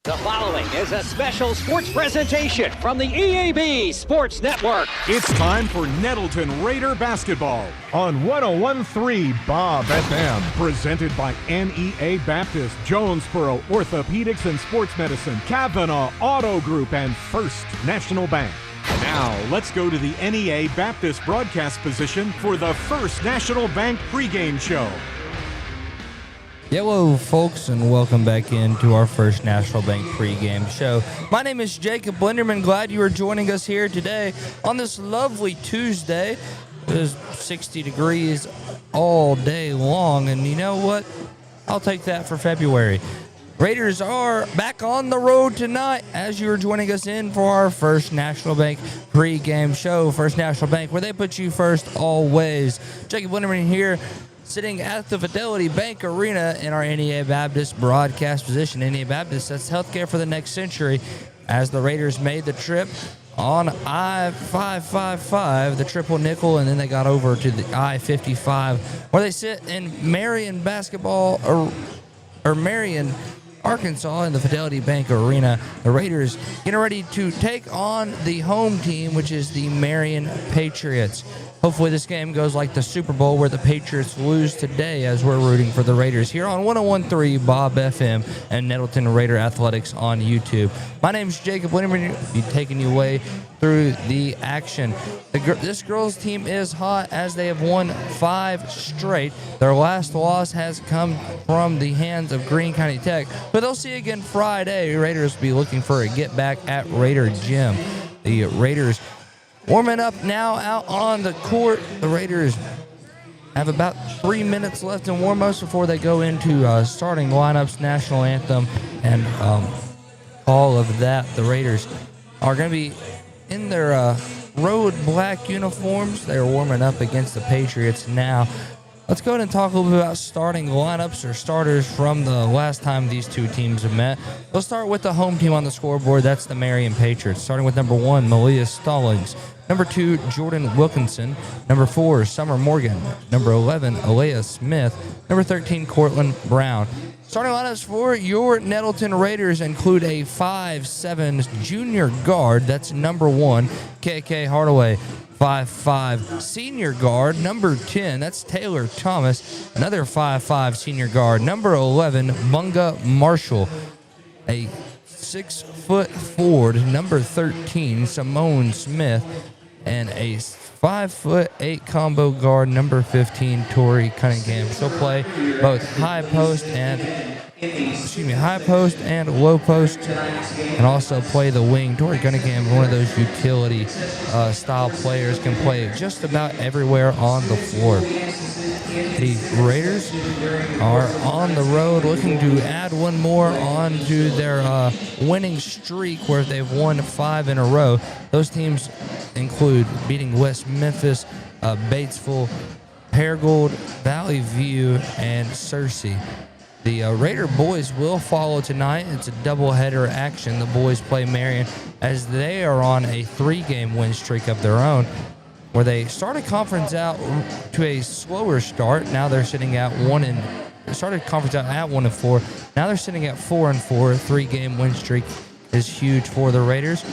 The following is a special sports presentation from the EAB Sports Network. It's time for Nettleton Raider basketball on 101.3 Bob FM. Presented by NEA Baptist, Jonesboro Orthopedics and Sports Medicine, Kavanaugh Auto Group, and First National Bank. Now, let's go to the NEA Baptist broadcast position for the First National Bank pregame show. Hello, folks, and welcome back into our First National Bank pregame show. My name is Jacob Blinderman. Glad you are joining us here today on this lovely Tuesday. It is 60 degrees all day long, and you know what? I'll take that for February. Raiders are back on the road tonight as you are joining us in for our First National Bank pregame show. First National Bank, where they put you first always. Jacob Blinderman here, sitting at the Fidelity Bank Arena in our NEA Baptist broadcast position. NEA Baptist, that's healthcare for the next century, as the Raiders made the trip on I-555, the triple nickel, and then they got over to the I-55, where they sit in Marion basketball, or Marion, Arkansas, in the Fidelity Bank Arena. The Raiders getting ready to take on the home team, which is the Marion Patriots. Hopefully this game goes like the Super Bowl, where the Patriots lose today, as we're rooting for the Raiders here on 101.3 Bob FM and Nettleton Raider Athletics on YouTube. My name is Jacob Winterman. I'll be taking you away through the action. This girls' team is hot, as they have won 5 straight. Their last loss has come from the hands of Greene County Tech, but they'll see again Friday. Raiders will be looking for a get back at Raider Gym. The Raiders warming up now out on the court. The Raiders have about 3 minutes left in warm-ups before they go into starting lineups, national anthem, and all of that. The Raiders are going to be in their road black uniforms. They're warming up against the Patriots now. Let's go ahead and talk a little bit about starting lineups, or starters, from the last time these two teams have met. We'll start with the home team on the scoreboard. That's the Marion Patriots. Starting with number 1, Malia Stallings. Number 2, Jordan Wilkinson. Number 4, Summer Morgan. Number 11, Alea Smith. Number 13, Cortland Brown. Starting lineups for your Nettleton Raiders include a 5'7" junior guard. That's number 1, KK Hardaway. 5'5" senior guard, number 10, that's Taylor Thomas. Another 5'5" senior guard, number 11, Bunga Marshall. A 6-foot forward, number 13, Simone Smith. And a 5'8" combo guard, number 15, Tori Cunningham. She'll play both high post and low post, and also play the wing. Tori Cunningham, one of those utility style players, can play just about everywhere on the floor. The Raiders are on the road, looking to add one more on to their winning streak, where they've won 5 in a row. Those teams include beating West Memphis, Batesville, Paragould, Valley View, and Searcy. The Raider boys will follow tonight. It's a doubleheader action. The boys play Marion, as they are on a 3-game win streak of their own, where they started conference out to a slower start. Now they're sitting at 1-4. Now they're sitting at 4-4. 3-game win streak is huge for the Raiders.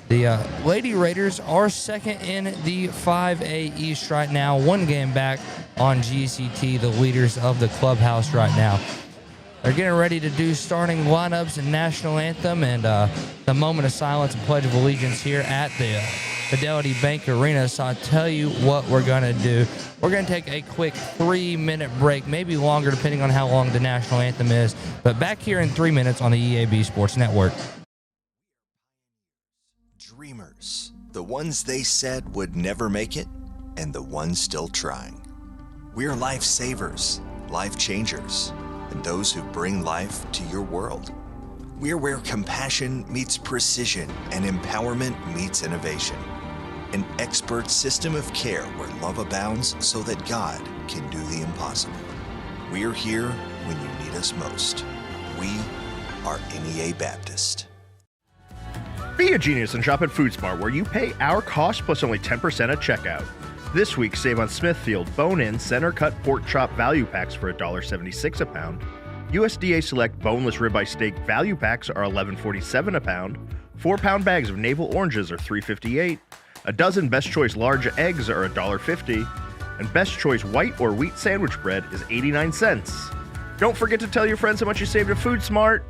The Lady Raiders are second in the 5A East right now, 1 game back on GCT, the leaders of the clubhouse right now. They're getting ready to do starting lineups and national anthem, and the moment of silence and pledge of allegiance here at the Fidelity Bank Arena. So I'll tell you what we're going to do. We're going to take a quick 3-minute break, maybe longer depending on how long the national anthem is, but back here in 3 minutes on the EAB Sports Network. Dreamers, the ones they said would never make it, and the ones still trying. We're lifesavers, life changers, and those who bring life to your world. We're where compassion meets precision and empowerment meets innovation. An expert system of care where love abounds so that God can do the impossible. We're here when you need us most. We are NEA Baptist. Be a genius and shop at Food Smart, where you pay our cost plus only 10% at checkout. This week, save on Smithfield bone-in center-cut pork chop value packs for $1.76 a pound, USDA Select boneless ribeye steak value packs are $11.47 a pound. 4-pound bags of navel oranges are $3.58. A dozen Best Choice large eggs are $1.50. And Best Choice white or wheat sandwich bread is 89 cents. Don't forget to tell your friends how much you saved at Food Smart.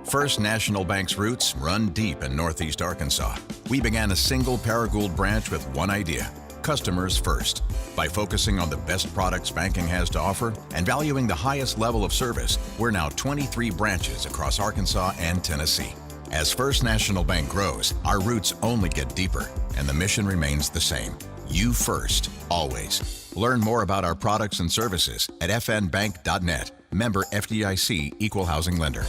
First National Bank's roots run deep in Northeast Arkansas. We began a single Paragould branch with one idea: customers first. By focusing on the best products banking has to offer and valuing the highest level of service, we're now 23 branches across Arkansas and Tennessee. As First National Bank grows, our roots only get deeper, and the mission remains the same: you first, always. Learn more about our products and services at fnbank.net. Member FDIC, Equal Housing Lender.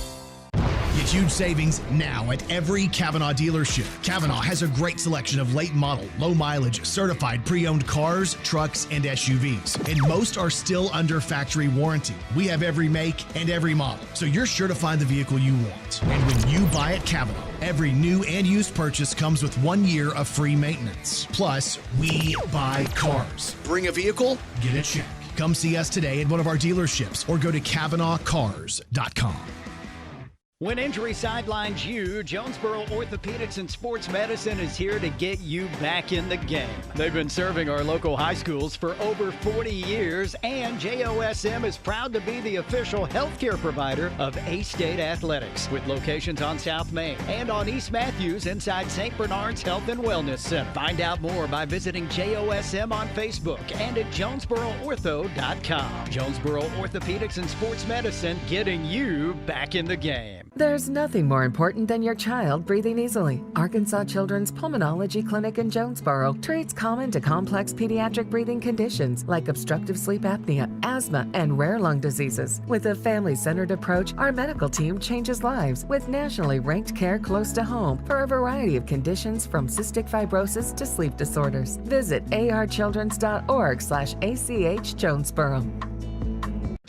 Get huge savings now at every Kavanaugh dealership. Kavanaugh has a great selection of late model, low mileage, certified pre-owned cars, trucks, and SUVs. And most are still under factory warranty. We have every make and every model, so you're sure to find the vehicle you want. And when you buy at Kavanaugh, every new and used purchase comes with 1 year of free maintenance. Plus, we buy cars. Bring a vehicle, get a check. Come see us today at one of our dealerships or go to KavanaughCars.com. When injury sidelines you, Jonesboro Orthopedics and Sports Medicine is here to get you back in the game. They've been serving our local high schools for over 40 years, and JOSM is proud to be the official healthcare provider of A-State Athletics, with locations on South Main and on East Matthews inside St. Bernard's Health and Wellness Center. Find out more by visiting JOSM on Facebook and at JonesboroOrtho.com. Jonesboro Orthopedics and Sports Medicine, getting you back in the game. There's nothing more important than your child breathing easily. Arkansas Children's Pulmonology Clinic in Jonesboro treats common to complex pediatric breathing conditions like obstructive sleep apnea, asthma, and rare lung diseases. With a family-centered approach, our medical team changes lives with nationally ranked care close to home for a variety of conditions from cystic fibrosis to sleep disorders. Visit archildrens.org/ACH Jonesboro.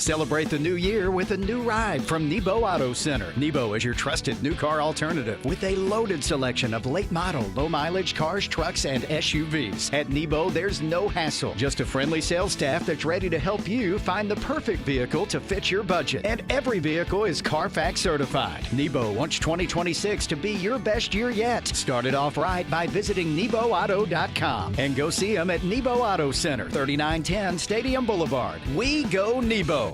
Celebrate the new year with a new ride from Nebo Auto Center. Nebo is your trusted new car alternative with a loaded selection of late model, low mileage cars, trucks, and SUVs. At Nebo, there's no hassle, just a friendly sales staff that's ready to help you find the perfect vehicle to fit your budget. And every vehicle is Carfax certified. Nebo wants 2026 to be your best year yet. Start it off right by visiting NeboAuto.com and go see them at Nebo Auto Center, 3910 Stadium Boulevard. We go Nebo.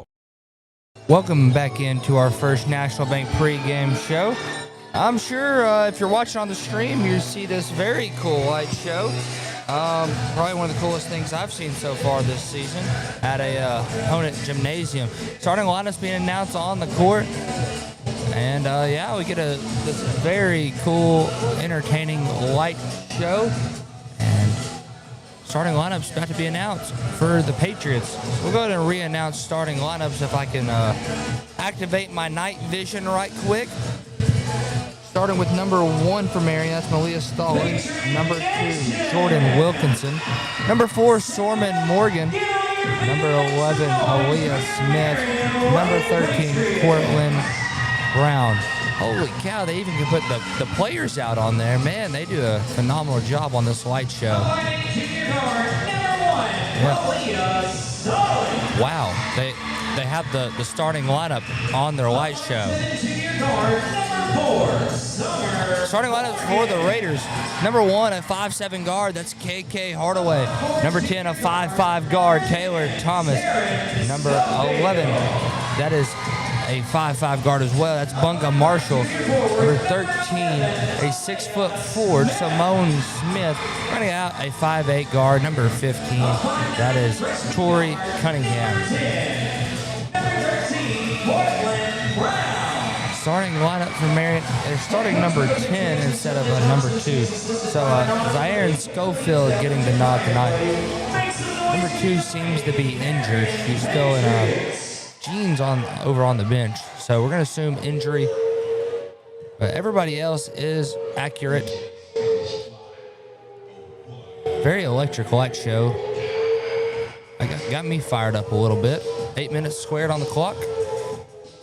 Welcome back into our first National Bank pregame show. I'm sure if you're watching on the stream, you see this very cool light show. Probably one of the coolest things I've seen so far this season at a opponent gymnasium. Starting lineups being announced on the court. And yeah, we get this very cool, entertaining light show. And starting lineups about to be announced for the Patriots. We'll go ahead and re-announce starting lineups if I can activate my night vision right quick. Starting with number 1 for Marion, that's Malia Stallings. Number 2, Jordan Wilkinson. Number 4, Sorman Morgan. Number 11, Aaliyah Smith. Number 13, Portland Brown. Holy cow, they even can put the players out on there. Man, they do a phenomenal job on this light show. Yeah. Wow, they have the starting lineup on their light show. Starting lineup for the Raiders. Number 1, a 5'7" guard, that's KK Hardaway. Number 10, a 5'5" guard, Taylor Thomas. Number 11, that is a 5'5" guard as well, that's Bunga Marshall. Number 13, a 6-foot forward, Simone Smith. Running out, a 5'8" guard. Number 15, that is Tori Cunningham. Starting lineup for Marion, they're starting number 10 instead of number 2. So Zaire Schofield getting the nod tonight. Number 2 seems to be injured. She's still in Jean's over on the bench. So we're going to assume injury. But everybody else is accurate. Very electric light show. Got me fired up a little bit. 8 minutes squared on the clock.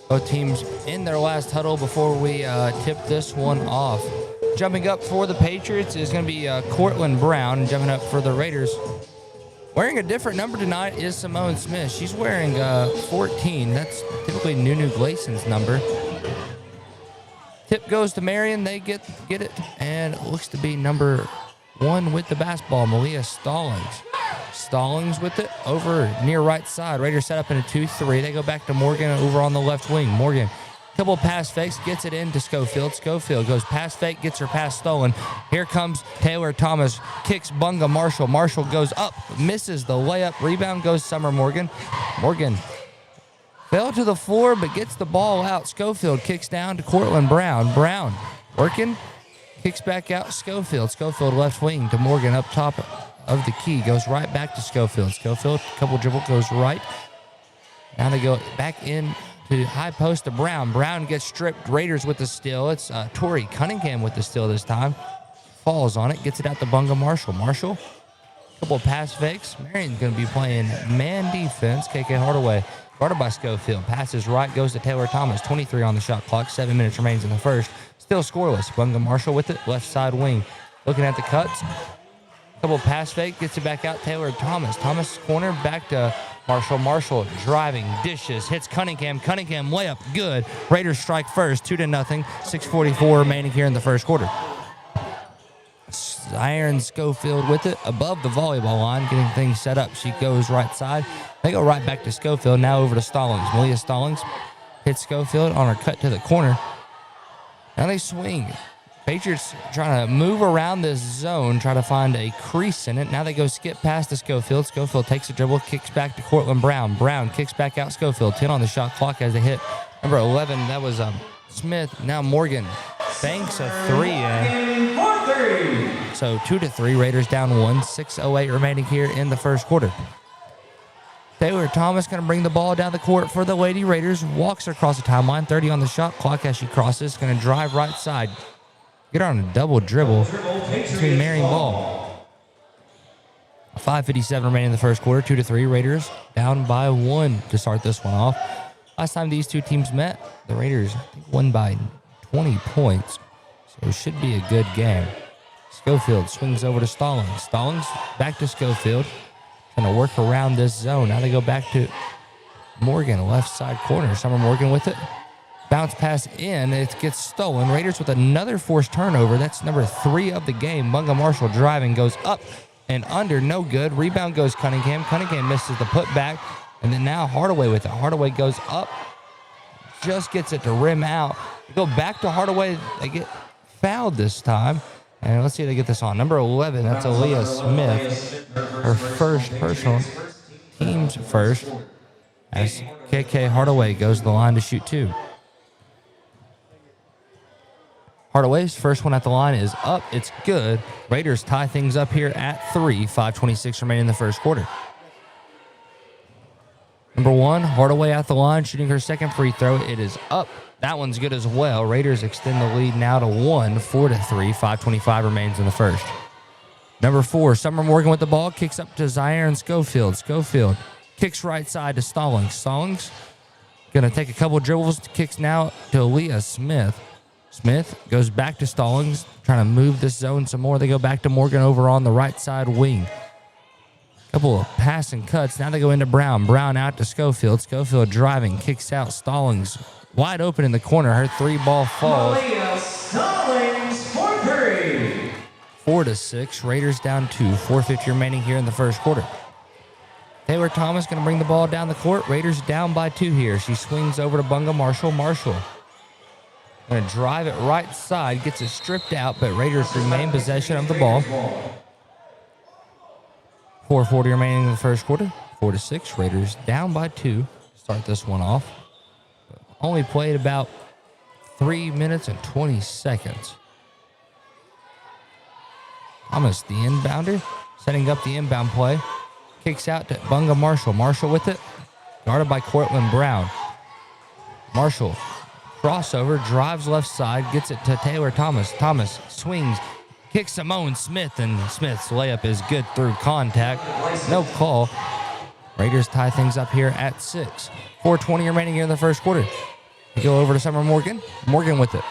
Both teams in their last huddle before we tip this one off. Jumping up for the Patriots is going to be Cortland Brown. Jumping up for the Raiders Wearing a different number tonight is Simone Smith. She's wearing 14. That's typically Nunu Glayson's number. Tip goes to Marion. They get it, and it looks to be number 1 with the basketball, Malia Stallings. Stallings with it over near right side. Raiders set up in a 2-3. They go back to Morgan over on the left wing. Morgan, couple pass fakes, gets it into Schofield. Schofield goes pass fake, gets her pass stolen. Here comes Taylor Thomas, kicks Bunga Marshall. Marshall goes up, misses the layup. Rebound goes Summer Morgan. Morgan fell to the floor, but gets the ball out. Schofield kicks down to Cortland Brown. Brown working, kicks back out. Schofield left wing to Morgan up top of the key. Goes right back to Schofield. Schofield, couple dribble, goes right. Now they go back in to high post to Brown. Brown gets stripped. Raiders with the steal. It's Tori Cunningham with the steal this time. Falls on it. Gets it out to Bunga Marshall. Marshall, couple of pass fakes. Marion's going to be playing man defense. KK Hardaway guarded by Schofield. Passes right. Goes to Taylor Thomas. 23 on the shot clock. 7 minutes remains in the first. Still scoreless. Bunga Marshall with it. Left side wing. Looking at the cuts. Couple of pass fake. Gets it back out. Taylor Thomas. Thomas corner. Back to Marshall. Marshall driving, dishes, hits Cunningham. Cunningham layup, good. Raiders strike first, 2-0. 6:44 remaining here in the first quarter. Iron Schofield with it above the volleyball line, getting things set up. She goes right side. They go right back to Schofield. Now over to Stallings. Malia Stallings hits Schofield on her cut to the corner. Now they swing. Patriots trying to move around this zone, try to find a crease in it. Now they go skip past to Schofield. Schofield takes a dribble, kicks back to Cortland Brown. Brown kicks back out Schofield. 10 on the shot clock as they hit number 11. That was Smith. Now Morgan banks a 3 in. So 2-3. Raiders down 1. 6:08 remaining here in the first quarter. Taylor Thomas going to bring the ball down the court for the Lady Raiders. Walks across the timeline. 30 on the shot clock as she crosses. Going to drive right side. Get her on a double dribble between Marion ball. 5:57 remaining in the first quarter. 2-3. Raiders down by 1 to start this one off. Last time these two teams met, the Raiders, I think, won by 20 points. So it should be a good game. Schofield swings over to Stallings. Stallings back to Schofield. Going to work around this zone. Now they go back to Morgan, left side corner. Summer Morgan with it. Bounce pass in. It gets stolen. Raiders with another forced turnover. That's number 3 of the game. Bunga Marshall driving, goes up and under. No good. Rebound goes Cunningham. Cunningham misses the putback. And then now Hardaway with it. Hardaway goes up. Just gets it to rim out. They go back to Hardaway. They get fouled this time. And let's see if they get this on. Number 11, that's Aaliyah Smith. Her first personal, team's first. As KK Hardaway goes to the line to shoot 2. Hardaway's first one at the line is up. It's good. Raiders tie things up here at 3. 5:26 remaining in the first quarter. Number 1, Hardaway at the line, shooting her second free throw. It is up. That one's good as well. Raiders extend the lead now to 1, 4-3. 5:25 remains in the first. Number 4, Summer Morgan with the ball, kicks up to Zion Schofield. Schofield kicks right side to Stallings. Stallings going to take a couple dribbles, kicks now to Aaliyah Smith. Smith goes back to Stallings, trying to move this zone some more. They go back to Morgan over on the right side wing. Couple of passing cuts. Now they go into Brown. Brown out to Schofield. Schofield driving, kicks out. Stallings wide open in the corner. Her 3-ball falls. Stallings for 3. 4-6. Raiders down 2. 4:50 remaining here in the first quarter. Taylor Thomas going to bring the ball down the court. Raiders down by 2 here. She swings over to Bunga Marshall. Marshall going to drive it right side. Gets it stripped out, but Raiders remain possession of the ball. 4:40 remaining in the first quarter. 4-6. Raiders down by 2. Start this one off. Only played about 3 minutes and 20 seconds. Thomas, the inbounder, setting up the inbound play. Kicks out to Bunga Marshall. Marshall with it. Guarded by Cortland Brown. Marshall, crossover, drives left side, gets it to Taylor Thomas. Thomas swings, kicks Simone Smith, and Smith's layup is good through contact. No call. Raiders tie things up here at 6. 4:20 remaining here in the first quarter. They go over to Summer Morgan. Morgan with it.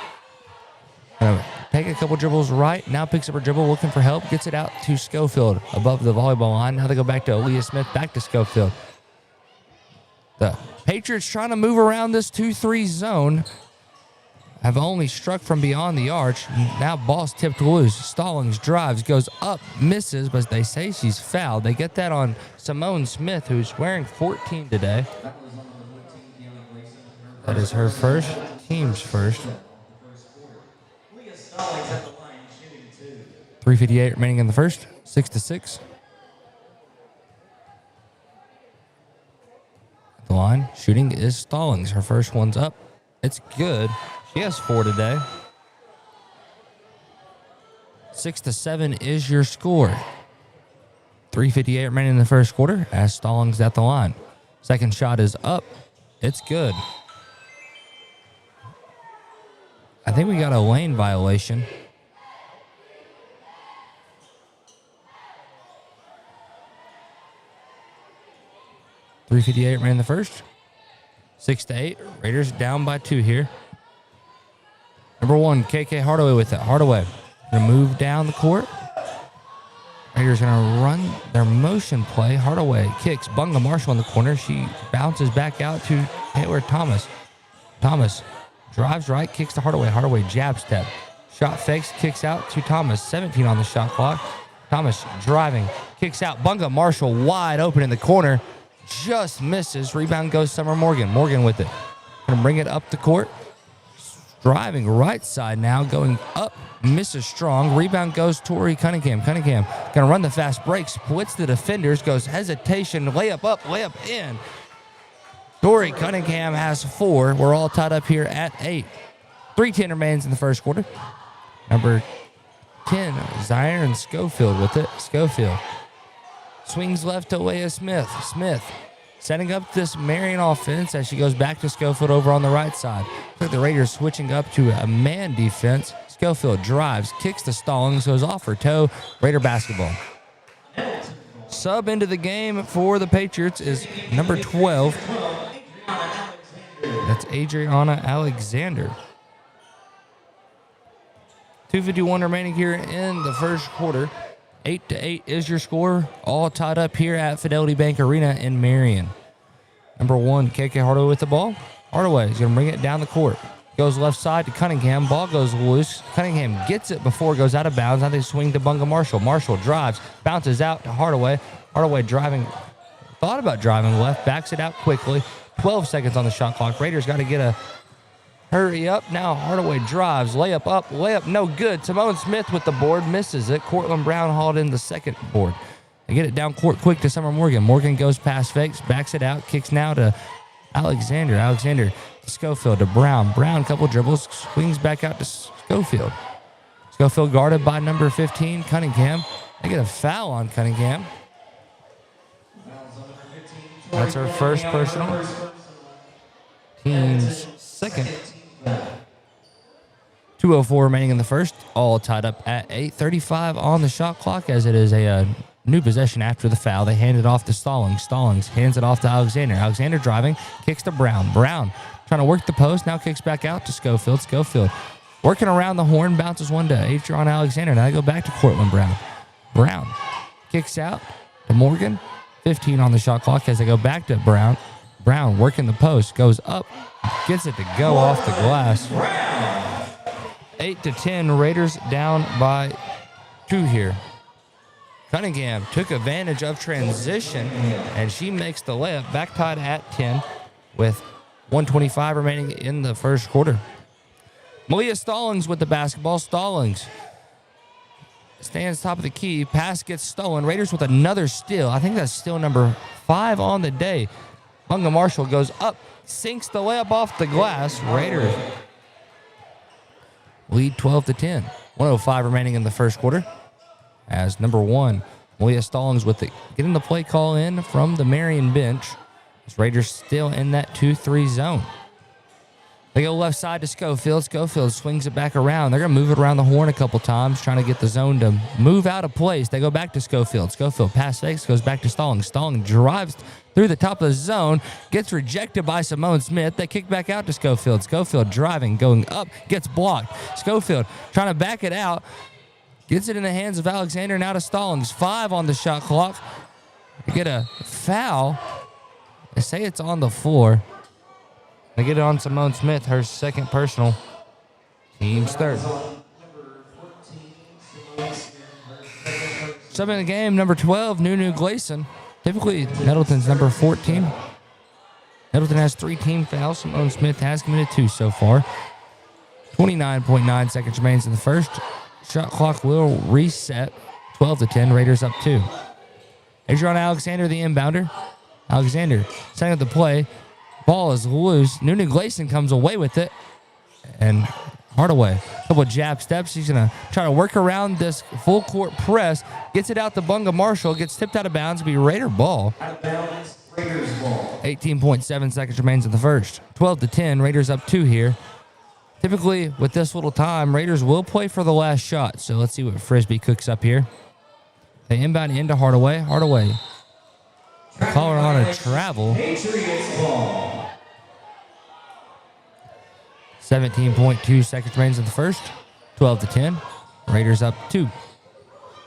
Take a couple dribbles right. Now picks up her dribble, looking for help. Gets it out to Schofield above the volleyball line. Now they go back to Aaliyah Smith, back to Schofield. The Patriots trying to move around this 2-3 zone. Have only struck from beyond the arch. Now ball's tipped loose. Stallings drives, goes up, misses, but they say she's fouled. They get that on Simone Smith, who's wearing 14 today. That is her first, team's first. 3:58 remaining in the first, 6-6. The line, shooting is Stallings. Her first one's up. It's good. She has 4 today. 6-7 is your score. 3:58 remaining in the first quarter as Stallings at the line. Second shot is up. It's good. I think we got a lane violation. .358 remaining in the first. 6-8. Raiders down by 2 here. Number 1, KK Hardaway with it. Hardaway gonna move down the court. Raiders gonna run their motion play. Hardaway kicks Bunga Marshall in the corner. She bounces back out to Taylor Thomas. Thomas drives right, kicks to Hardaway. Hardaway jab step. Shot fakes, kicks out to Thomas. 17 on the shot clock. Thomas driving, kicks out. Bunga Marshall wide open in the corner. Just misses. Rebound goes Summer Morgan. Morgan with it. Gonna bring it up the court. Driving right side now, going up, misses strong. Rebound goes Tori Cunningham. Cunningham gonna run the fast break, splits the defenders, goes hesitation, layup up, layup in. Tori Cunningham has 4. We're all tied up here at 8. 3:10 remains in the first quarter. Number 10, Zion Schofield with it. Schofield swings left to Leah Smith. Smith setting up this Marion offense as she goes back to Schofield over on the right side. Looks like the Raiders switching up to a man defense. Schofield drives, kicks to Stallings, goes off her toe. Raider basketball. Sub into the game for the Patriots is number 12. That's Adriana Alexander. 2:51 remaining here in the first quarter. 8-8 is your score. All tied up here at Fidelity Bank Arena in Marion. Number 1, KK Hardaway with the ball. Hardaway is going to bring it down the court. Goes left side to Cunningham. Ball goes loose. Cunningham gets it before it goes out of bounds. Now they swing to Bunga Marshall. Marshall drives, bounces out to Hardaway. Hardaway driving, thought about driving left, backs it out quickly. 12 seconds on the shot clock. Raiders got to get a hurry up. Now Hardaway drives, layup up, layup no good. Simone Smith with the board, misses it. Cortland Brown hauled in the second board. They get it down court quick to Summer Morgan. Morgan goes past fakes, backs it out, kicks now to Alexander. Alexander to Schofield to Brown. Brown, couple dribbles, swings back out to Schofield. Schofield guarded by number 15, Cunningham. They get a foul on Cunningham. That's her first personal. Team's second. 2:04 remaining in the first. All tied up at 8:35 on the shot clock as it is a new possession after the foul. They hand it off to Stallings. Stallings hands it off to Alexander. Alexander driving, kicks to Brown. Brown trying to work the post, now kicks back out to Schofield. Schofield working around the horn, bounces one to Adrian Alexander. Now they go back to Cortland Brown. Brown kicks out to Morgan. 15 on the shot clock as they go back to Brown. Brown working the post, goes up, gets it to go off the glass. 8-10, Raiders down by 2 here. Cunningham took advantage of transition, and she makes the layup, back tied at 10 with 1:25 remaining in the first quarter. Malia Stallings with the basketball. Stallings stands top of the key. Pass gets stolen. Raiders with another steal. I think that's steal number 5 on the day. Bunga Marshall goes up, sinks the layup off the glass. Raiders lead 12-10. 1:05 remaining in the first quarter. As number 1, Malia Stallings with it, getting the play call in from the Marion bench. As Raiders still in that 2-3 zone. They go left side to Schofield. Schofield swings it back around. They're going to move it around the horn a couple times, trying to get the zone to move out of place. They go back to Schofield. Schofield pass fakes, goes back to Stallings. Stallings drives through the top of the zone, gets rejected by Simone Smith. They kick back out to Schofield. Schofield driving, going up, gets blocked. Schofield trying to back it out, gets it in the hands of Alexander, now to Stallings. 5 on the shot clock. They get a foul. They say it's on the floor. They get it on Simone Smith, her second personal. Team's third. Sub in the game, number 12, Nunu Gleason. Typically, Nettleton's number 14. Nettleton has 3 team fouls. Simone Smith has committed 2 so far. 29.9 seconds remains in the first. Shot clock will reset. 12-10, Raiders up 2. Adrian Alexander, the inbounder. Alexander setting up the play. Ball is loose. Noonan Gleason comes away with it. And Hardaway, a couple of jab steps. He's going to try to work around this full court press. Gets it out to Bunga Marshall. Gets tipped out of bounds. It'll be Raider ball. 18.7 seconds remains in the first. 12-10. Raiders up 2 here. Typically, with this little time, Raiders will play for the last shot. So let's see what Frisbee cooks up here. They inbound into Hardaway. Hardaway. Call her on a travel. 17.2 seconds remains in the first. 12-10. Raiders up 2.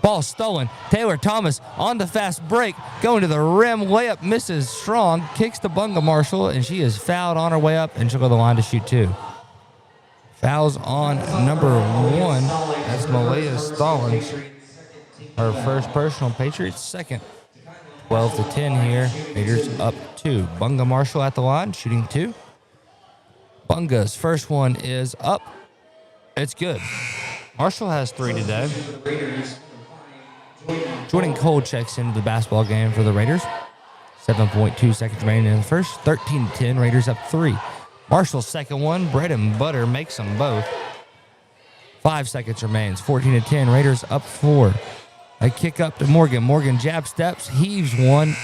Ball stolen. Taylor Thomas on the fast break. Going to the rim. Layup misses strong. Kicks to Bunga Marshall, and she is fouled on her way up, and she'll go to the line to shoot 2. Fouls on number 1. That's Malaya Stallings. Her first personal, Patriots second. 12-10 here. Raiders up 2. Bunga Marshall at the line, shooting 2. Bunga's first one is up. It's good. Marshall has 3 today. Jordan Cole checks into the basketball game for the Raiders. 7.2 seconds remaining in the first. 13-10, Raiders up 3. Marshall's second one, bread and butter, makes them both. 5 seconds remains. 14-10, Raiders up 4. A kick up to Morgan. Morgan jab steps, heaves one.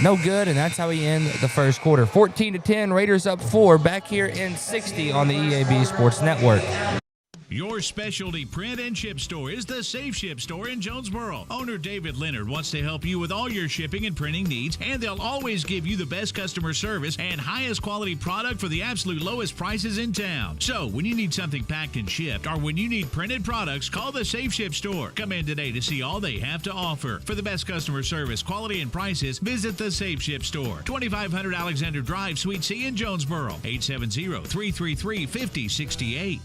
No good, and that's how we end the first quarter. 14-10, Raiders up 4. Back here in 60 on the EAB Sports Network. Your specialty print and ship store is the Safe Ship Store in Jonesboro. Owner David Leonard wants to help you with all your shipping and printing needs, and they'll always give you the best customer service and highest quality product for the absolute lowest prices in town. So when you need something packed and shipped, or when you need printed products, call the Safe Ship Store. Come in today to see all they have to offer. For the best customer service, quality, and prices, visit the Safe Ship Store, 2500 Alexander Drive, Suite C in Jonesboro, 870-333-5068.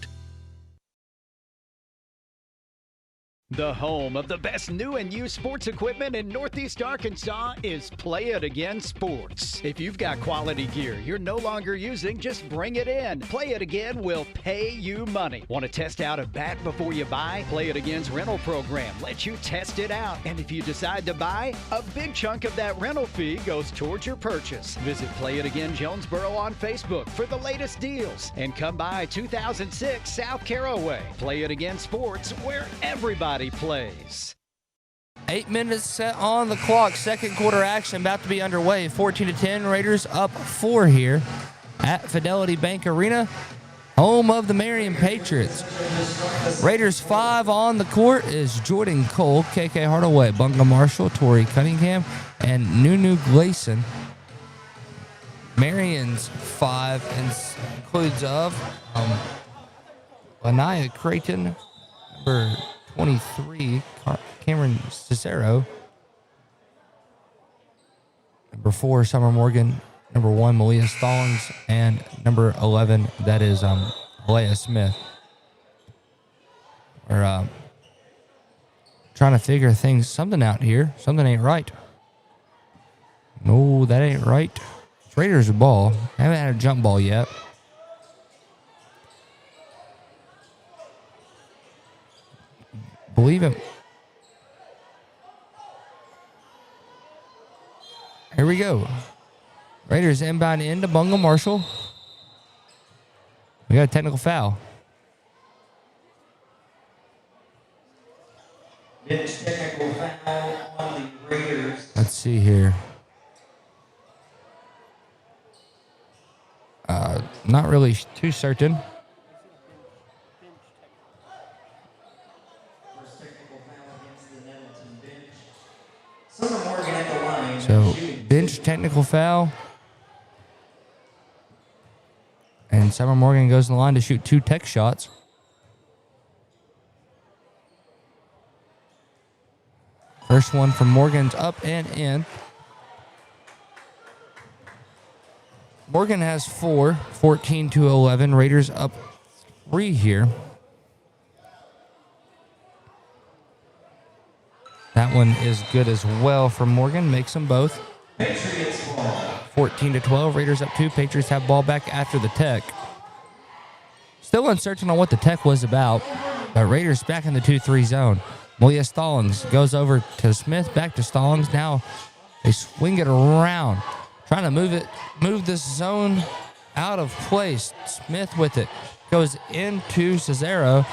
The home of the best new and used sports equipment in Northeast Arkansas is Play It Again Sports. If you've got quality gear you're no longer using, just bring it in. Play It Again will pay you money. Want to test out a bat before you buy? Play It Again's rental program lets you test it out. And if you decide to buy, a big chunk of that rental fee goes towards your purchase. Visit Play It Again Jonesboro on Facebook for the latest deals. And come by 2006 South Caraway. Play It Again Sports, where everybody plays. 8 minutes set on the clock. Second quarter action about to be underway. 14-10, Raiders up 4 here at Fidelity Bank Arena, home of the Marion Patriots. Raiders 5 on the court is Jordan Cole, KK Hardaway, Bunga Marshall, Tori Cunningham, and Nunu Gleason. Marion's 5 includes Lanaya Creighton, number 23, Cameron Cicero. Number 4, Summer Morgan. Number 1, Malia Stallings. And number 11, that is Alea Smith. We're trying to figure something out here. Something ain't right. No, that ain't right. It's Raiders ball. I haven't had a jump ball yet. Believe it. Here we go. Raiders inbound into Bunga Marshall. We got a technical foul. Next technical foul on the Raiders. Let's see here. Not really too certain. So, bench technical foul. And Summer Morgan goes in the line to shoot 2 tech shots. First one from Morgan's up and in. Morgan has 4, 14-11. Raiders up 3 here. That one is good as well for Morgan. Makes them both. 14-12. Raiders up 2. Patriots have ball back after the tech. Still uncertain on what the tech was about, but Raiders back in the 2-3 zone. Malia Stallings goes over to Smith, back to Stallings. Now they swing it around, trying to move this zone out of place. Smith with it goes into Cesaro,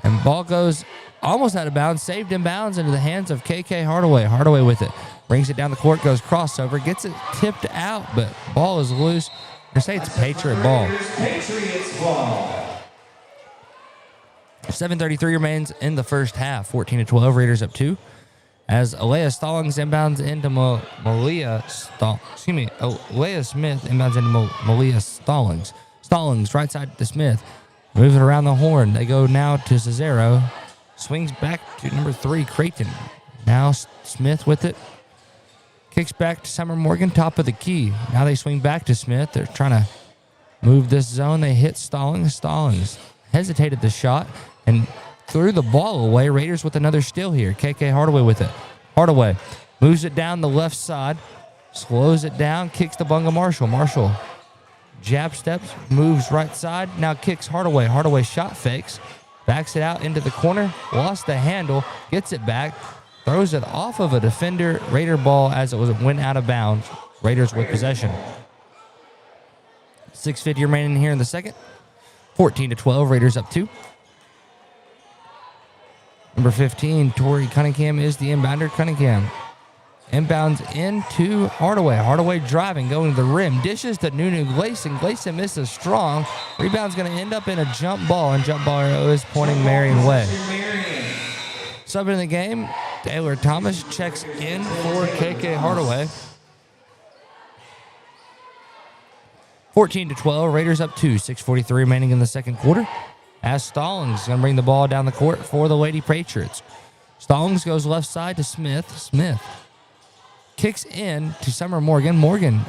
and ball goes almost out of bounds, saved in bounds into the hands of KK Hardaway. Hardaway with it, brings it down the court, goes crossover, gets it tipped out, but ball is loose. They say it's a Patriot ball. Patriots ball. 7:33 remains in the first half. 14-12, Raiders up 2. As Alea Stallings inbounds into Malia Smith inbounds into Malia Stallings. Stallings right side to Smith. Moves it around the horn. They go now to Cesaro. Swings back to number 3, Creighton. Now Smith with it. Kicks back to Summer Morgan, top of the key. Now they swing back to Smith. They're trying to move this zone. They hit Stallings. Stallings hesitated the shot and threw the ball away. Raiders with another steal here. KK Hardaway with it. Hardaway moves it down the left side, slows it down, kicks to Bunga Marshall. Marshall jab steps, moves right side, now kicks Hardaway. Hardaway shot fakes, backs it out into the corner, lost the handle, gets it back, throws it off of a defender. Raider ball as it went out of bounds. Raiders with possession. 6:50 remaining here in the second. 14-12, Raiders up 2. Number 15, Tori Cunningham is the inbounder. Cunningham inbounds into Hardaway. Hardaway driving, going to the rim. Dishes to Nunu Gleason. Gleason misses strong. Rebound's going to end up in a jump ball, and jump ball is pointing Marion way. Subbing in the game, Taylor Thomas checks in for KK Hardaway. 14-12, Raiders up 2. 6:43 remaining in the second quarter. As Stallings going to bring the ball down the court for the Lady Patriots. Stallings goes left side to Smith. Smith kicks in to Summer Morgan. Morgan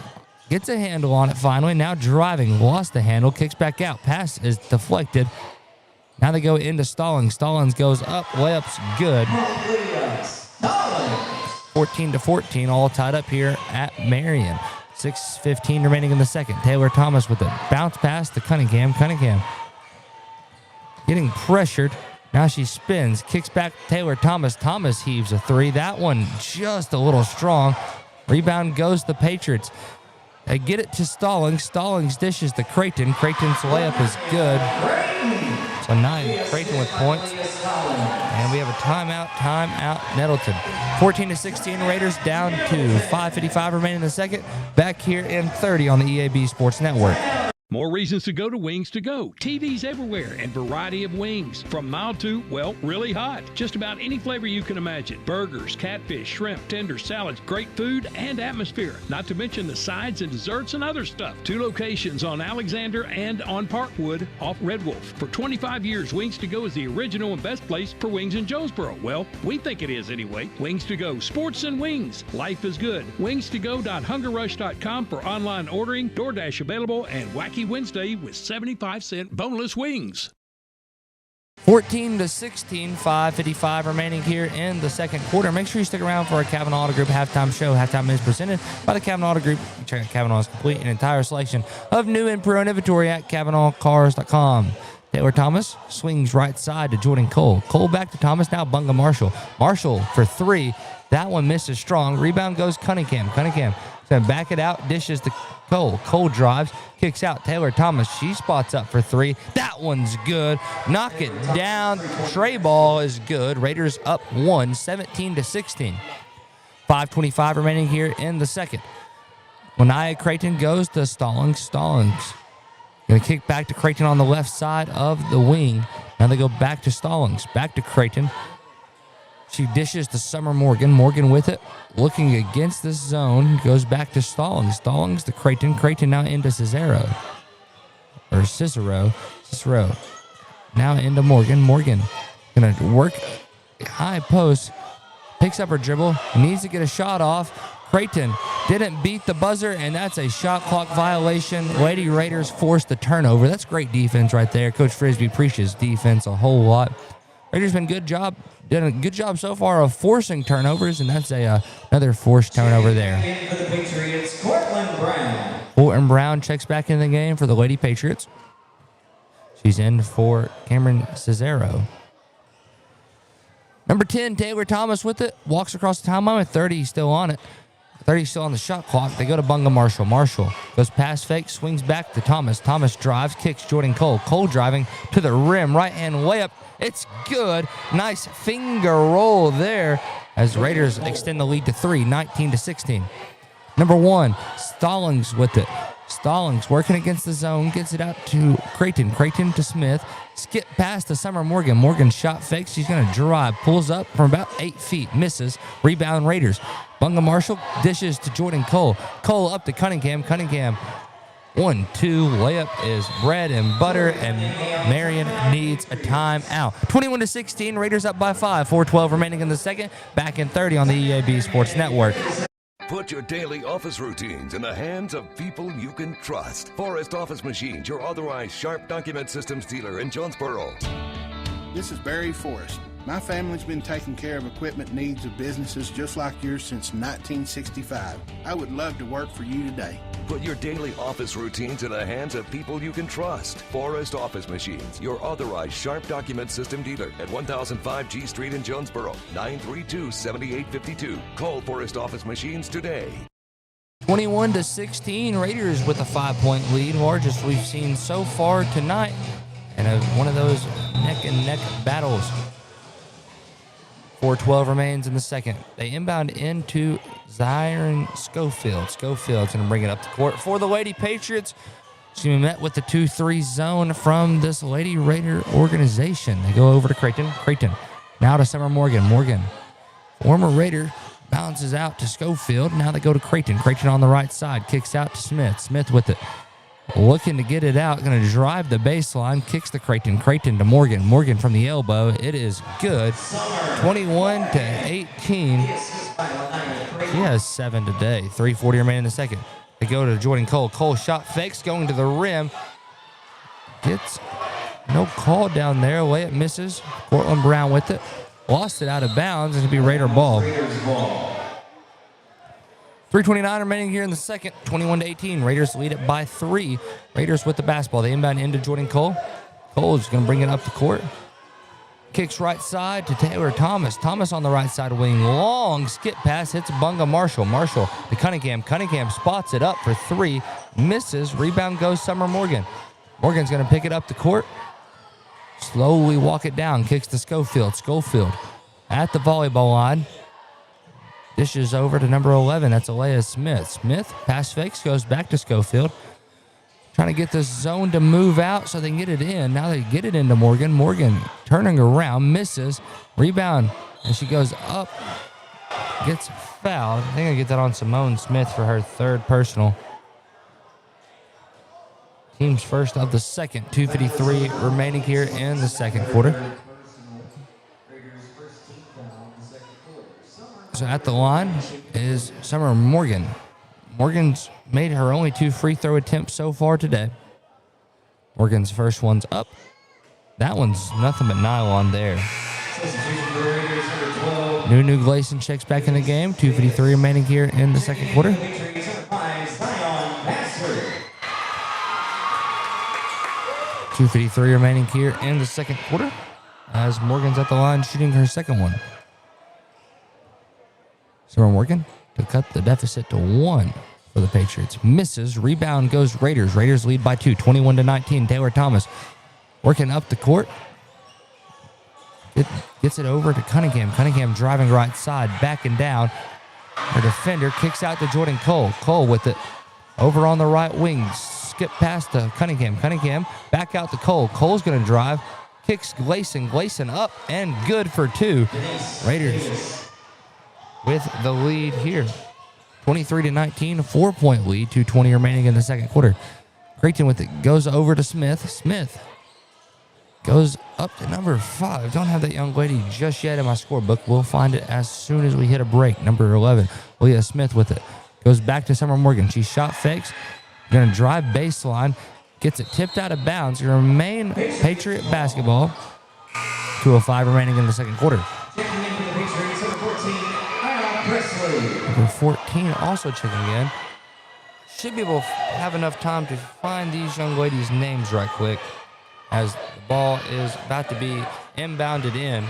gets a handle on it finally. Now driving, lost the handle, kicks back out. Pass is deflected. Now they go into Stallings. Stallings goes up, layup's good. 14-14, all tied up here at Marion. 6:15 remaining in the second. Taylor Thomas with a bounce pass to Cunningham. Cunningham getting pressured. Now she spins, kicks back Taylor Thomas. Thomas heaves a 3. That one just a little strong. Rebound goes to the Patriots. They get it to Stallings. Stallings dishes to Creighton. Creighton's layup is good. So 9, Creighton with points. And we have a timeout, Nettleton. 14-16, Raiders down to 5:55 remaining in the second. Back here in 30 on the EAB Sports Network. More reasons to go to Wings to Go. TVs everywhere and variety of wings. From mild to, well, really hot. Just about any flavor you can imagine. Burgers, catfish, shrimp, tenders, salads, great food and atmosphere. Not to mention the sides and desserts and other stuff. 2 locations on Alexander and on Parkwood off Red Wolf. For 25 years, Wings to Go is the original and best place for wings in Jonesboro. Well, we think it is anyway. Wings to Go. Sports and wings. Life is good. WingsToGo.HungerRush.com for online ordering, DoorDash available, and Wacky Wednesday with 75-cent boneless wings. 14-16, 5:55 remaining here in the second quarter. Make sure you stick around for our Kavanaugh Auto Group halftime show. Halftime is presented by the Kavanaugh Auto Group. Check out Kavanaugh's complete and entire selection of new and pre-owned inventory at KavanaughCars.com. Taylor Thomas swings right side to Jordan Cole. Cole back to Thomas, now Bunga Marshall. Marshall for 3. That one misses strong. Rebound goes Cunningham. Cunningham going to back it out, dishes to Cole. Cole drives, kicks out Taylor Thomas. She spots up for 3. That one's good. Knock it down. Tray ball is good. Raiders up 1, 17-16. 5:25 remaining here in the second. Lanaya Creighton goes to Stallings. Stallings Going to kick back to Creighton on the left side of the wing. Now they go back to Stallings. Back to Creighton. She dishes to Summer Morgan. Morgan with it. Looking against this zone. Goes back to Stallings. Stallings to Creighton. Creighton now into Cicero. Cicero. Now into Morgan. Morgan going to work high post. Picks up her dribble. Needs to get a shot off. Creighton didn't beat the buzzer, and that's a shot clock violation. Lady Raiders forced the turnover. That's great defense right there. Coach Frisbee preaches defense a whole lot. Raiders did a good job so far of forcing turnovers, and that's another forced turnover there. For the Patriots, Colton Brown checks back in the game for the Lady Patriots. She's in for Cameron Cesaro. Number 10, Taylor Thomas with it. Walks across the timeline with 30 still on it. 30 still on the shot clock. They go to Bunga Marshall. Marshall goes past fake, swings back to Thomas. Thomas drives, kicks Jordan Cole. Cole driving to the rim. Right-hand layup. It's good. Nice finger roll there as Raiders extend the lead to 3, 19-16. Number 1, Stallings with it. Stallings working against the zone. Gets it out to Creighton. Creighton to Smith. Skip past to Summer Morgan. Morgan shot fakes. She's going to drive. Pulls up from about 8 feet. Misses. Rebound Raiders. Bunga Marshall dishes to Jordan Cole. Cole up to Cunningham. Cunningham 1-2 layup is bread and butter, and Marion needs a timeout. 21-16. Raiders up by 5. 4:12 remaining in the second. Back in 30 on the EAB Sports Network. Put your daily office routines in the hands of people you can trust. Forrest Office Machines, your authorized Sharp document systems dealer in Jonesboro. This is Barry Forrest. My family's been taking care of equipment needs of businesses just like yours since 1965. I would love to work for you today. Put your daily office routines in the hands of people you can trust. Forrest Office Machines, your authorized Sharp document system dealer at 1005 G Street in Jonesboro, 932-7852. Call Forrest Office Machines today. 21-16, Raiders with a 5-point lead, largest we've seen so far tonight, and one of those neck-and-neck battles. 4:12 remains in the second. They inbound into Zion Schofield. Schofield's going to bring it up the court for the Lady Patriots. She's going to be met with the 2-3 zone from this Lady Raider organization. They go over to Creighton. Creighton now to Summer Morgan. Morgan, former Raider, bounces out to Schofield. Now they go to Creighton. Creighton on the right side. Kicks out to Smith. Smith with it. Looking to get it out. Going to drive the baseline. Kicks to Creighton. Creighton to Morgan. Morgan from the elbow. It is good. 21-18. She has 7 today. 3:40 remaining in the second. They go to Jordan Cole. Cole shot fakes. Going to the rim. Gets no call down there. Layup misses. Cortland Brown with it. Lost it out of bounds. It'll be Raider ball. 3:29 remaining here in the second. 21-18. Raiders lead it by 3. Raiders with the basketball. They inbound into Jordan Cole. Cole is going to bring it up the court. Kicks right side to Taylor Thomas. Thomas on the right side wing. Long skip pass. Hits Bunga Marshall. Marshall to Cunningham. Cunningham spots it up for 3. Misses. Rebound goes Summer Morgan. Morgan's going to pick it up the court. Slowly walk it down. Kicks to Schofield. Schofield at the volleyball line. Dishes over to number 11. That's Alea Smith. Smith, pass fakes, goes back to Schofield. Trying to get this zone to move out so they can get it in. Now they get it into Morgan. Morgan turning around, misses. Rebound, and she goes up. Gets fouled. I think I get that on Simone Smith for her 3rd personal. Team's first of the second. 2:53 remaining here in the second quarter. So at the line is Summer Morgan. Morgan's made her only 2 free throw attempts so far today. Morgan's first one's up. That one's nothing but nylon there. Nunu Gleason checks back in the game. 2:53 remaining here in the second quarter. 2:53 remaining here in the second quarter as Morgan's at the line shooting her second one. Summer Morgan to cut the deficit to 1 for the Patriots. Misses. Rebound goes Raiders. Raiders lead by 2, 21-19. Taylor Thomas working up the court. It gets it over to Cunningham. Cunningham driving right side, backing down. Her defender kicks out to Jordan Cole. Cole with it over on the right wing. skip past to Cunningham. Cunningham back out to Cole. Cole's going to drive. Kicks Gleason. Gleason up and good for 2. Raiders with the lead here. 23-19, 4-point lead. 2:20 remaining in the second quarter. Creighton with it goes over to Smith. Smith goes up to number 5. Don't have that young lady just yet in my scorebook. We'll find it as soon as we hit a break. Number 11, Leah Smith with it. Goes back to Summer Morgan. She shot fakes. Going to drive baseline. Gets it tipped out of bounds. Going to remain Patriot basketball. 2:05 remaining in the second quarter. Number 14 also checking in. Should be able to have enough time to find these young ladies' names right quick as the ball is about to be inbounded in.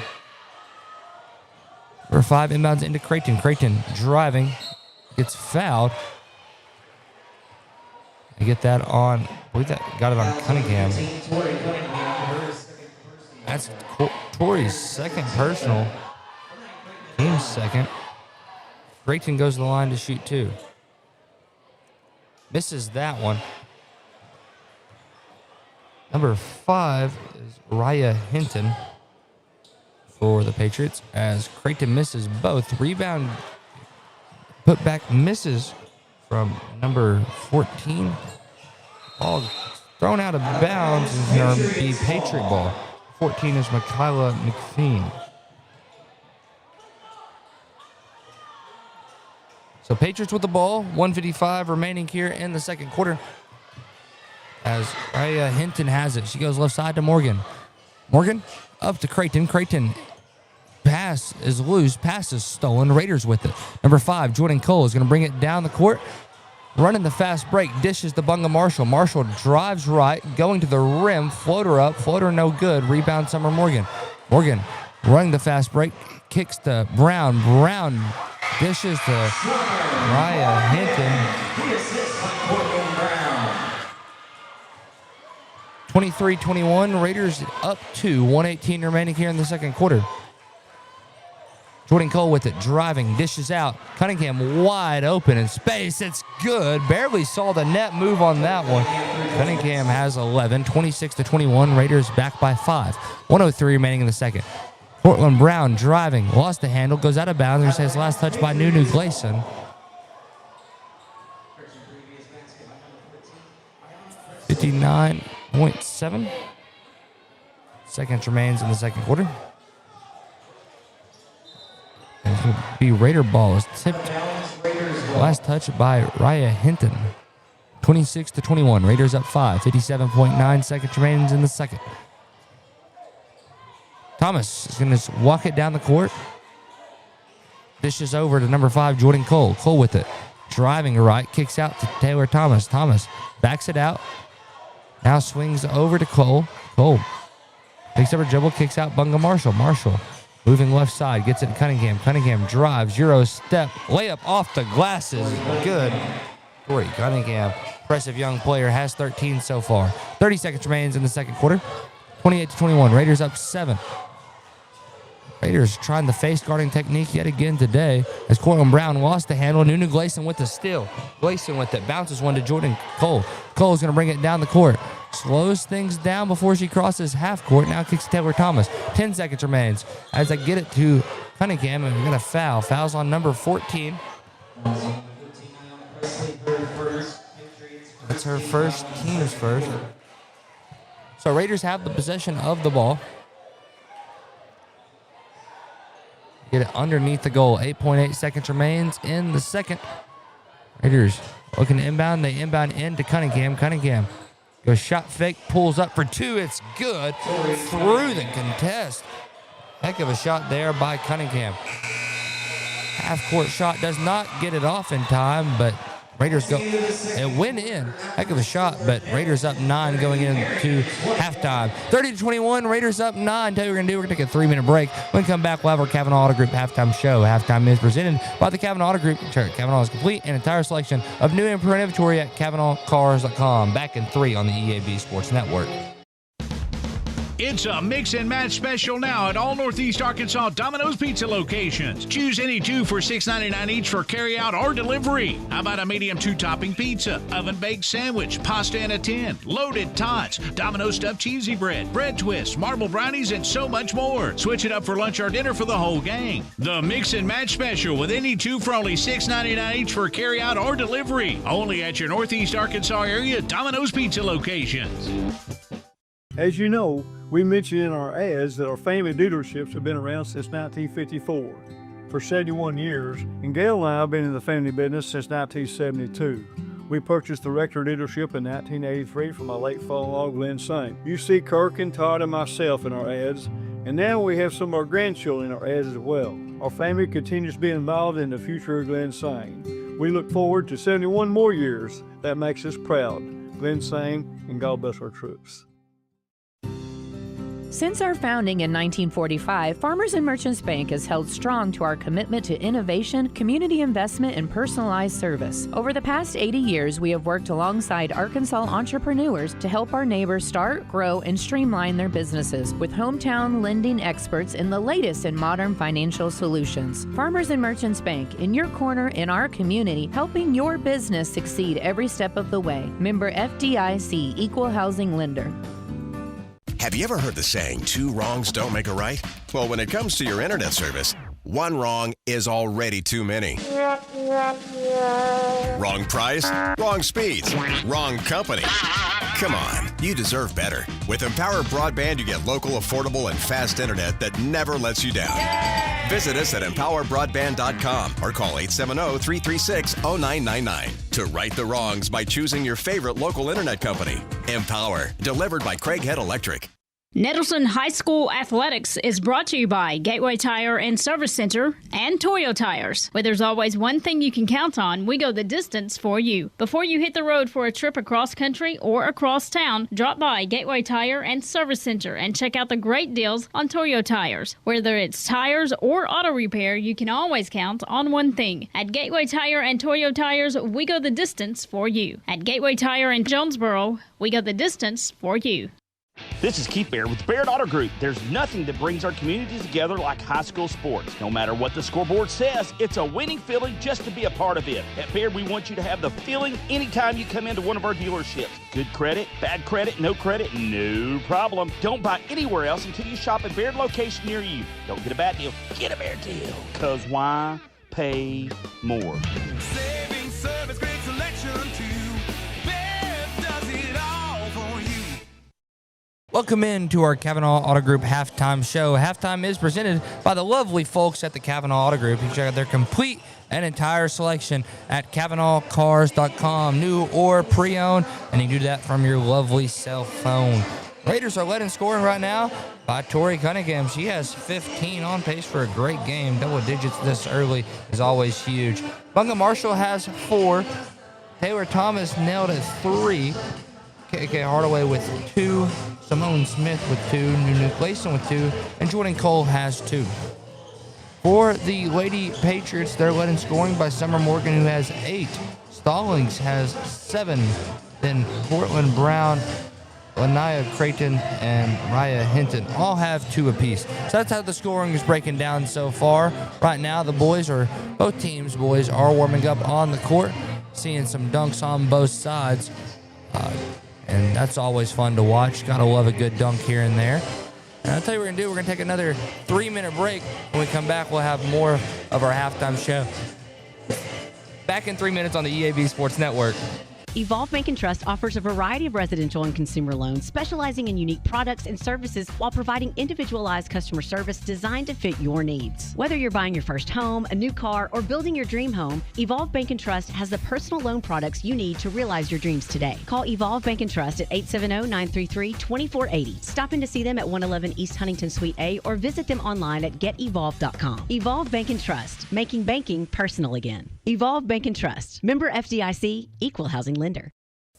Number 5 inbounds into Creighton. Creighton driving. Gets fouled. I get that on, I believe that got it on Cunningham. That's Tori's second personal. Team's second. Creighton goes to the line to shoot 2. Misses that one. Number 5 is Raya Hinton for the Patriots as Creighton misses both. Rebound put back misses from number 14. Ball thrown out of bounds is going to be Patriot ball. 14 is Michaela McPheen. So Patriots with the ball, 1:55 remaining here in the second quarter. As Raya Hinton has it. She goes left side to Morgan. Morgan up to Creighton. Creighton pass is loose. Pass is stolen. Raiders with it. Number 5, Jordan Cole is going to bring it down the court. Running the fast break. Dishes to Bunga Marshall. Marshall drives right. Going to the rim. Floater up. Floater no good. Rebound Summer Morgan. Morgan running the fast break. Kicks to Brown. Brown dishes to Raya Hinton. 23-21. Raiders up 2. 1:18 remaining here in the second quarter. Jordan Cole with it, driving, dishes out. Cunningham wide open in space. It's good. Barely saw the net move on that one. Cunningham has 11, 26-21. Raiders back by 5. 1:03 remaining in the second. Portland Brown driving, lost the handle, goes out of bounds. There's his last touch by Nunu Gleason. 59.7 seconds remains in the second quarter. And it's going to be Raider ball. Is tipped. Last touch by Raya Hinton. 26-21. Raiders up 5. 57.9 seconds remains in the second. Thomas is going to walk it down the court. Dishes over to number 5, Jordan Cole. Cole with it. Driving right. Kicks out to Taylor Thomas. Thomas backs it out. Now swings over to Cole. Cole picks up a dribble. Kicks out Bunga Marshall. Marshall moving left side. Gets it to Cunningham. Cunningham drives. Euro step. Layup off the glasses. Good. Corey Cunningham, impressive young player, has 13 so far. 30 seconds remains in the second quarter. 28-21. Raiders up 7. Raiders trying the face guarding technique yet again today as Cortland Brown lost the handle. Nunu Gleason with the steal. Gleason with it. Bounces one to Jordan Cole. Cole's going to bring it down the court. Slows things down before she crosses half court. Now kicks Taylor Thomas. 10 seconds remains as I get it to Cunningham, and we're going to foul. Fouls on number 14. That's her first, team's first. So Raiders have the possession of the ball. Get it underneath the goal. 8.8 seconds remains in the second. Raiders looking to inbound. They inbound into Cunningham. Cunningham goes shot fake, pulls up for 2. It's good. Through the contest. Heck of a shot there by Cunningham. Half-court shot does not get it off in time, but Raiders go. It went in. Heck of a shot, but Raiders up 9 going into halftime. 30-21, Raiders up 9. Tell you what we're going to do. We're going to take a 3-minute break. When we come back, we'll have our Kavanaugh Auto Group halftime show. Halftime is presented by the Kavanaugh Auto Group. Kavanaugh's complete and entire selection of new and improved inventory at KavanaughCars.com. Back in 3 on the EAB Sports Network. It's a mix and match special now at all Northeast Arkansas Domino's Pizza locations. Choose any two for $6.99 each for carry-out or delivery. How about a medium 2-topping pizza, oven-baked sandwich, pasta in a tin, loaded tots, Domino's stuffed cheesy bread, bread twists, marble brownies, and so much more. Switch it up for lunch or dinner for the whole gang. The mix and match special with any two for only $6.99 each for carry-out or delivery. Only at your Northeast Arkansas area Domino's Pizza locations. As you know, we mentioned in our ads that our family dealerships have been around since 1954, for 71 years, and Gail and I have been in the family business since 1972. We purchased the Rector dealership in 1983 from my late father-in-law, Glenn Saint. You see Kirk and Todd and myself in our ads, and now we have some of our grandchildren in our ads as well. Our family continues to be involved in the future of Glenn Saint. We look forward to 71 more years. That makes us proud. Glenn Saint, and God bless our troops. Since our founding in 1945, Farmers and Merchants Bank has held strong to our commitment to innovation, community investment, and personalized service. Over the past 80 years, we have worked alongside Arkansas entrepreneurs to help our neighbors start, grow, and streamline their businesses with hometown lending experts in the latest in modern financial solutions. Farmers and Merchants Bank, in your corner in our community, helping your business succeed every step of the way. Member FDIC, Equal Housing Lender. Have you ever heard the saying, 2 wrongs don't make a right? Well, when it comes to your internet service, 1 wrong is already too many. Wrong price, wrong speeds, wrong company. Come on, you deserve better. With Empower Broadband, you get local, affordable, and fast internet that never lets you down. Visit us at empowerbroadband.com or call 870-336-0999 to right the wrongs by choosing your favorite local internet company. Empower, delivered by Craig Head Electric. Nettleton High School Athletics is brought to you by Gateway Tire and Service Center and Toyo Tires. Where there's always one thing you can count on, we go the distance for you. Before you hit the road for a trip across country or across town, drop by Gateway Tire and Service Center and check out the great deals on Toyo Tires. Whether it's tires or auto repair, you can always count on one thing. At Gateway Tire and Toyo Tires, we go the distance for you. At Gateway Tire in Jonesboro, we go the distance for you. This is Keith Baird with the Baird Auto Group. There's nothing that brings our communities together like high school sports. No matter what the scoreboard says, it's a winning feeling just to be a part of it. At Baird, we want you to have the feeling anytime you come into one of our dealerships. Good credit, bad credit, no problem. Don't buy anywhere else until you shop at Baird location near you. Don't get a bad deal, get a Baird deal. Because why pay more? Saving service, great selection too. Baird does it all for you. Welcome in to our Kavanaugh Auto Group halftime show. Halftime is presented by the lovely folks at the Kavanaugh Auto Group. You can check out their complete and entire selection at KavanaughCars.com, new or pre-owned, and you can do that from your lovely cell phone. Raiders are led in scoring right now by Tori Cunningham. She has 15, on pace for a great game. Double digits this early is always huge. Bunga Marshall has 4. Taylor Thomas nailed it 3. KK Hardaway with 2, Simone Smith with 2, Nunu Clayson with 2, and Jordan Cole has 2. For the Lady Patriots, they're led in scoring by Summer Morgan, who has 8. Stallings has 7. Then Portland Brown, Lanaya Creighton, and Raya Hinton all have 2 apiece. So that's how the scoring is breaking down so far. Right now, both teams' boys are warming up on the court, seeing some dunks on both sides. And that's always fun to watch. Gotta love a good dunk here and there. And I'll tell you what we're gonna do. We're gonna take another 3-minute break. When we come back, we'll have more of our halftime show. Back in 3 minutes on the EAB Sports Network. Evolve Bank and Trust offers a variety of residential and consumer loans, specializing in unique products and services while providing individualized customer service designed to fit your needs. Whether you're buying your first home, a new car, or building your dream home, Evolve Bank and Trust has the personal loan products you need to realize your dreams today. Call Evolve Bank and Trust at 870-933-2480. Stop in to see them at 111 East Huntington Suite A or visit them online at getevolve.com. Evolve Bank and Trust, making banking personal again. Evolve Bank and Trust. Member FDIC, Equal Housing Lender.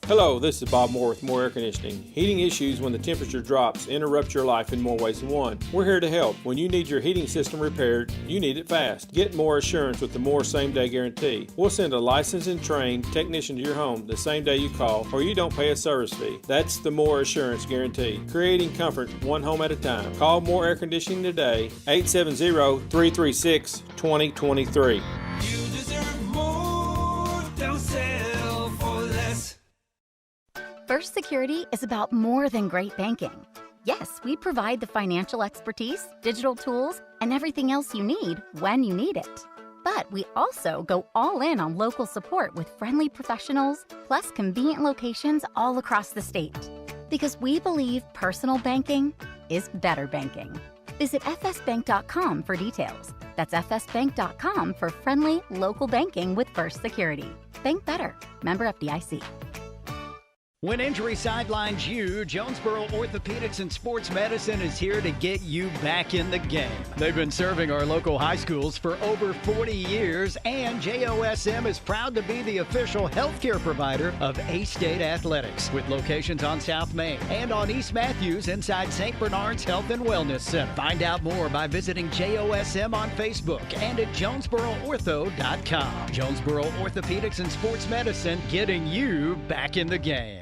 Hello, this is Bob Moore with Moore Air Conditioning. Heating issues when the temperature drops interrupt your life in more ways than one. We're here to help. When you need your heating system repaired, you need it fast. Get more assurance with the Moore same-day guarantee. We'll send a licensed and trained technician to your home the same day you call, or you don't pay a service fee. That's the Moore Assurance Guarantee. Creating comfort one home at a time. Call Moore Air Conditioning today, 870-336-2023. You deserve more, don't settle for less. First Security is about more than great banking. Yes, we provide the financial expertise, digital tools, and everything else you need when you need it. But we also go all in on local support with friendly professionals, plus convenient locations all across the state. Because we believe personal banking is better banking. Visit fsbank.com for details. That's fsbank.com for friendly local banking with First Security. Bank better. Member FDIC. When injury sidelines you, Jonesboro Orthopedics and Sports Medicine is here to get you back in the game. They've been serving our local high schools for over 40 years, and JOSM is proud to be the official healthcare provider of A-State Athletics, with locations on South Main and on East Matthews inside St. Bernard's Health and Wellness Center. Find out more by visiting JOSM on Facebook and at JonesboroOrtho.com. Jonesboro Orthopedics and Sports Medicine, getting you back in the game.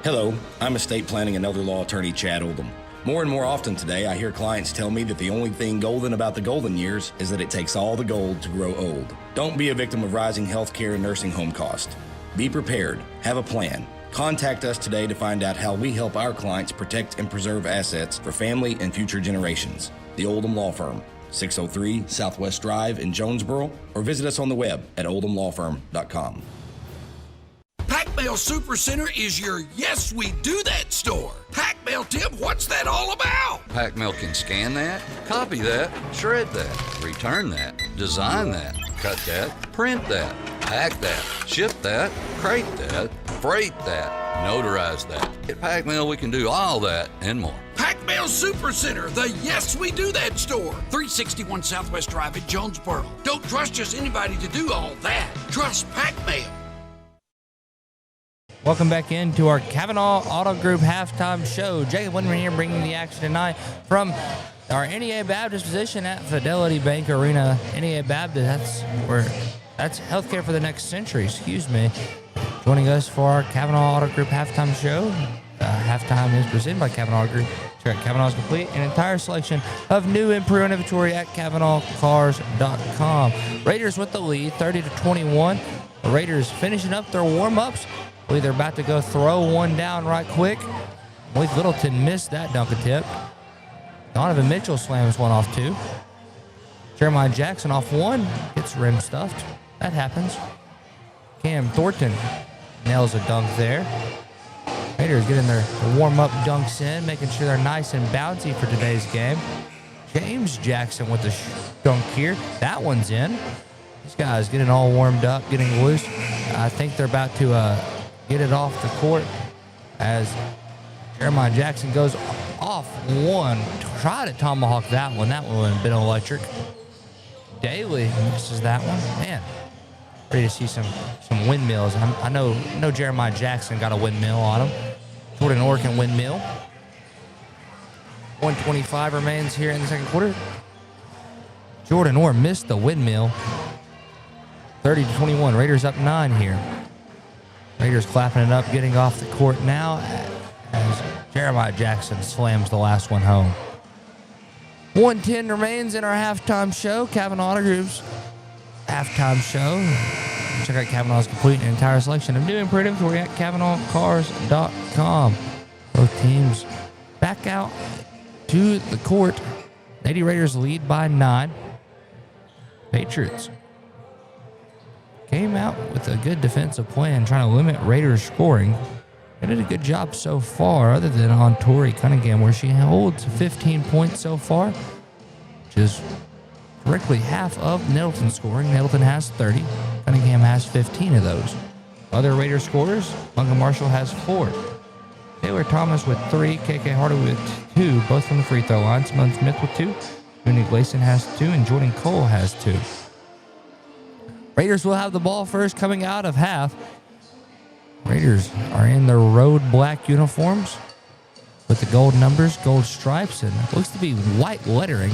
Hello, I'm estate planning and elder law attorney Chad Oldham. More and more often today, I hear clients tell me that the only thing golden about the golden years is that it takes all the gold to grow old. Don't be a victim of rising healthcare and nursing home costs. Be prepared. Have a plan. Contact us today to find out how we help our clients protect and preserve assets for family and future generations. The Oldham Law Firm, 603 Southwest Drive in Jonesboro, or visit us on the web at oldhamlawfirm.com. Pac-Mail Supercenter is your Yes We Do That store. Pac-Mail, Tim, what's that all about? Pac-Mail can scan that, copy that, shred that, return that, design that, cut that, print that, pack that, ship that, crate that, freight that, notarize that. At Pac-Mail, we can do all that and more. Pac-Mail Supercenter, the Yes We Do That store. 361 Southwest Drive at Jonesboro. Don't trust just anybody to do all that. Trust Pac-Mail. Welcome back into our Kavanaugh Auto Group halftime show. Jacob Windman here bringing the action tonight from our NEA Baptist position at Fidelity Bank Arena. NEA Baptist, that's healthcare for the next century, Joining us for our Kavanaugh Auto Group halftime show. Halftime is presented by Kavanaugh Auto Group. Check out Kavanaugh's complete and entire selection of new and pre-owned inventory at KavanaughCars.com. Raiders with the lead, 30-21. The Raiders finishing up their warm-ups. I believe they're about to go throw one down right quick. Malik Littleton missed that dunk attempt. Donovan Mitchell slams one off two. Jeremiah Jackson off one. Gets rim stuffed. That happens. Cam Thornton nails a dunk there. Raiders getting their warm-up dunks in, making sure they're nice and bouncy for today's game. James Jackson with the dunk here. That one's in. These guys getting all warmed up, getting loose. I think they're about to get it off the court as Jeremiah Jackson goes off one. Try to tomahawk that one. That one would have been electric. Daly misses that one. Man, ready to see some windmills. I know Jeremiah Jackson got a windmill on him. Jordan Orkin windmill. 1:25 remains here in the second quarter. Jordan Orr missed the windmill. 30-21. Raiders up 9 here. Raiders clapping it up, getting off the court now as Jeremiah Jackson slams the last one home. 1:10 remains in our halftime show. Kavanaugh Auto Group's halftime show. Check out Kavanaugh's complete and entire selection of new and pre-owned inventory at KavanaughCars.com. Both teams back out to the court. Lady Raiders lead by 9. Patriots came out with a good defensive plan, trying to limit Raiders scoring. They did a good job so far, other than on Tori Cunningham, where she holds 15 points so far, which is correctly half of Nettleton's scoring. Nettleton has 30. Cunningham has 15 of those. Other Raiders scorers, Bunga Marshall has 4. Taylor Thomas with 3, KK Harder with 2, both from the free throw line. Simone Smith with 2. Mooney Gleason has 2, and Jordan Cole has 2. Raiders will have the ball first coming out of half. Raiders are in their road black uniforms with the gold numbers, gold stripes, and looks to be white lettering.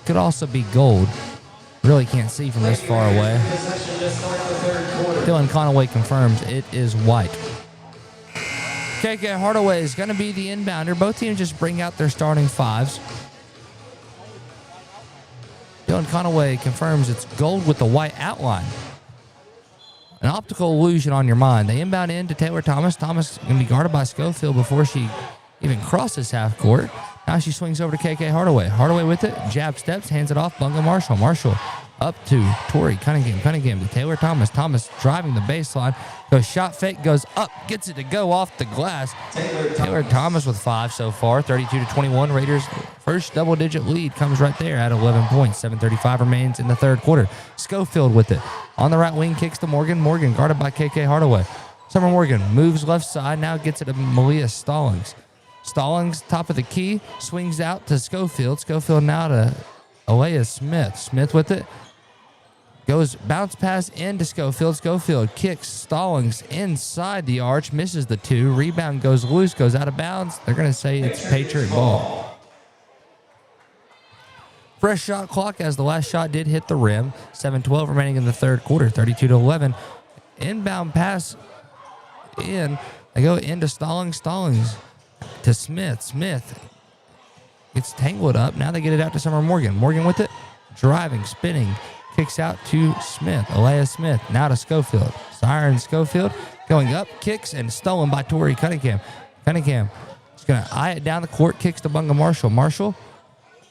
Could also be gold. Really can't see from this far away. Dylan Conaway confirms it is white. KK Hardaway is going to be the inbounder. Both teams just bring out their starting fives. Dylan Conaway confirms it's gold with the white outline. An optical illusion on your mind. They inbound in to Taylor Thomas. Thomas going to be guarded by Schofield before she even crosses half court. Now she swings over to KK Hardaway. Hardaway with it. Jab steps, hands it off. Bunga Marshall. Marshall up to Tori Cunningham. Cunningham to Taylor Thomas. Thomas driving the baseline. Goes shot fake, goes up, gets it to go off the glass. Taylor Thomas with 5 so far. 32-21. Raiders' first double-digit lead comes right there at 11 points. 7:35 remains in the third quarter. Schofield with it. On the right wing, kicks to Morgan. Morgan guarded by KK Hardaway. Summer Morgan moves left side. Now gets it to Malia Stallings. Stallings, top of the key, swings out to Schofield. Schofield now to Alea Smith. Smith with it. Goes bounce pass into Schofield. Schofield kicks Stallings inside the arch. Misses the 2. Rebound goes loose. Goes out of bounds. They're going to say it's Patriot ball. Fresh shot clock as the last shot did hit the rim. 7:12 remaining in the third quarter. 32-11. Inbound pass in. They go into Stallings. Stallings to Smith. Smith gets tangled up. Now they get it out to Summer Morgan. Morgan with it. Driving, spinning. Kicks out to Smith. Alea Smith. Now to Schofield. Siren Schofield going up. Kicks and stolen by Tori Cunningham. Cunningham is going to eye it down the court. Kicks to Bunga Marshall. Marshall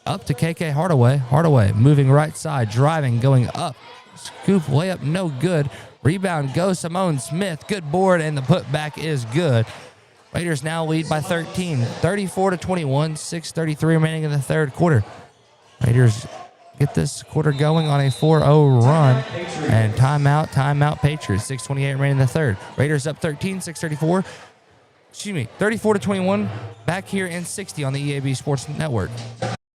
up to KK Hardaway. Hardaway moving right side. Driving. Going up. Scoop layup. No good. Rebound goes Simone Smith. Good board and the putback is good. Raiders now lead by 13, 34-21, 6:33 remaining in the third quarter. Raiders get this quarter going on a 4-0 run, and timeout, Patriots. 6:28 remaining in the third. Raiders up 13, 6:34. 34-21. Back here in 60 on the EAB Sports Network.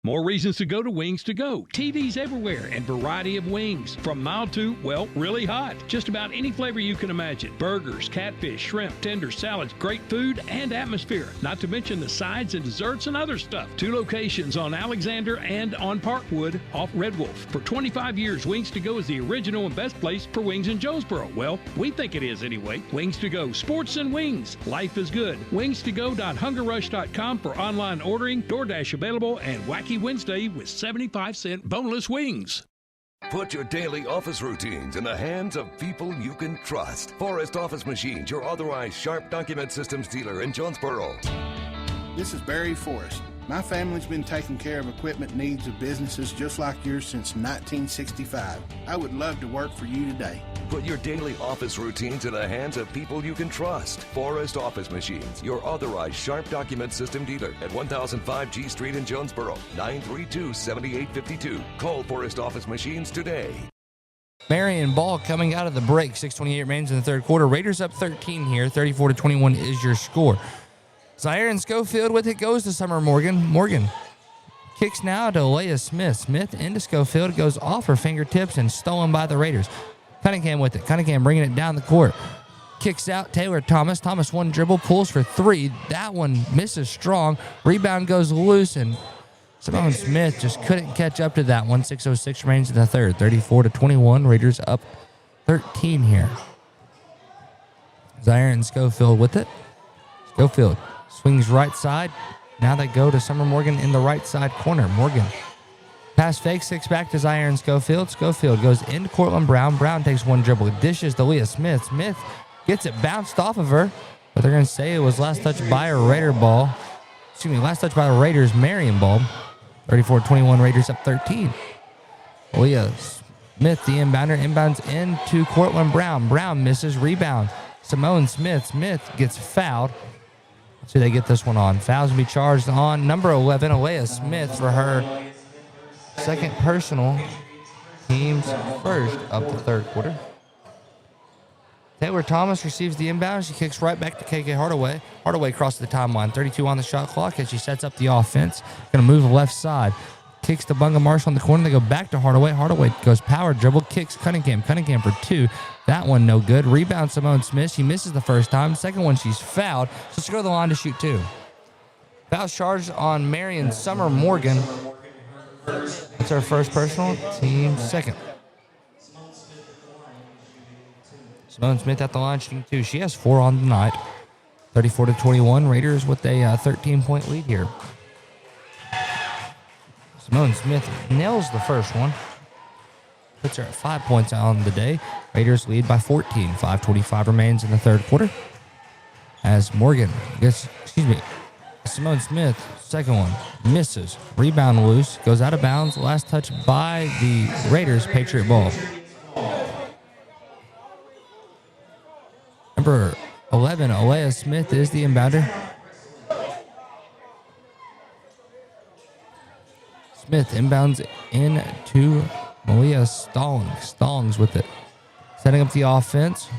More reasons to go to Wings to Go. TVs everywhere and variety of wings. From mild to, well, really hot. Just about any flavor you can imagine. Burgers, catfish, shrimp, tenders, salads, great food and atmosphere. Not to mention the sides and desserts and other stuff. 2 locations on Alexander and on Parkwood off Red Wolf. For 25 years, Wings to Go is the original and best place for wings in Jonesboro. Well, we think it is anyway. Wings to Go. Sports and wings. Life is good. Wings2go.hungerrush.com for online ordering, DoorDash available, and Wacky Wednesday with 75-cent boneless wings. Put your daily office routines in the hands of people you can trust. Forrest Office Machines, your authorized Sharp document systems dealer in Jonesboro. This is Barry Forrest. My family's been taking care of equipment needs of businesses just like yours since 1965. I would love to work for you today. Put your daily office routines in the hands of people you can trust. Forrest Office Machines, your authorized Sharp document system dealer at 1005 G Street in Jonesboro, 932-7852. Call Forrest Office Machines today. Marion ball coming out of the break. 6:28 remains in the third quarter. Raiders up 13 here. 34-21 is your score. Zaire and Schofield with it goes to Summer Morgan. Morgan kicks now to Alea Smith. Smith into Schofield. Goes off her fingertips and stolen by the Raiders. Cunningham with it. Cunningham bringing it down the court. Kicks out Taylor Thomas. Thomas one dribble. Pulls for 3. That one misses strong. Rebound goes loose and Simone Smith just couldn't catch up to that one. 6:06 remains in the third. 34-21. Raiders up 13 here. Zaire and Schofield with it. Schofield swings right side. Now they go to Summer Morgan in the right side corner. Morgan pass fake, 6 back to Zaire and Schofield. Schofield goes into Cortland Brown. Brown takes one dribble. Dishes to Leah Smith. Smith gets it bounced off of her, but they're going to say it was last touch by a Raider ball. Last touch by the Raiders, Marion ball. 34-21, Raiders up 13. Leah Smith, the inbounder, inbounds into Cortland Brown. Brown misses, rebound. Simone Smith. Smith gets fouled. So they get this one on. Fouls will be charged on number 11, Alea Smith, for her second personal, team's first of the third quarter. Taylor Thomas receives the inbound. She kicks right back to KK Hardaway. Hardaway crosses the timeline. 32 on the shot clock as she sets up the offense. Going to move left side. kicks to Bunga Marshall in the corner. They go back to Hardaway. Hardaway goes power dribble, kicks Cunningham. Cunningham for 2. That one no good. Rebound Simone Smith. She misses the first time. Second one, she's fouled. So she'll go to the line to shoot 2. Foul charged on Marion Summer Morgan. That's our first personal, team second. Simone Smith at the line shooting 2. She has 4 on the night. 34-21. Raiders with a 13-point lead here. Simone Smith nails the first one. Puts her at 5 points on the day. Raiders lead by 14. 5:25 remains in the third quarter. As Simone Smith, second one, misses. Rebound loose, goes out of bounds. Last touch by the Raiders, Patriot ball. Number 11, Alea Smith is the inbounder. Smith inbounds into Malia Stallings. Stallings with it. Setting up the offense.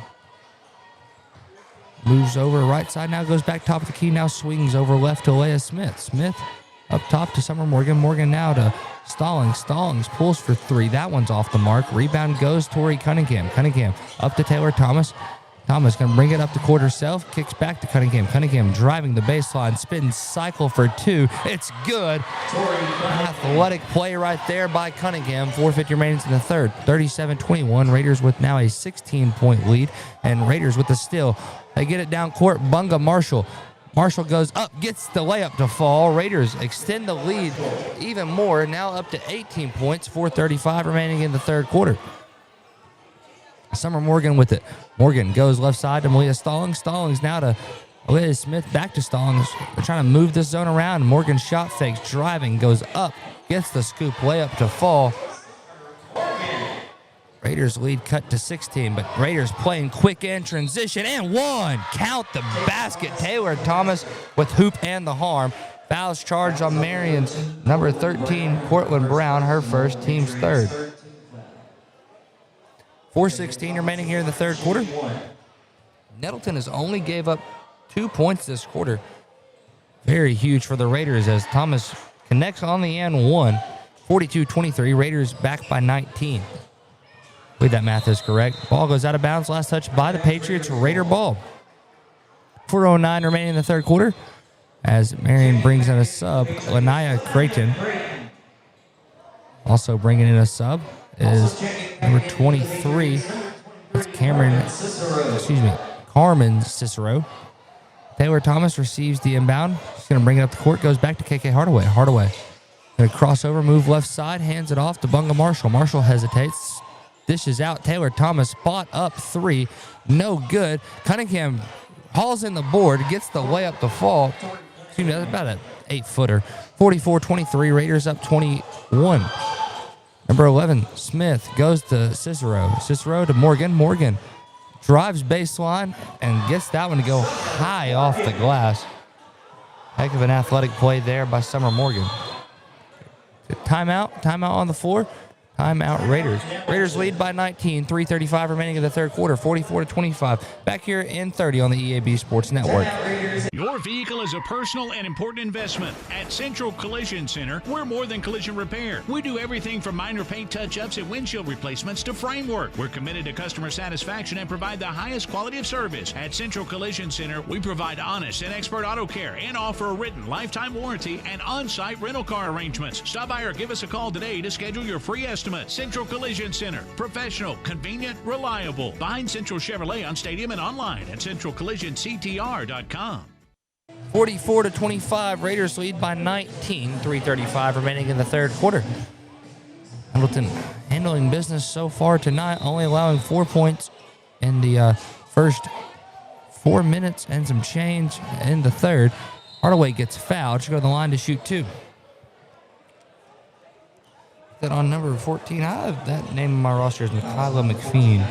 Moves over right side, now goes back top of the key, now swings over left to Alea Smith. Smith up top to Summer Morgan. Morgan now to Stallings. Stallings pulls for 3. That one's off the mark. Rebound goes Tori Cunningham. Cunningham up to Taylor Thomas. Thomas going to bring it up the court herself. Kicks back to Cunningham. Cunningham driving the baseline. Spin cycle for 2. It's good. Athletic play right there by Cunningham. 4:50 remains in the third. 37-21. Raiders with now a 16-point lead. And Raiders with the steal. They get it down court. Bunga Marshall. Marshall goes up, gets the layup to fall. Raiders extend the lead even more. Now up to 18 points. 4:35 remaining in the third quarter. Summer Morgan with it. Morgan goes left side to Malia Stallings. Stallings now to Alea Smith. Back to Stallings. They're trying to move this zone around. Morgan shot fakes, driving, goes up, gets the scoop layup to fall. Raiders lead cut to 16, but Raiders playing quick in transition and 1. Count the basket. Taylor Thomas with hoop and the harm. Fouls charged on Marion's number 13, Cortland Brown, her first, team's third. 4:16 remaining here in the third quarter. Nettleton has only gave up 2 points this quarter. Very huge for the Raiders as Thomas connects on the and 1. 42-23. Raiders back by 19. I believe that math is correct. Ball goes out of bounds. Last touch by the Patriots. Raider ball. 4:09 remaining in the third quarter as Marion brings in a sub. Lanaya Creighton also bringing in a sub is number 23. It's Carmen Cicero. Taylor Thomas receives the inbound. She's going to bring it up the court. Goes back to KK Hardaway. Hardaway going to cross over, move left side, hands it off to Bunga Marshall. Marshall hesitates. Dishes out. Taylor Thomas spot up 3. No good. Cunningham hauls in the board. Gets the layup to fall. Excuse me, that's about an 8-footer. 44-23. Raiders up 21. Number 11, Smith goes to Cicero. Cicero to Morgan. Morgan drives baseline and gets that one to go high off the glass. Heck of an athletic play there by Summer Morgan. Timeout on the floor. Timeout Raiders. Raiders lead by 19. 3:35 remaining in the third quarter. 44-25. Back here in 30 on the EAB Sports Network. Your vehicle is a personal and important investment. At Central Collision Center, we're more than collision repair. We do everything from minor paint touch-ups and windshield replacements to framework. We're committed to customer satisfaction and provide the highest quality of service. At Central Collision Center, we provide honest and expert auto care and offer a written lifetime warranty and on-site rental car arrangements. Stop by or give us a call today to schedule your free estimate. Central Collision Center. Professional, convenient, reliable. Behind Central Chevrolet on Stadium and online at centralcollisionctr.com. 44-25. Raiders lead by 19. 3:35 remaining in the third quarter. Nettleton handling business so far tonight, only allowing 4 points in the first 4 minutes and some change in the third. Hardaway gets fouled. She'll go to the line to shoot 2. That on number 14, I have that name on my roster is Mikayla McPheen.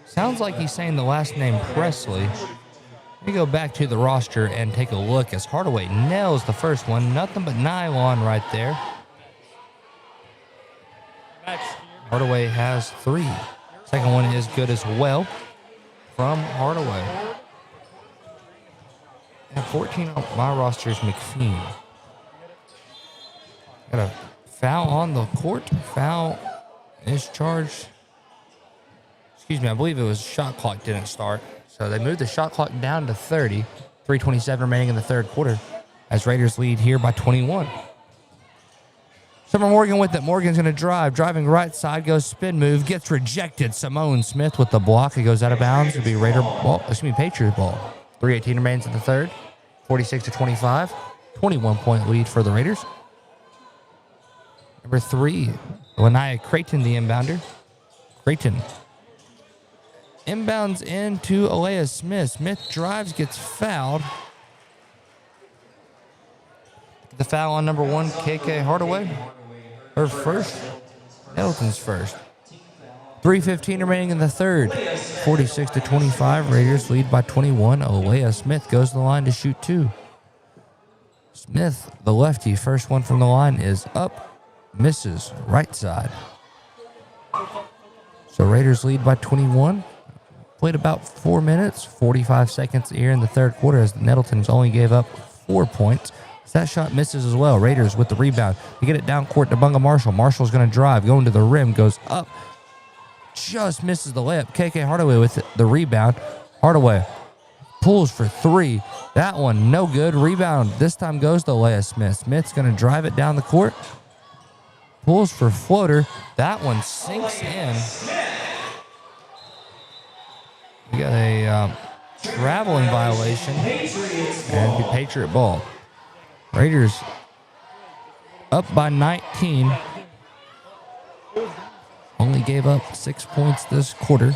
Sounds like he's saying the last name Presley. Let me go back to the roster and take a look as Hardaway nails the first one. Nothing but nylon right there. Hardaway has 3. Second one is good as well from Hardaway. And 14 on my roster is McPheen. Got a foul on the court. Foul is charged. Excuse me, I believe it was shot clock didn't start. So they moved the shot clock down to 30. 3:27 remaining in the third quarter as Raiders lead here by 21. Summer Morgan with it. Morgan's going to drive. Driving right side, goes spin move. Gets rejected. Simone Smith with the block. It goes out of bounds. It'll be Patriots ball. 3:18 remains in the third. 46-25. 21-point lead for the Raiders. Number 3, Lanaya Creighton, the inbounder. Creighton inbounds into Alea Smith. Smith drives, gets fouled. The foul on number 1, KK Hardaway. Her first. Nettleton's first. 3:15 remaining in the third. 46-25. Raiders lead by 21. Alea Smith goes to the line to shoot 2. Smith, the lefty, first one from the line is up. Misses right side. So Raiders lead by 21. Played about 4 minutes, 45 seconds here in the third quarter as the Nettletons only gave up 4 points. That shot misses as well. Raiders with the rebound. You get it down court to Bunga Marshall. Marshall's going to drive, going to the rim, goes up. Just misses the layup. KK Hardaway with the rebound. Hardaway pulls for 3. That one no good. Rebound this time goes to Alea Smith. Smith's going to drive it down the court. Pulls for floater. That one sinks in. We got a traveling violation and the Patriot ball. Raiders up by 19. Only gave up 6 points this quarter.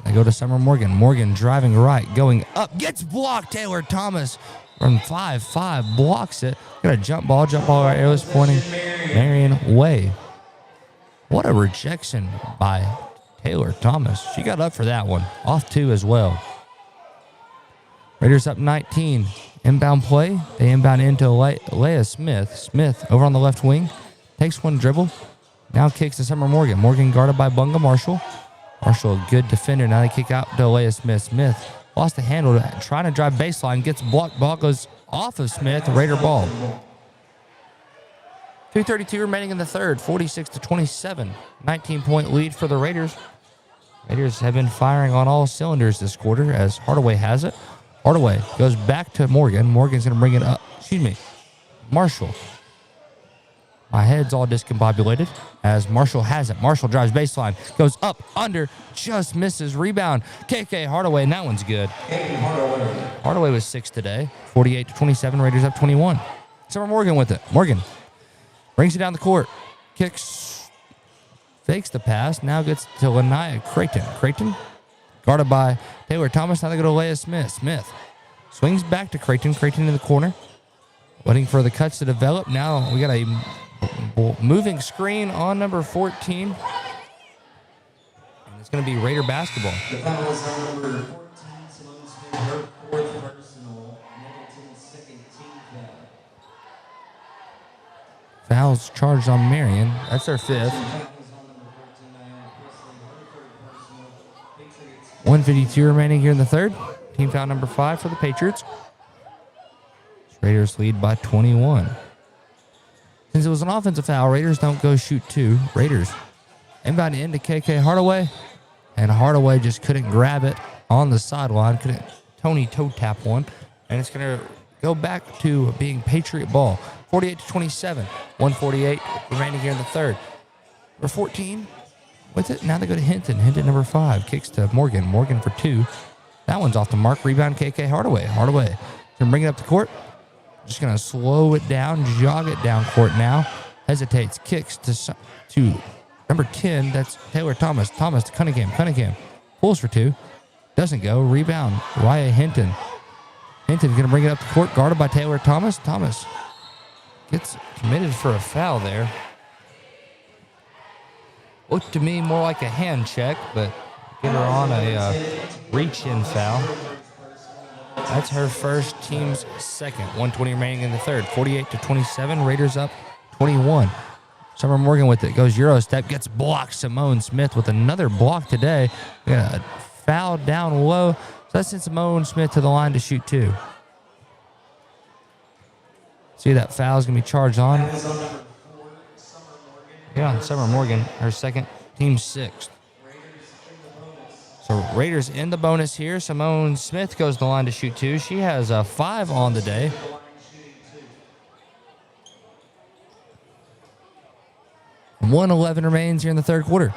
They go to Summer Morgan. Morgan driving right, going up, gets blocked. Taylor Thomas from 5'5", blocks it. Got a jump ball right, arrows pointing Marion way. What a rejection by Taylor Thomas. She got up for that one. Off 2 as well. Raiders up 19. Inbound play. They inbound into Leah Smith. Smith over on the left wing. Takes one dribble. Now kicks to Summer Morgan. Morgan guarded by Bunga Marshall. Marshall, a good defender. Now they kick out to Leah Smith. Smith lost the handle. Trying to drive baseline. Gets blocked. Ball goes off of Smith. Raider ball. 2:32 remaining in the third. 46-27. 19-point lead for the Raiders. Raiders have been firing on all cylinders this quarter as Hardaway has it. Hardaway goes back to Morgan. Morgan's going to bring it up. Marshall. My head's all discombobulated as Marshall has it. Marshall drives baseline. Goes up, under, just misses. Rebound. KK Hardaway, and that one's good. Hardaway was 6 today. 48-27. Raiders up 21. Summer Morgan with it. Morgan brings it down the court. Kicks. Fakes the pass. Now gets to Lanaya Creighton. Creighton guarded by Taylor Thomas. Now they go to Leah Smith. Smith swings back to Creighton. Creighton in the corner. Waiting for the cuts to develop. Now we got a moving screen on number 14. And it's going to be Raider basketball. The foul is on number 14, Simone Smith, her 4th personal, Nettleton's 2nd team foul. Fouls charged on Marion. That's their 5th. 1:52 remaining here in the third. Team foul number 5 for the Patriots. Raiders lead by 21. Since it was an offensive foul, Raiders don't go shoot 2. Raiders inbound into KK Hardaway, and Hardaway just couldn't grab it on the sideline. Couldn't Tony toe tap one, and it's going to go back to being Patriot ball. 48-27. 1:48 remaining here in the third. Number 14 with it. Now they go to Hinton. Hinton number 5 kicks to Morgan. Morgan for 2. That one's off the mark. Rebound KK Hardaway. Hardaway can bring it up the court. Just going to slow it down, jog it down court now. Hesitates, kicks to number 10. That's Taylor Thomas. Thomas to Cunningham. Cunningham pulls for 2. Doesn't go. Rebound, Raya Hinton. Hinton's going to bring it up the court, guarded by Taylor Thomas. Thomas gets committed for a foul there. Looked to me more like a hand check, but get her on a reach-in foul. That's her first, team's second. 1:20 remaining in the third. 48-27. Raiders up 21. Summer Morgan with it. Goes Euro step. Gets blocked. Simone Smith with another block today. We got a foul down low. So that sends Simone Smith to the line to shoot 2. See, that foul's going to be charged on. Yeah, Summer Morgan, her second, team sixth. So Raiders in the bonus here. Simone Smith goes to the line to shoot 2. She has a 5 on the day. .111 remains here in the third quarter.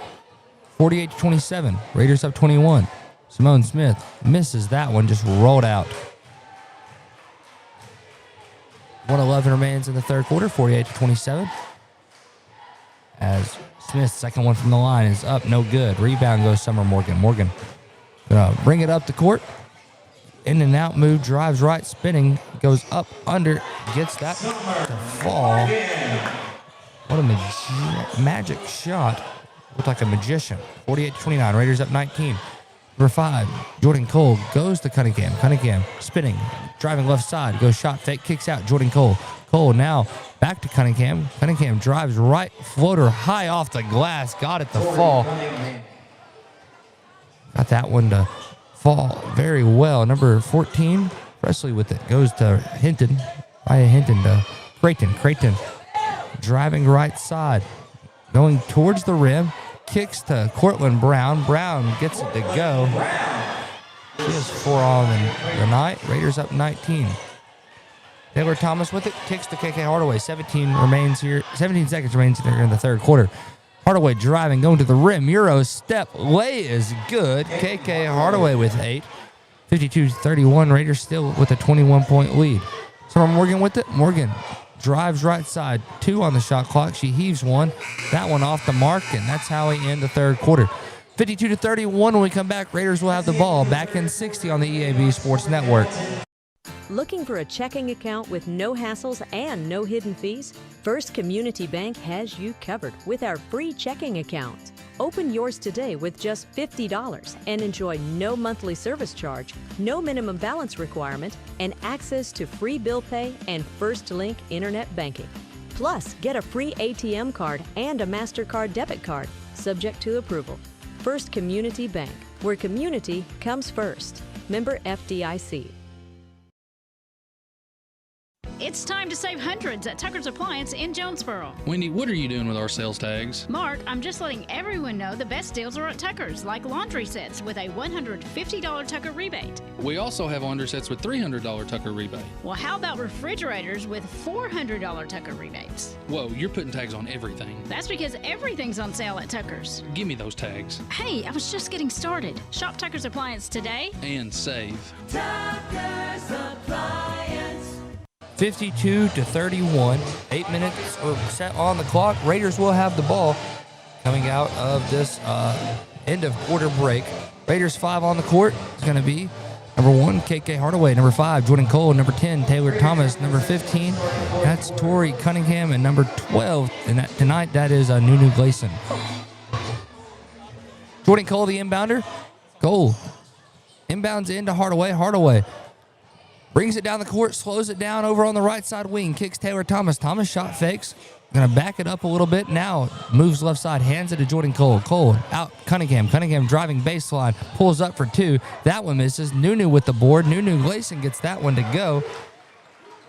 48-27. Raiders up 21. Simone Smith misses that one, just rolled out. 111 remains in the third quarter, 48-27. As Smith's second one from the line is up, no good. Rebound goes Summer Morgan. Morgan gonna bring it up the court. In and out move, drives right, spinning, goes up, under, gets that to fall. What a magic shot. Looked like a magician. 48-29, Raiders up 19. Number 5, Jordan Cole goes to Cunningham. Cunningham spinning, driving left side, goes shot fake, kicks out. Jordan Cole. Cole now back to Cunningham. Cunningham drives right, floater high off the glass, got it to fall. Got that one to fall very well. Number 14, Presley with it, goes to Hinton. Raya Hinton to Creighton. Creighton driving right side, going towards the rim, kicks to Cortland Brown. Brown gets it to go. She has 4 on the night. Raiders up 19. Taylor Thomas with it, kicks to KK Hardaway. 17 seconds remains here in the third quarter. Hardaway driving, going to the rim. Euro step lay is good. KK Hardaway with 8. 52-31. Raiders still with a 21-point lead. Summer Morgan with it. Morgan drives right side. 2 on the shot clock. She heaves one. That one off the mark, and that's how we end the third quarter. 52-31. When we come back, Raiders will have the ball. Back in 60 on the EAB Sports Network. Looking for a checking account with no hassles and no hidden fees? First Community Bank has you covered with our free checking account. Open yours today with just $50 and enjoy no monthly service charge, no minimum balance requirement, and access to free bill pay and First Link internet banking. Plus, get a free ATM card and a MasterCard debit card, subject to approval. First Community Bank, where community comes first. Member FDIC. It's time to save hundreds at Tucker's Appliance in Jonesboro. Wendy, what are you doing with our sales tags? Mark, I'm just letting everyone know the best deals are at Tucker's, like laundry sets with a $150 Tucker rebate. We also have laundry sets with $300 Tucker rebate. Well, how about refrigerators with $400 Tucker rebates? Whoa, you're putting tags on everything. That's because everything's on sale at Tucker's. Give me those tags. Hey, I was just getting started. Shop Tucker's Appliance today and save. Tucker's Appliance. 52-31. 8 minutes are set on the clock. Raiders will have the ball coming out of this end of quarter break. Raiders 5 on the court is going to be number 1, KK Hardaway. Number 5, Jordan Cole. Number 10, Taylor Thomas. Number 15, that's Tori Cunningham. And number 12, and tonight that is Nunu Gleason. Jordan Cole, the inbounder. Cole inbounds into Hardaway. Hardaway brings it down the court, slows it down over on the right side wing, kicks Taylor Thomas. Thomas shot fakes, going to back it up a little bit. Now moves left side, hands it to Jordan Cole. Cole out, Cunningham. Cunningham driving baseline, pulls up for 2. That one misses. Nunu with the board. Nunu Gleason gets that one to go.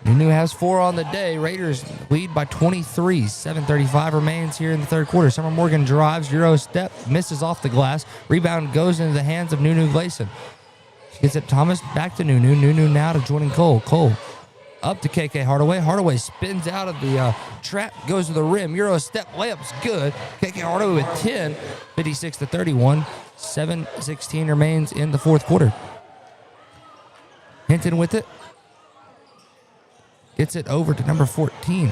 Nunu has 4 on the day. Raiders lead by 23. 7:35 remains here in the third quarter. Summer Morgan drives, Euro step, misses off the glass. Rebound goes into the hands of Nunu Gleason. Gets it Thomas, back to Nunu. Nunu now to Jordan Cole. Cole up to KK Hardaway. Hardaway spins out of the trap, goes to the rim. Euro step, layup's good. KK Hardaway with 10, 56-31. 7:16 remains in the fourth quarter. Hinton with it. Gets it over to number 14.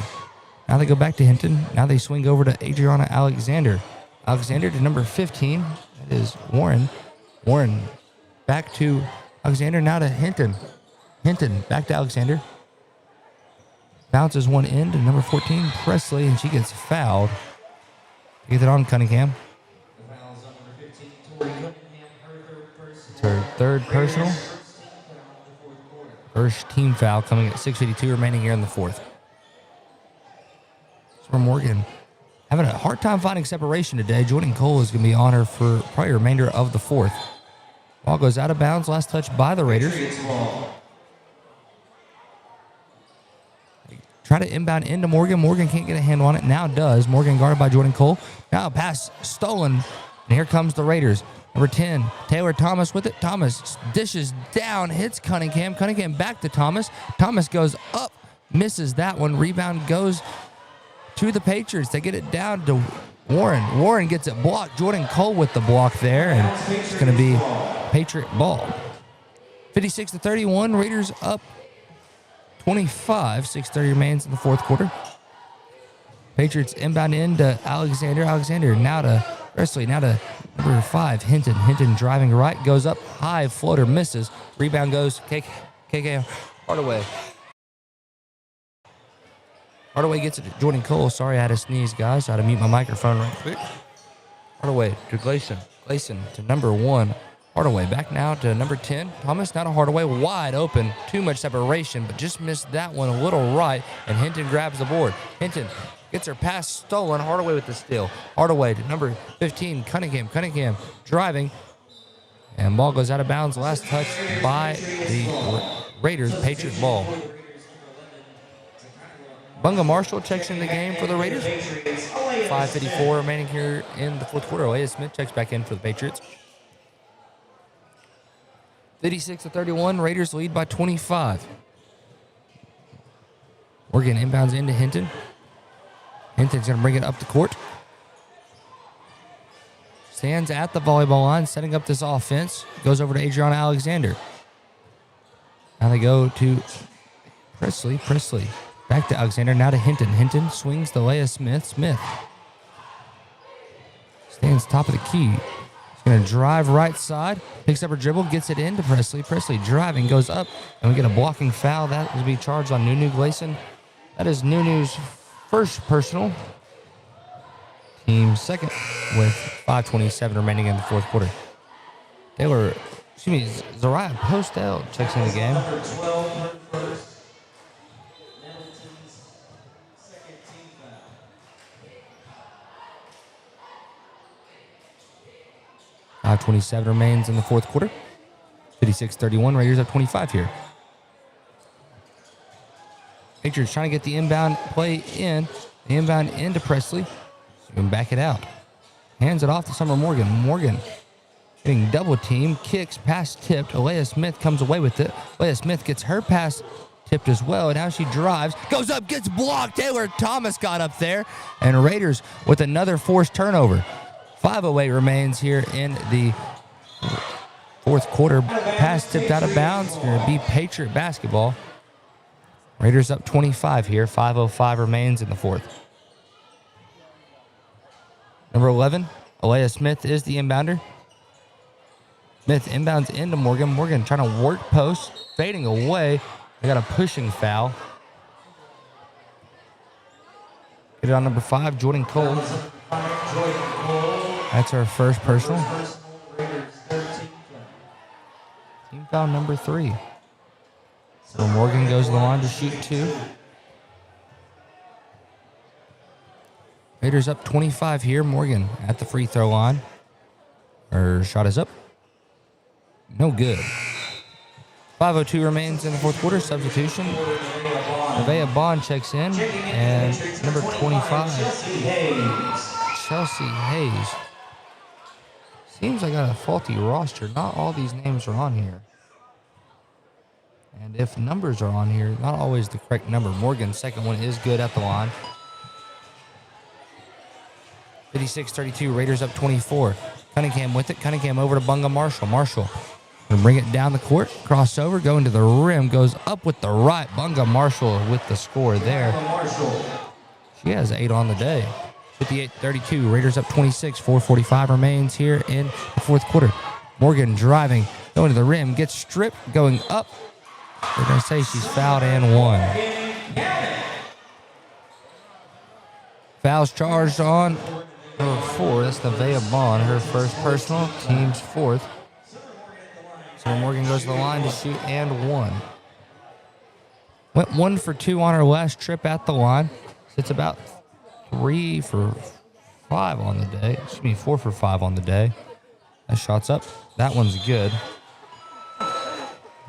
Now they go back to Hinton. Now they swing over to Adriana Alexander. Alexander to number 15. That is Warren. Warren back to Alexander, now to Hinton. Hinton back to Alexander. Bounces one in to number 14, Presley, and she gets fouled. Get it on Cunningham. It's her third personal. First team foul coming at 6:52 remaining here in the fourth. Summer Morgan having a hard time finding separation today. Jordan Cole is going to be on her for probably the remainder of the fourth. Ball goes out of bounds. Last touch by the Raiders. Try to inbound into Morgan. Morgan can't get a handle on it. Now does. Morgan guarded by Jordan Cole. Now a pass stolen. And here comes the Raiders. Number 10, Taylor Thomas with it. Thomas dishes down, hits Cunningham. Cunningham back to Thomas. Thomas goes up, misses that one. Rebound goes to the Patriots. They get it down to Warren. Warren gets it blocked. Jordan Cole with the block there, and it's going to be Patriot ball. 56-31, Raiders up 25. 6:30 remains in the fourth quarter. Patriots inbound into Alexander. Alexander now to Presley. Now to number 5, Hinton. Hinton driving right, goes up high, floater misses. Rebound goes KK Hardaway. Hardaway gets it to Jordan Cole. Sorry, I had to sneeze, guys. I had to mute my microphone right quick. Hardaway to Gleason. Gleason to number 1. Hardaway back now to number 10. Thomas now to Hardaway. Wide open. Too much separation, but just missed that one a little right, and Hinton grabs the board. Hinton gets her pass stolen. Hardaway with the steal. Hardaway to number 15, Cunningham. Cunningham driving, and ball goes out of bounds. Last touch by the Raiders. Patriot ball. Bunga Marshall checks in the game for the Raiders. 5:54 remaining here in the fourth quarter. Alea Smith checks back in for the Patriots. 56-31, Raiders lead by 25. Morgan inbounds into Hinton. Hinton's going to bring it up the court. Stands at the volleyball line, setting up this offense. Goes over to Adriana Alexander. Now they go to Presley. Presley back to Alexander. Now to Hinton. Hinton swings to Leia Smith. Smith stands top of the key. She's going to drive right side. Picks up her dribble. Gets it into Presley. Presley driving. Goes up. And we get a blocking foul. That will be charged on Nunu Gleason. That is Nunu's first personal. Team second with 5:27 remaining in the fourth quarter. Zariah Postel checks in the game. 5:27 remains in the fourth quarter. 56-31, Raiders up 25 here. Patriots trying to get the inbound play in. The inbound into Presley. So you can back it out. Hands it off to Summer Morgan. Morgan getting double teamed. Kicks, pass tipped. Alea Smith comes away with it. Alea Smith gets her pass tipped as well. And now she drives. Goes up, gets blocked. Taylor Thomas got up there. And Raiders with another forced turnover. 5:08 remains here in the fourth quarter. Pass tipped out of bounds. Going to be Patriot basketball. Raiders up 25 here. 5:05 remains in the fourth. Number 11, Alea Smith is the inbounder. Smith inbounds into Morgan. Morgan trying to work post, fading away. They got a pushing foul. Get it on number 5, Jordan Cole. That's our first personal. Team foul number 3. So Morgan goes to the line to shoot 2. Raiders up 25 here. Morgan at the free throw line. Her shot is up. No good. 5:02 remains in the fourth quarter. Substitution. Nevaeh Bond checks in. And number 25, Chelsea Hayes. Seems I got a faulty roster. Not all these names are on here. And if numbers are on here, not always the correct number. Morgan's second one is good at the line. 56-32, Raiders up 24. Cunningham with it. Cunningham over to Bunga Marshall. Marshall going to bring it down the court. Crossover, going to the rim. Goes up with the right. Bunga Marshall with the score there. She has 8 on the day. 58-32, Raiders up 26. 4:45 remains here in the fourth quarter. Morgan driving, going to the rim. Gets stripped, going up. They're going to say she's fouled and won. Fouls charged on her 4. That's Nevaeh Bond, her first personal, team's 4th. So Morgan goes to the line to shoot and 1. Went 1 for 2 on her last trip at the line. It's about 3 for 5 on the day. 4 for 5 on the day. That shot's up. That one's good.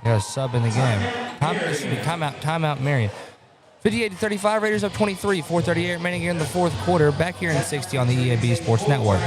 Got a sub in the game. Timeout, Marion. 58-35, Raiders up 23, 4:38 remaining in the fourth quarter. Back here in 60 on the EAB Sports Network.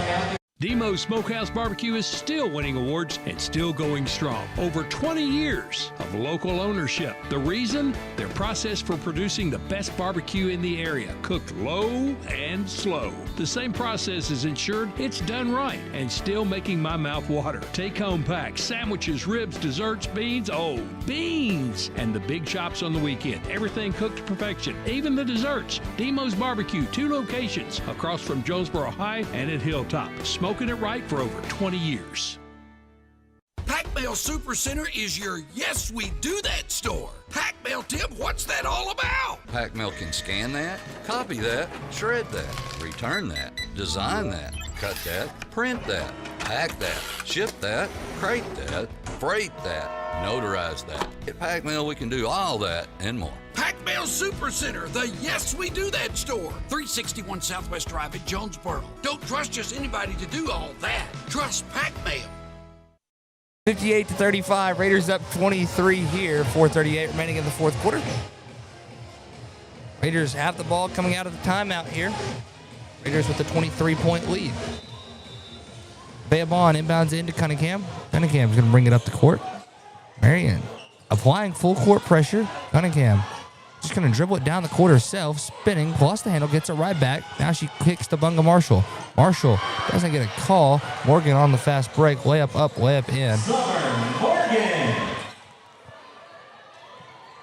Demo's Smokehouse Barbecue is still winning awards and still going strong. Over 20 years of local ownership. The reason? Their process for producing the best barbecue in the area, cooked low and slow. The same process is ensured it's done right and still making my mouth water. Take-home packs, sandwiches, ribs, desserts, beans. Oh, beans! And the big chops on the weekend. Everything cooked to perfection, even the desserts. Demo's Barbecue, 2 locations across from Jonesboro High and at Hilltop. Smoking it right for over 20 years. Pac Mail Supercenter is your Yes We Do That store. Pac Mail, Tim, what's that all about? Pac Mail can scan that, copy that, shred that, return that, design that, cut that, print that, pack that, ship that, crate that, freight that, notarize that. At Pac Mail, we can do all that and more. Pac Mail Supercenter, the Yes We Do That store. 361 Southwest Drive at Jonesboro. Don't trust just anybody to do all that. Trust Pac Mail. 58-35, Raiders up 23 here, 4:38 remaining in the fourth quarter. Raiders have the ball coming out of the timeout here. Raiders with a 23-point lead. Bayabon inbounds into Cunningham. Cunningham's going to bring it up the court. Marion applying full court pressure. Cunningham just going to dribble it down the court herself, spinning, lost the handle, gets it right back. Now she kicks to Bunga Marshall. Marshall doesn't get a call. Morgan on the fast break. Layup up, layup in.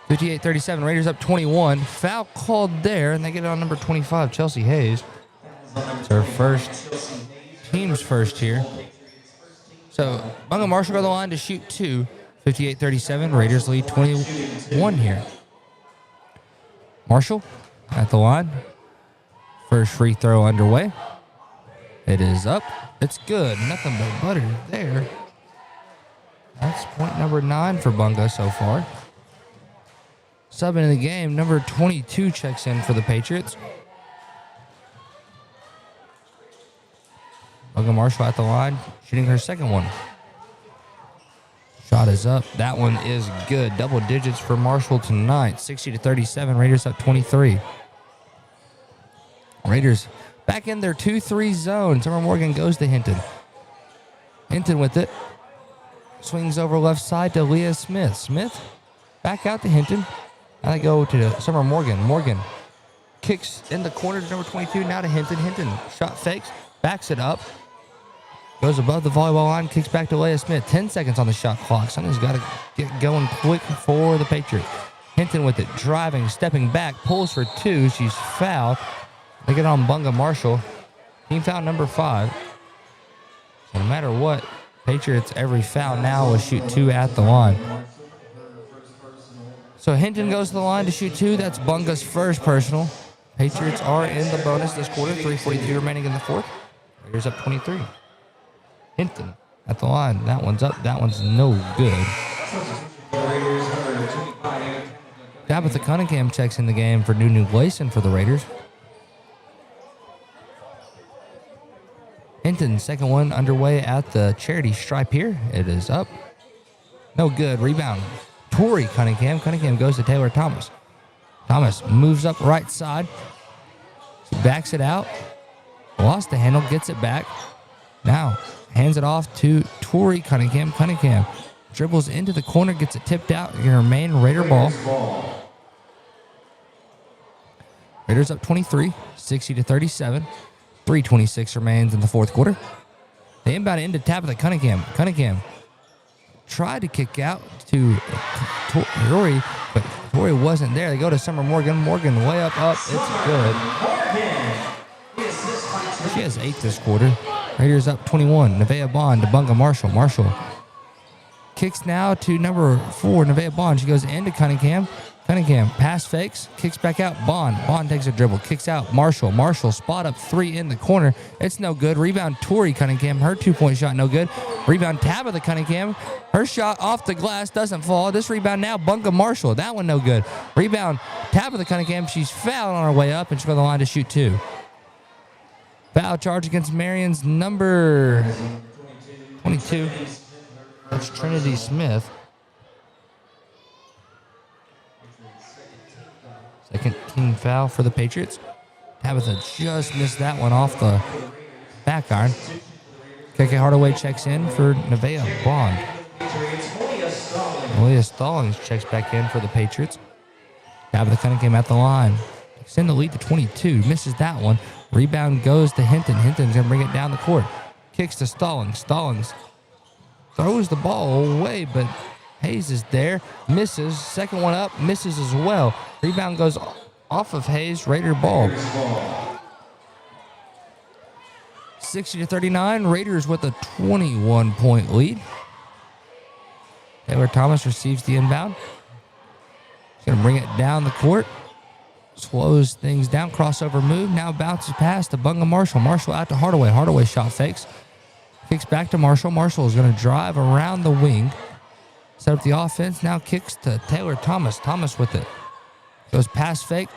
58-37, Raiders up 21. Foul called there, and they get it on number 25, Chelsea Hayes. It's her first, team's first here. So Bunga Marshall go to the line to shoot 2. 58-37, Raiders lead 21 here. Marshall at the line. First free throw underway. It is up. It's good. Nothing but butter there. That's point number 9 for Bunga so far. Subbing in the game, number 22 checks in for the Patriots. Bunga Marshall at the line, shooting her second one. Shot is up. That one is good. Double digits for Marshall tonight. 60-37. Raiders up 23. Raiders back in their 2-3 zone. Summer Morgan goes to Hinton. Hinton with it. Swings over left side to Leah Smith. Smith back out to Hinton. Now they go to Summer Morgan. Morgan kicks in the corner to number 22. Now to Hinton. Hinton shot fakes. Backs it up. Goes above the volleyball line, kicks back to Leah Smith. 10 seconds on the shot clock. Something's got to get going quick for the Patriots. Hinton with it, driving, stepping back, pulls for 2. She's fouled. They get on Bunga Marshall. Team foul number 5. So no matter what, Patriots every foul now will shoot 2 at the line. So Hinton goes to the line to shoot 2. That's Bunga's first personal. Patriots are in the bonus this quarter. 3:42 remaining in the fourth. Raiders up 23. Hinton at the line. That one's up. That one's no good. Tabitha Cunningham checks in the game for Nunu Gleason for the Raiders. Hinton, second one underway at the charity stripe here. It is up. No good. Rebound. Tori Cunningham. Cunningham goes to Taylor Thomas. Thomas moves up right side. She backs it out. Lost the handle. Gets it back. Now hands it off to Tori Cunningham. Cunningham dribbles into the corner, gets it tipped out. Going to remain Raider ball. Raiders up 23, 60-37. 3:26 remains in the fourth quarter. They inbound into Tabitha Cunningham. Cunningham tried to kick out to Tori, but Tori wasn't there. They go to Summer Morgan. Morgan way up. It's good. She has 8 this quarter. Raiders up 21. Nevaeh Bond to Bunga Marshall. Marshall kicks now to number 4, Nevaeh Bond. She goes into Cunningham. Cunningham pass fakes, kicks back out. Bond takes a dribble, kicks out. Marshall spot up 3 in the corner. It's no good. Rebound Tori Cunningham. Her 2-point shot no good. Rebound Tabitha Cunningham. Her shot off the glass doesn't fall. This rebound now Bunga Marshall. That one no good. Rebound Tabitha Cunningham. She's fouled on her way up and she's on the line to shoot 2. Foul charge against Marion's number 22. That's Trinity Smith. Second team foul for the Patriots. Tabitha just missed that one off the back iron. KK Hardaway checks in for Nevaeh Bond. Malia Stallings checks back in for the Patriots. Tabitha Cunningham at the line. Extend the lead to 22. Misses that one. Rebound goes to Hinton. Hinton's going to bring it down the court. Kicks to Stallings. Stallings throws the ball away, but Hayes is there. Misses. Second one up. Misses as well. Rebound goes off of Hayes. Raider ball. 60-39. Raiders with a 21-point lead. Taylor Thomas receives the inbound. He's going to bring it down the court. Slows things down. Crossover move. Now bounces past to Bunga Marshall. Marshall out to Hardaway. Hardaway shot fakes. Kicks back to Marshall. Marshall is going to drive around the wing. Set up the offense. Now kicks to Taylor Thomas. Thomas with it. Goes pass fake.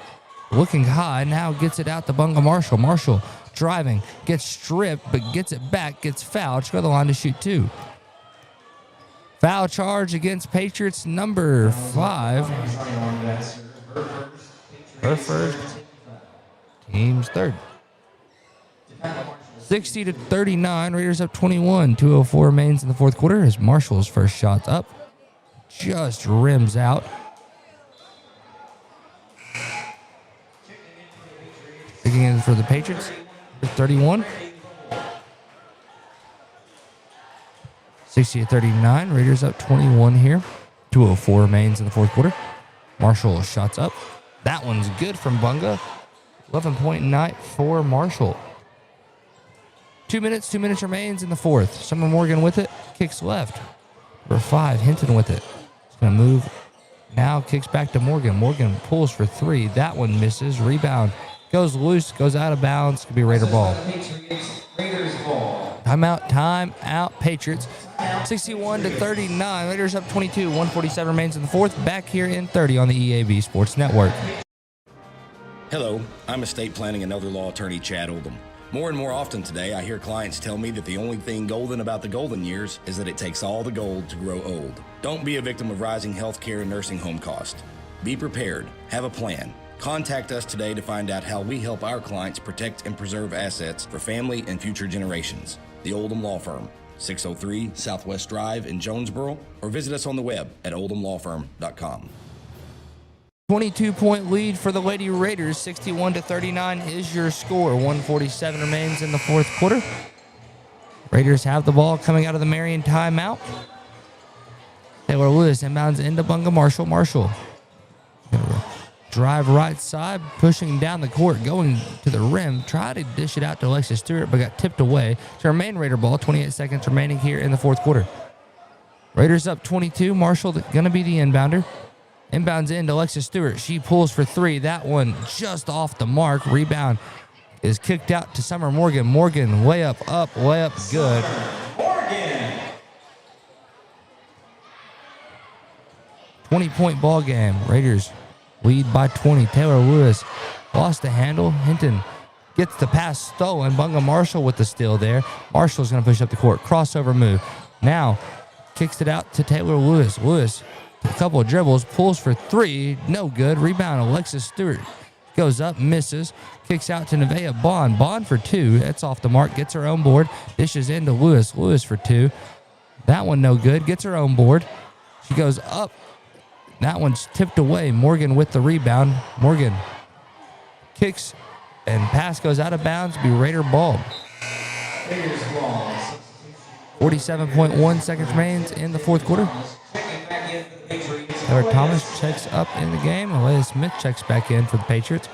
Looking high. Now gets it out to Bunga Marshall. Marshall driving. Gets stripped, but gets it back. Gets fouled. Should go to the line to shoot two. Foul charge against Patriots number 5. Her first. Team's third. 60-39. Raiders up 21. 2:04 remains in the fourth quarter as Marshall's first shot's up. Just rims out. Kicking in for the Patriots. 31. 60-39. Raiders up 21 here. 2:04 remains in the fourth quarter. Marshall shots up. That one's good from Bunga. 11-point night for Marshall. 2 minutes remains in the fourth. Summer Morgan with it. Kicks left. Number 5, Hinton with it. He's going to move. Now kicks back to Morgan. Morgan pulls for 3. That one misses. Rebound. Goes loose. Goes out of bounds. Could be Raider ball. Timeout. Patriots. 61-39. Raiders up 22. 147 remains in the fourth. Back here in 30 on the EAB Sports Network. Hello, I'm estate planning and elder law attorney Chad Oldham. More and more often today, I hear clients tell me that the only thing golden about the golden years is that it takes all the gold to grow old. Don't be a victim of rising healthcare and nursing home costs. Be prepared. Have a plan. Contact us today to find out how we help our clients protect and preserve assets for family and future generations. The Oldham Law Firm, 603 Southwest Drive in Jonesboro, or visit us on the web at oldhamlawfirm.com. 22-point lead for the Lady Raiders. 61-39 is your score. 147 remains in the fourth quarter. Raiders have the ball coming out of the Marion timeout. Taylor Lewis inbounds into Bunga Marshall. Marshall drive right side, pushing down the court, going to the rim. Tried to dish it out to Alexis Stewart, but got tipped away. To remain Raider ball. 28 seconds remaining here in the fourth quarter. Raiders up 22. Marshall going to be the inbounder. Inbounds into Alexis Stewart. She pulls for 3. That one just off the mark. Rebound is kicked out to Summer Morgan. Morgan way up, good. 20-point ball game. Raiders lead by 20. Taylor Lewis lost the handle. Hinton gets the pass stolen. Bunga Marshall with the steal there. Marshall's going to push up the court. Crossover move. Now kicks it out to Taylor Lewis. Lewis, a couple of dribbles, pulls for 3. No good. Rebound, Alexis Stewart goes up, misses. Kicks out to Nevaeh Bond. Bond for 2. That's off the mark. Gets her own board. Dishes into Lewis. Lewis for 2. That one no good. Gets her own board. She goes up. That one's tipped away. Morgan with the rebound. Morgan kicks and pass goes out of bounds. Be Raider ball. 47.1 seconds remains in the fourth quarter. Taylor Thomas checks up in the game. Alea Smith checks back in for the Patriots.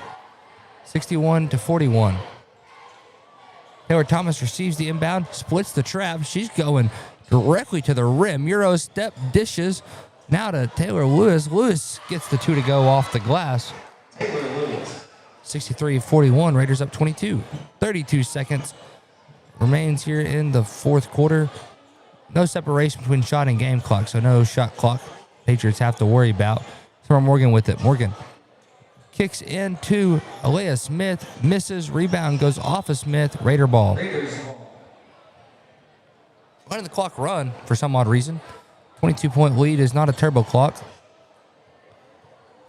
61-41. Taylor Thomas receives the inbound, splits the trap. She's going directly to the rim. Euro step, dishes. Now to Taylor Lewis. Lewis gets the 2 to go off the glass. 63-41. Raiders up 22. 32 seconds remains here in the fourth quarter. No separation between shot and game clock, so no shot clock Patriots have to worry about. Summer Morgan with it. Morgan kicks into Alea Smith. Misses. Rebound goes off of Smith. Raider ball. Letting the clock run for some odd reason. 22-point lead is not a turbo clock.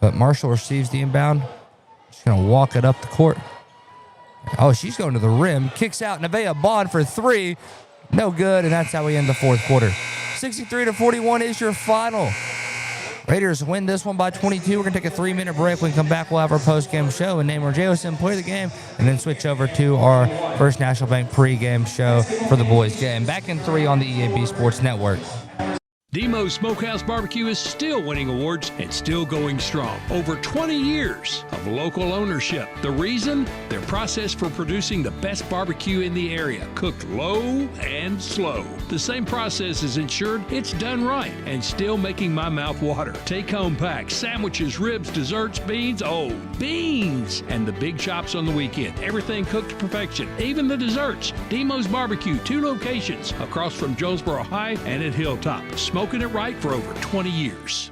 But Marshall receives the inbound. She's going to walk it up the court. Oh, she's going to the rim. Kicks out Nevaeh Bond for three. No good, and that's how we end the fourth quarter. 63-41 is your final. Raiders win this one by 22. We're going to take a 3-minute break. When we come back, we'll have our post-game show and name our JOSM play of the game, and then switch over to our First National Bank pregame show for the boys' game. Back in 3 on the EAB Sports Network. Demo's Smokehouse Barbecue is still winning awards and still going strong. Over 20 years of local ownership. The reason? Their process for producing the best barbecue in the area, cooked low and slow. The same process is ensured it's done right and still making my mouth water. Take-home packs, sandwiches, ribs, desserts, beans. Oh, beans! And the big chops on the weekend. Everything cooked to perfection, even the desserts. Demo's Barbecue, 2 locations across from Jonesboro High and at Hilltop. Smoking it right for over 20 years.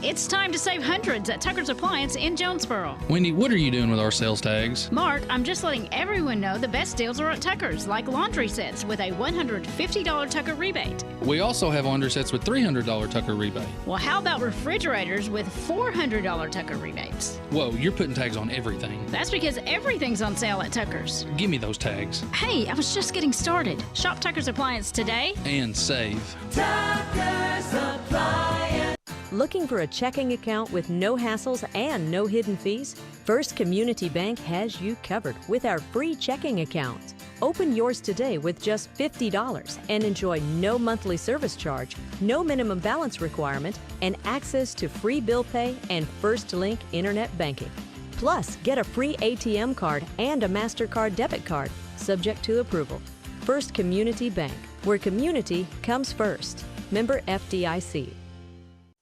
It's time to save hundreds at Tucker's Appliance in Jonesboro. Wendy, what are you doing with our sales tags? Mark, I'm just letting everyone know the best deals are at Tucker's, like laundry sets with a $150 Tucker rebate. We also have laundry sets with $300 Tucker rebate. Well, how about refrigerators with $400 Tucker rebates? Whoa, you're putting tags on everything. That's because everything's on sale at Tucker's. Give me those tags. Hey, I was just getting started. Shop Tucker's Appliance today and save. Tucker's Appliance. Looking for a checking account with no hassles and no hidden fees? First Community Bank has you covered with our free checking account. Open yours today with just $50 and enjoy no monthly service charge, no minimum balance requirement, and access to free bill pay and First Link internet banking. Plus, get a free ATM card and a MasterCard debit card, subject to approval. First Community Bank, where community comes first. Member FDIC.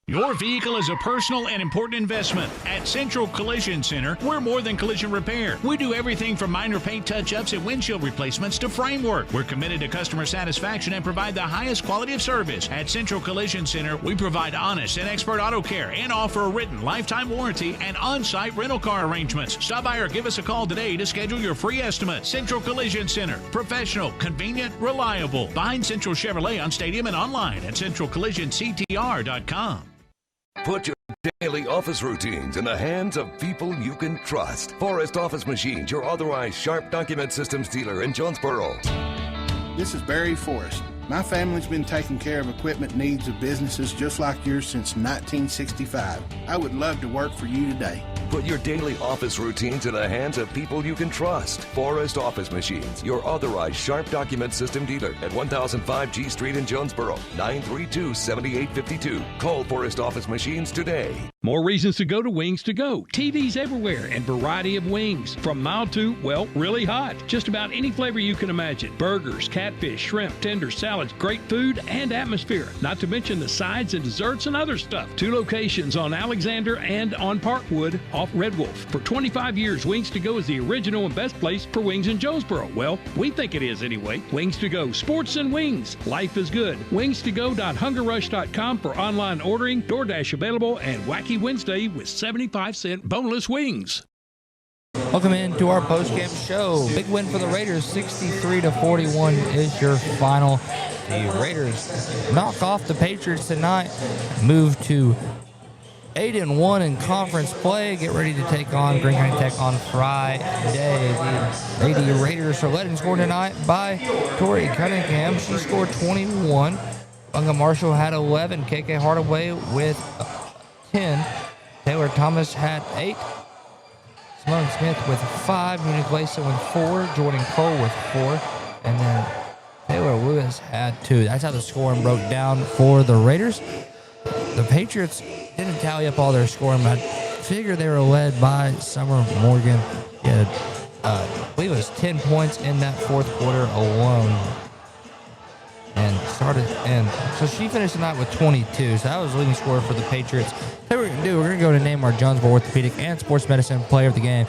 Your vehicle is a personal and important investment. At Central Collision Center, we're more than collision repair. We do everything from minor paint touch-ups and windshield replacements to framework. We're committed to customer satisfaction and provide the highest quality of service. At Central Collision Center, we provide honest and expert auto care and offer a written lifetime warranty and on-site rental car arrangements. Stop by or give us a call today to schedule your free estimate. Central Collision Center. Professional, convenient, reliable. Behind Central Chevrolet on Stadium and online at centralcollisionctr.com. Put your daily office routines in the hands of people you can trust. Forrest Office Machines, your authorized Sharp document systems dealer in Jonesboro. This is Barry Forrest. My family's been taking care of equipment needs of businesses just like yours since 1965. I would love to work for you today. Put your daily office routines in the hands of people you can trust. Forrest Office Machines, your authorized Sharp document system dealer at 1005 G Street in Jonesboro, 932-7852. Call Forrest Office Machines today. More reasons to go to Wings to Go. TVs everywhere and variety of wings. From mild to, well, really hot. Just about any flavor you can imagine. Burgers, catfish, shrimp, tenders, salads, great food and atmosphere. Not to mention the sides and desserts and other stuff. 2 locations on Alexander and on Parkwood off Red Wolf. For 25 years, Wings to Go is the original and best place for wings in Jonesboro. Well, we think it is anyway. Wings to Go. Sports and wings. Life is good. Wings2go.hungerrush.com for online ordering, DoorDash available, and Wacky Wednesday with 75-cent boneless wings. Welcome into our post-game show. Big win for the Raiders, 63-41 is your final. The Raiders knock off the Patriots tonight, move to 8-1 in conference play. Get ready to take on Greene County Tech on Friday. The Lady Raiders are led in scoring tonight by Tori Cunningham. She scored 21. Bunga Marshall had 11. KK Hardaway with 10. Taylor Thomas had 8. Simone Smith with 5. Munich Glason with 4. Jordan Cole with 4. And then Taylor Lewis had 2. That's how the scoring broke down for the Raiders. The Patriots didn't tally up all their scoring, but I figure they were led by Summer Morgan. He had, I believe it was 10 points in that fourth quarter alone. And so she finished the night with 22. So that was the leading scorer for the Patriots. So what we're going to do, we're going to go to name our Jonesboro Orthopedic and Sports Medicine player of the game,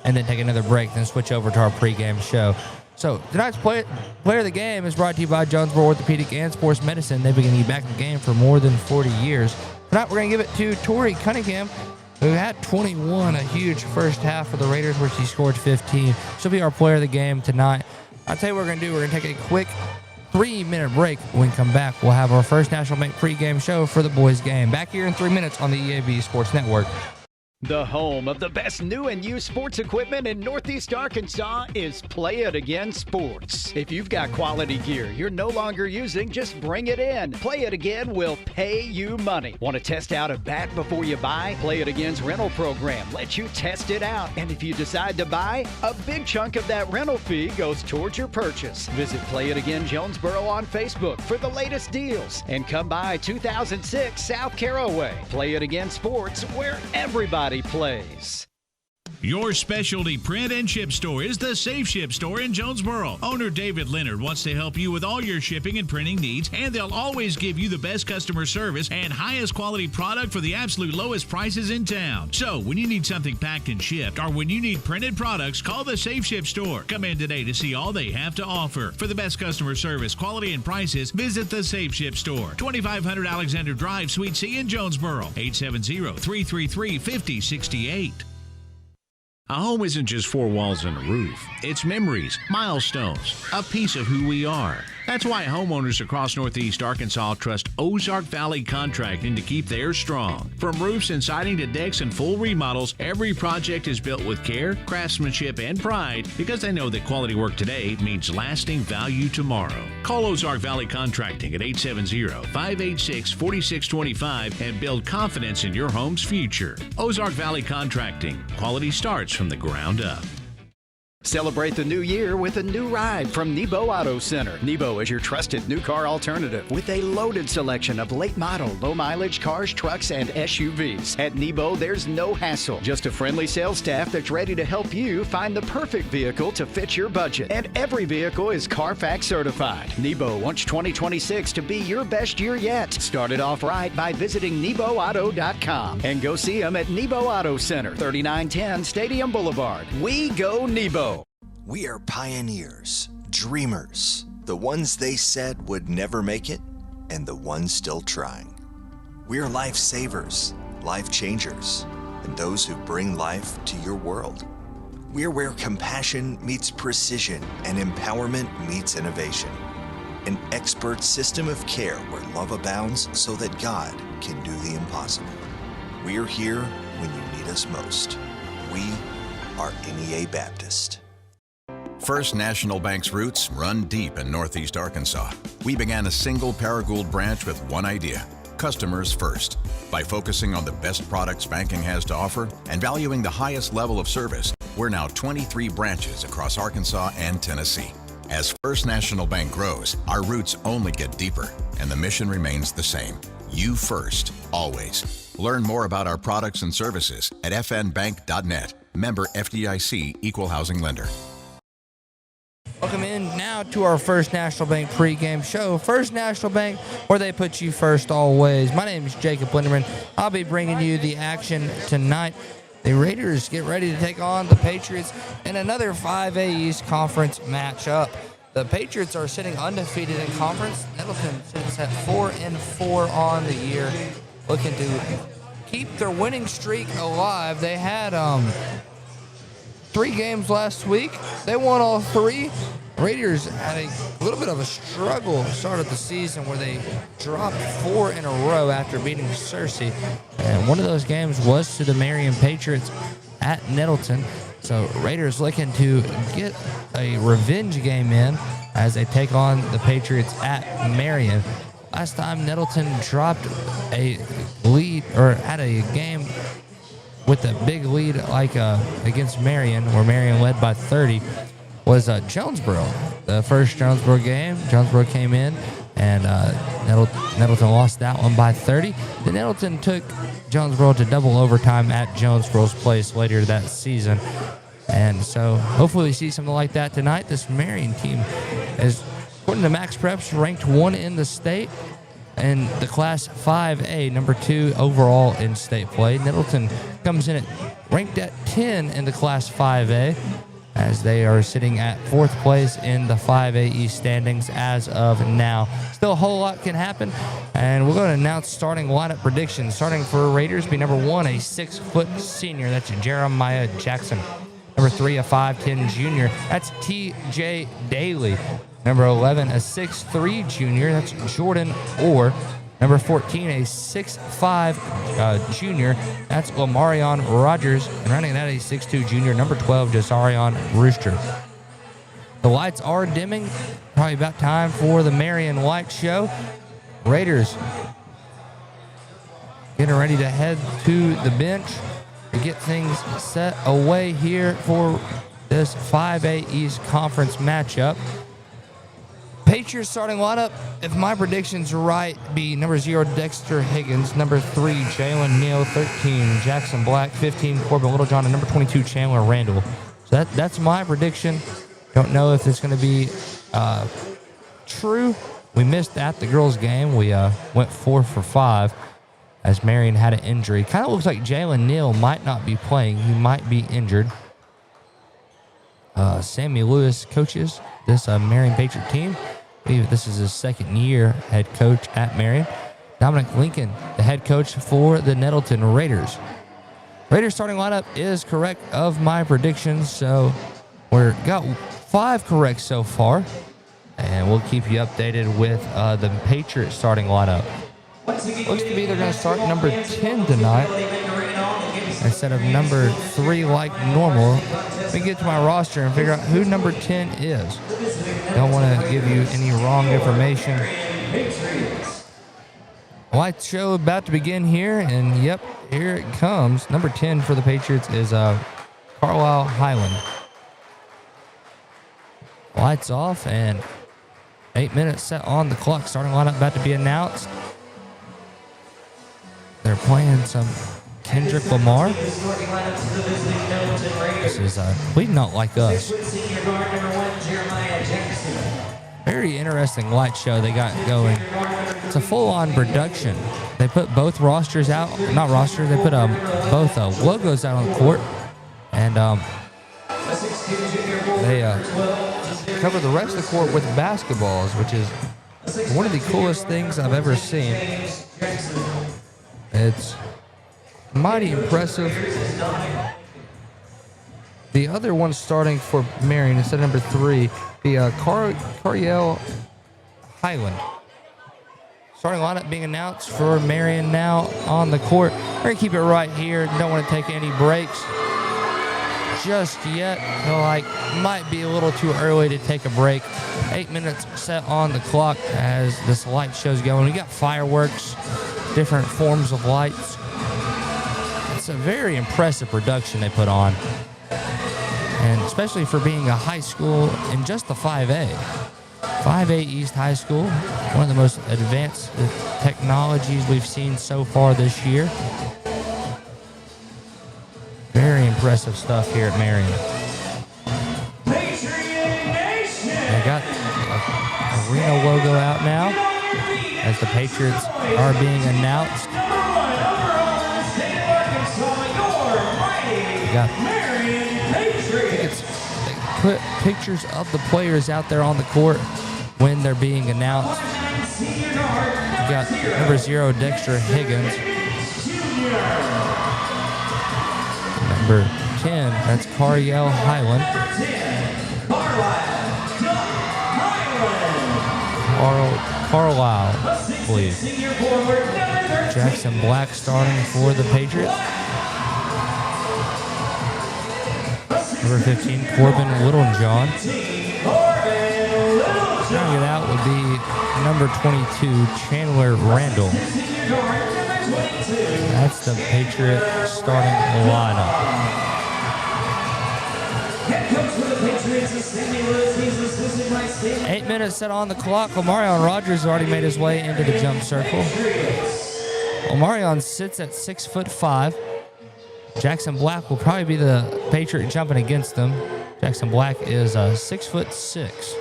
and then take another break, then switch over to our pregame show. So tonight's player of the game is brought to you by Jonesboro Orthopedic and Sports Medicine. They've been getting back in the game for more than 40 years. Tonight we're going to give it to Tori Cunningham, who had 21, a huge first half for the Raiders where she scored 15. She'll be our player of the game tonight. I'll tell you what we're going to do. We're going to take a quick 3-minute break. When we come back, we'll have our First National Bank pregame show for the boys game. Back here in 3 minutes on the EAB Sports Network. The home of the best new and used sports equipment in Northeast Arkansas is Play It Again Sports. If you've got quality gear you're no longer using, just bring it in. Play It Again will pay you money. Want to test out a bat before you buy? Play It Again's rental program lets you test it out. And if you decide to buy, a big chunk of that rental fee goes towards your purchase. Visit Play It Again Jonesboro on Facebook for the latest deals. And come by 2006 South Caraway. Play It Again Sports, where everybody plays. Your specialty print and ship store is the Safe Ship Store in Jonesboro. Owner David Leonard wants to help you with all your shipping and printing needs, and they'll always give you the best customer service and highest quality product for the absolute lowest prices in town. So when you need something packed and shipped, or when you need printed products, call the Safe Ship Store. Come in today to see all they have to offer. For the best customer service, quality, and prices, visit the Safe Ship Store, 2500 Alexander Drive, Suite C in Jonesboro, 870-333-5068. A home isn't just four walls and a roof. It's memories, milestones, a piece of who we are. That's why homeowners across Northeast Arkansas trust Ozark Valley Contracting to keep theirs strong. From roofs and siding to decks and full remodels, every project is built with care, craftsmanship, and pride because they know that quality work today means lasting value tomorrow. Call Ozark Valley Contracting at 870-586-4625 and build confidence in your home's future. Ozark Valley Contracting. Quality starts from the ground up. Celebrate the new year with a new ride from Nebo Auto Center. Nebo is your trusted new car alternative with a loaded selection of late model, low mileage cars, trucks, and SUVs. At Nebo, there's no hassle, just a friendly sales staff that's ready to help you find the perfect vehicle to fit your budget. And every vehicle is Carfax certified. Nebo wants 2026 to be your best year yet. Start it off right by visiting NeboAuto.com and go see them at Nebo Auto Center, 3910 Stadium Boulevard. We go Nebo. We are pioneers, dreamers, the ones they said would never make it, and the ones still trying. We're lifesavers, life changers, and those who bring life to your world. We're where compassion meets precision and empowerment meets innovation. An expert system of care where love abounds so that God can do the impossible. We're here when you need us most. We are NEA Baptist. First National Bank's roots run deep in Northeast Arkansas. We began a single Paragould branch with one idea: customers first. By focusing on the best products banking has to offer and valuing the highest level of service, we're now 23 branches across Arkansas and Tennessee. As First National Bank grows, our roots only get deeper, and the mission remains the same: you first, always. Learn more about our products and services at fnbank.net. Member FDIC, Equal Housing Lender. Welcome in now to our First National Bank pregame show. First National Bank, where they put you first always. My name is Jacob Linderman. I'll be bringing you the action tonight. The Raiders get ready to take on the Patriots in another 5A East Conference matchup. The Patriots are sitting undefeated in conference. Nettleton sits at 4-4 on the year, looking to keep their winning streak alive. They had 3 games last week. They won all 3. Raiders had a little bit of a struggle start of the season where they dropped 4 in a row after beating Searcy. And one of those games was to the Marion Patriots at Nettleton. So Raiders looking to get a revenge game in as they take on the Patriots at Marion. Last time Nettleton dropped a lead or had a game with a big lead like against Marion, where Marion led by 30, was Jonesboro. The first Jonesboro game, Jonesboro came in, and Nettleton lost that one by 30. Then Nettleton took Jonesboro to double overtime at Jonesboro's place later that season. And so hopefully we see something like that tonight. This Marion team is, according to Max Preps, ranked 1 in the state in the Class 5A, number 2 overall in state play. Nettleton comes in ranked at 10 in the Class 5A, as they are sitting at 4th place in the 5A East standings as of now. Still a whole lot can happen, and we're going to announce starting lineup predictions. Starting for Raiders, be number 1, a 6-foot senior. That's Jeremiah Jackson. Number 3, a 5'10 junior. That's T.J. Daly. Number 11, a 6'3 junior. That's Jordan Orr. Number 14, a 6'5 junior. That's Marion Rogers. And running that, a 6'2 junior. Number 12, Jasarion Rooster. The lights are dimming. Probably about time for the Marion Light Show. Raiders getting ready to head to the bench to get things set away here for this 5A East Conference matchup. Patriots starting lineup, if my predictions are right, be number 0, Dexter Higgins, number 3, Jalen Neal, 13, Jackson Black, 15, Corbin Littlejohn, and number 22, Chandler Randall. So that's my prediction. Don't know if it's going to be true. We missed at the girls' game. We went 4 for 5 as Marion had an injury. Kind of looks like Jalen Neal might not be playing. He might be injured. Sammy Lewis coaches this Marion Patriot team. I believe this is his second year head coach at Marion. Dominic Lincoln, the head coach for the Nettleton Raiders. Raiders starting lineup is correct of my predictions, so we're got 5 correct so far, and we'll keep you updated with the Patriots starting lineup. Looks to be they're going to start number 10 tonight instead of number 3 like normal. Let me get to my roster and figure out who number 10 is. Don't want to give you any wrong information. Light show about to begin here, and yep, here it comes. Number 10 for the Patriots is Carlisle Highland. Lights off, and 8 minutes set on the clock. Starting lineup about to be announced. They're playing some Kendrick Lamar. This is We Not Like Us. Very interesting light show they got going. It's a full-on production. They put both rosters out, not rosters, they put both logos out on the court. And they cover the rest of the court with basketballs, which is one of the coolest things I've ever seen. It's mighty impressive. The other one starting for Marion instead of number 3, the Cariel Highland. Starting lineup being announced for Marion now on the court. We're going to keep it right here. Don't want to take any breaks just yet. Feel like might be a little too early to take a break. 8 minutes set on the clock as this light show's going. We got fireworks, different forms of lights. It's a very impressive production they put on, and especially for being a high school in just the 5A. 5A East High School, one of the most advanced technologies we've seen so far this year. Very impressive stuff here at Marion. They got a arena logo out now as the Patriots are being announced. They put pictures of the players out there on the court when they're being announced. You got number 0, Dexter Higgins. Number 10, that's Cariel Highland. Carlisle, I believe. Jackson Black starting for the Patriots. Number 15, Corbin Littlejohn. Rounding it out would be number 22, Chandler Randall. That's the Patriot starting lineup. 8 minutes set on the clock. Marion Rogers has already made his way into the jump circle. Marion sits at 6'5". Jackson Black will probably be the Patriot jumping against them. Jackson Black is 6'6".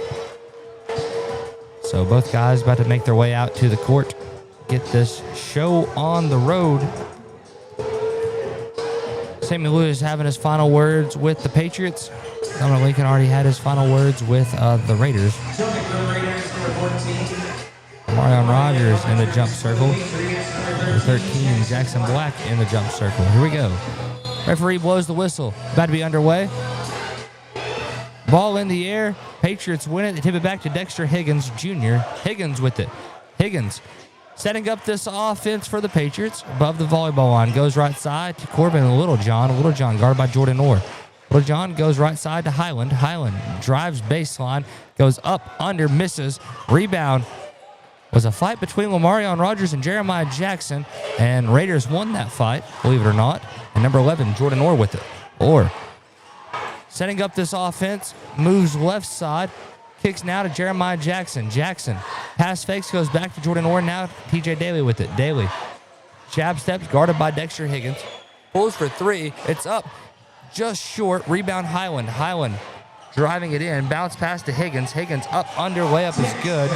So both guys about to make their way out to the court, get this show on the road. Sammy Lewis having his final words with the Patriots. Dominic Lincoln already had his final words with the Raiders. Marion Rogers in the jump circle. Number 13, Jackson Black in the jump circle. Here we go. Referee blows the whistle. About to be underway. Ball in the air. Patriots win it. They tip it back to Dexter Higgins Jr. Higgins with it. Higgins setting up this offense for the Patriots above the volleyball line. Goes right side to Corbin Littlejohn. Littlejohn guarded by Jordan Orr. Littlejohn goes right side to Highland. Highland drives baseline. Goes up, under, misses. Rebound was a fight between Marion Rogers and Jeremiah Jackson. And Raiders won that fight, believe it or not. And number 11, Jordan Orr with it. Orr setting up this offense. Moves left side. Kicks now to Jeremiah Jackson. Jackson pass fakes, goes back to Jordan Orr. Now TJ Daly with it. Daly jab steps, guarded by Dexter Higgins. Pulls for three. It's up just short. Rebound Highland. Highland driving it in. Bounce pass to Higgins. Higgins up, under, layup is good.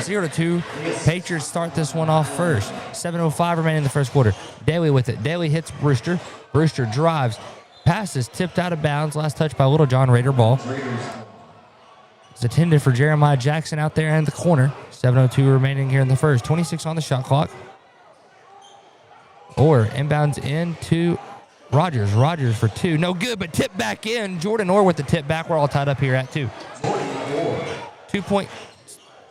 0-2. Patriots start this one off first. 7:05 remaining in the first quarter. Daly with it. Daly hits Brewster. Brewster drives. Passes tipped out of bounds. Last touch by Littlejohn. Raider ball. It's intended for Jeremiah Jackson out there in the corner. 7:02 remaining here in the first. 26 on the shot clock. Orr inbounds into Rogers. Rogers for two. No good, but tip back in. Jordan Orr with the tip back. We're all tied up here at 2. 2 point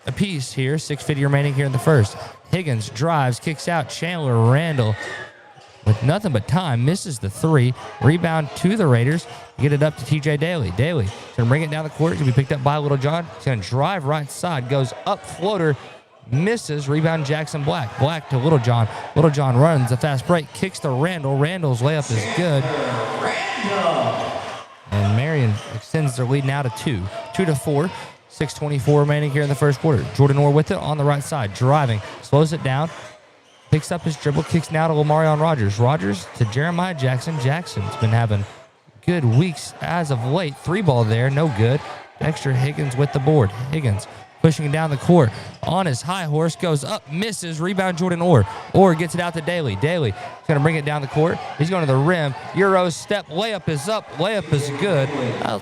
apiece here. 6:50 remaining here in the first. Higgins drives, kicks out. Chandler Randall with nothing but time misses the three. Rebound to the Raiders. Get it up to TJ Daly. Daly going to bring it down the court. It's going to be picked up by Littlejohn. He's going to drive right side. Goes up floater. Misses. Rebound Jackson Black. Black to Littlejohn. Littlejohn runs a fast break. Kicks to Randall. Randall's layup is good. And Marion extends their lead now to 2. 2-4. 6:24 remaining here in the first quarter. Jordan Orr with it on the right side. Driving. Slows it down. Picks up his dribble. Kicks now to Marion Rogers. Rogers to Jeremiah Jackson. Jackson's been having good weeks as of late. 3-ball there. No good. Dexter Higgins with the board. Higgins pushing it down the court. On his high horse. Goes up. Misses. Rebound Jordan Orr. Orr gets it out to Daly. Daly is going to bring it down the court. He's going to the rim. Euro step. Layup is up. Layup is good.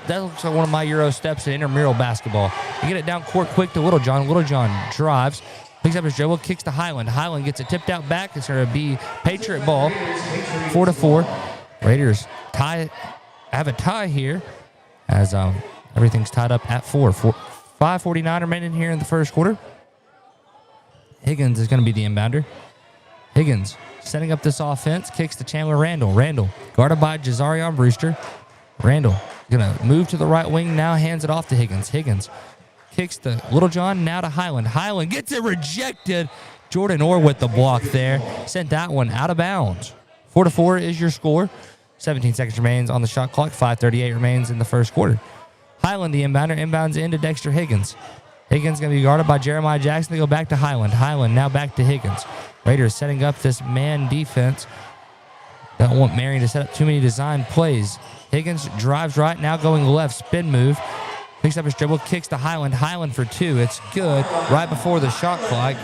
That looks like one of my Euro steps in intramural basketball. You get it down court quick to Littlejohn. Littlejohn drives. Picks up his dribble, kicks to Highland. Highland gets it tipped out back. It's going to be Patriot ball. 4-4. Raiders have a tie here as everything's tied up at 4. 5:49 remaining here in the first quarter. Higgins is going to be the inbounder. Higgins setting up this offense. Kicks to Chandler Randall. Randall guarded by Jazarion Brewster. Randall going to move to the right wing now. Hands it off to Higgins. Higgins kicks to Littlejohn, now to Highland. Highland gets it rejected. Jordan Orr with the block there. Sent that one out of bounds. 4-4 is your score. 17 seconds remains on the shot clock. 5:38 remains in the first quarter. Highland, the inbounder, inbounds into Dexter Higgins. Higgins going to be guarded by Jeremiah Jackson. They go back to Highland. Highland now back to Higgins. Raiders setting up this man defense. Don't want Marion to set up too many design plays. Higgins drives right, now going left. Spin move. Picks up his dribble, kicks to Highland. Highland for 2. It's good. Right before the shot clock.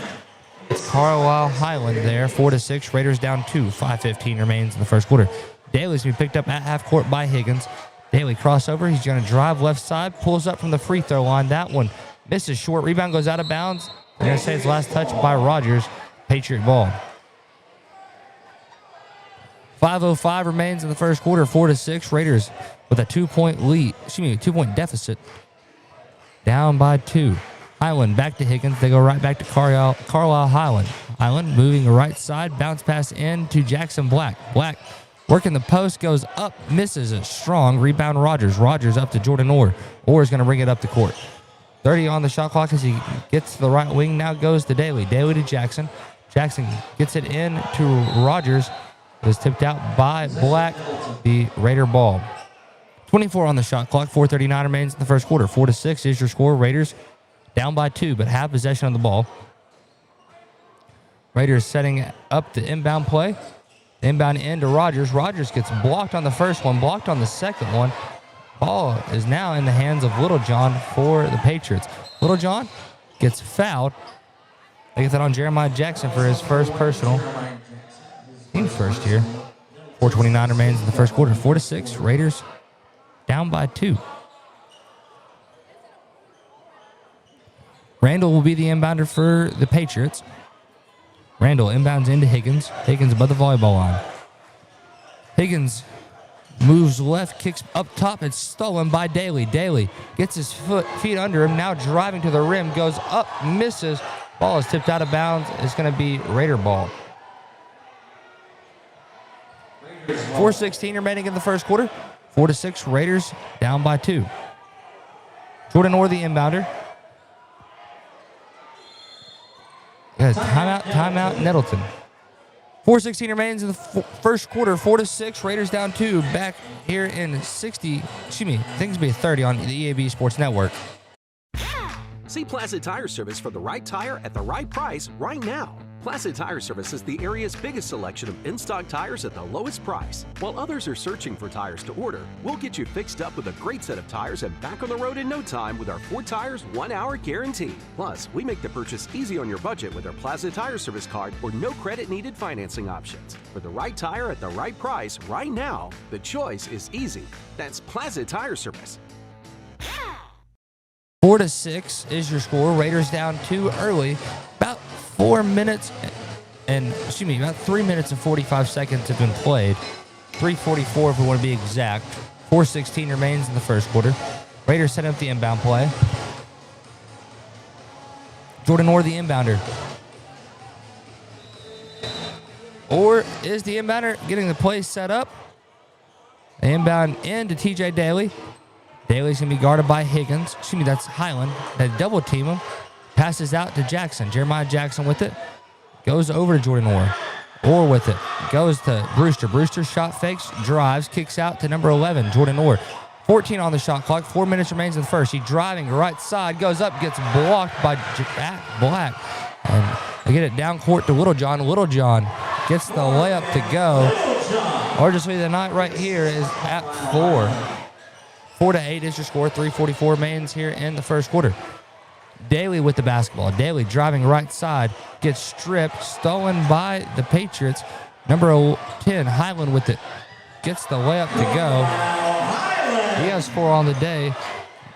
It's Carlisle Highland there. 4-6. Raiders down 2. 5:15 remains in the first quarter. Daly's going to be picked up at half court by Higgins. Daly crossover. He's going to drive left side. Pulls up from the free throw line. That one misses short. Rebound goes out of bounds. They're going to say it's last touch by Rogers. Patriot ball. 5:05 remains in the first quarter. 4-6. Raiders with a 2-point lead. 2-point deficit. Down by 2. Highland back to Higgins. They go right back to Carlisle Highland. Highland moving the right side. Bounce pass in to Jackson Black. Black working the post. Goes up. Misses it strong. Rebound Rogers. Rogers up to Jordan Orr. Orr is going to bring it up the court. 30 on the shot clock as he gets to the right wing. Now goes to Daly. Daly to Jackson. Jackson gets it in to Rogers. It is tipped out by Black. The Raider ball. 24 on the shot clock. 4:39 remains in the first quarter. 4-6 is your score. Raiders down by 2, but have possession of the ball. Raiders setting up the inbound play. Inbound into Rogers. Rogers gets blocked on the first one, blocked on the second one. Ball is now in the hands of Littlejohn for the Patriots. Littlejohn gets fouled. They get that on Jeremiah Jackson for his first personal. Team first here. 4:29 remains in the first quarter. 4-6. Raiders down by 2. Randall will be the inbounder for the Patriots. Randall inbounds into Higgins. Higgins above the volleyball line. Higgins Moves left, kicks up top. It's stolen by Daly. Daly gets his feet under him. Now driving to the rim. Goes up, misses. Ball is tipped out of bounds. It's going to be Raider ball. 4:16 remaining in the first quarter. 4-6, Raiders down by 2. Jordan Orr, the inbounder. Yeah, timeout, Nettleton. 4:16 remains in the first quarter. 4-6, Raiders down 2. Back here in 30 on the EAB Sports Network. See Placid Tire Service for the right tire at the right price right now. Placid Tire Service is the area's biggest selection of in-stock tires at the lowest price. While others are searching for tires to order, we'll get you fixed up with a great set of tires and back on the road in no time with our 4 tires, 1 hour guarantee. Plus, we make the purchase easy on your budget with our Placid Tire Service card or no credit needed financing options. For the right tire at the right price right now, the choice is easy. That's Placid Tire Service. 4-6 is your score. Raiders down 2 early. About 3 minutes and 45 seconds have been played. 3:44 if we want to be exact. 4:16 remains in the first quarter. Raiders set up the inbound play. Jordan Orr, the inbounder. Orr is the inbounder, getting the play set up. The inbound in to TJ Daly. Daly's going to be guarded by Higgins. That's Highland. They double team him. Passes out to Jackson. Jeremiah Jackson with it. Goes over to Jordan Orr. Orr with it. Goes to Brewster. Brewster shot fakes, drives, kicks out to number 11, Jordan Orr. 14 on the shot clock. 4 minutes remains in the first. He's driving right side. Goes up, gets blocked by Black. And they get it down court to Littlejohn. Littlejohn gets the layup to go. Largely the night right here is at 4. 4-8 is your score. 3:44 remains here in the first quarter. Daly with the basketball. Daly driving right side. Gets stripped. Stolen by the Patriots. Number 10, Highland with it. Gets the layup to go. He has 4 on the day.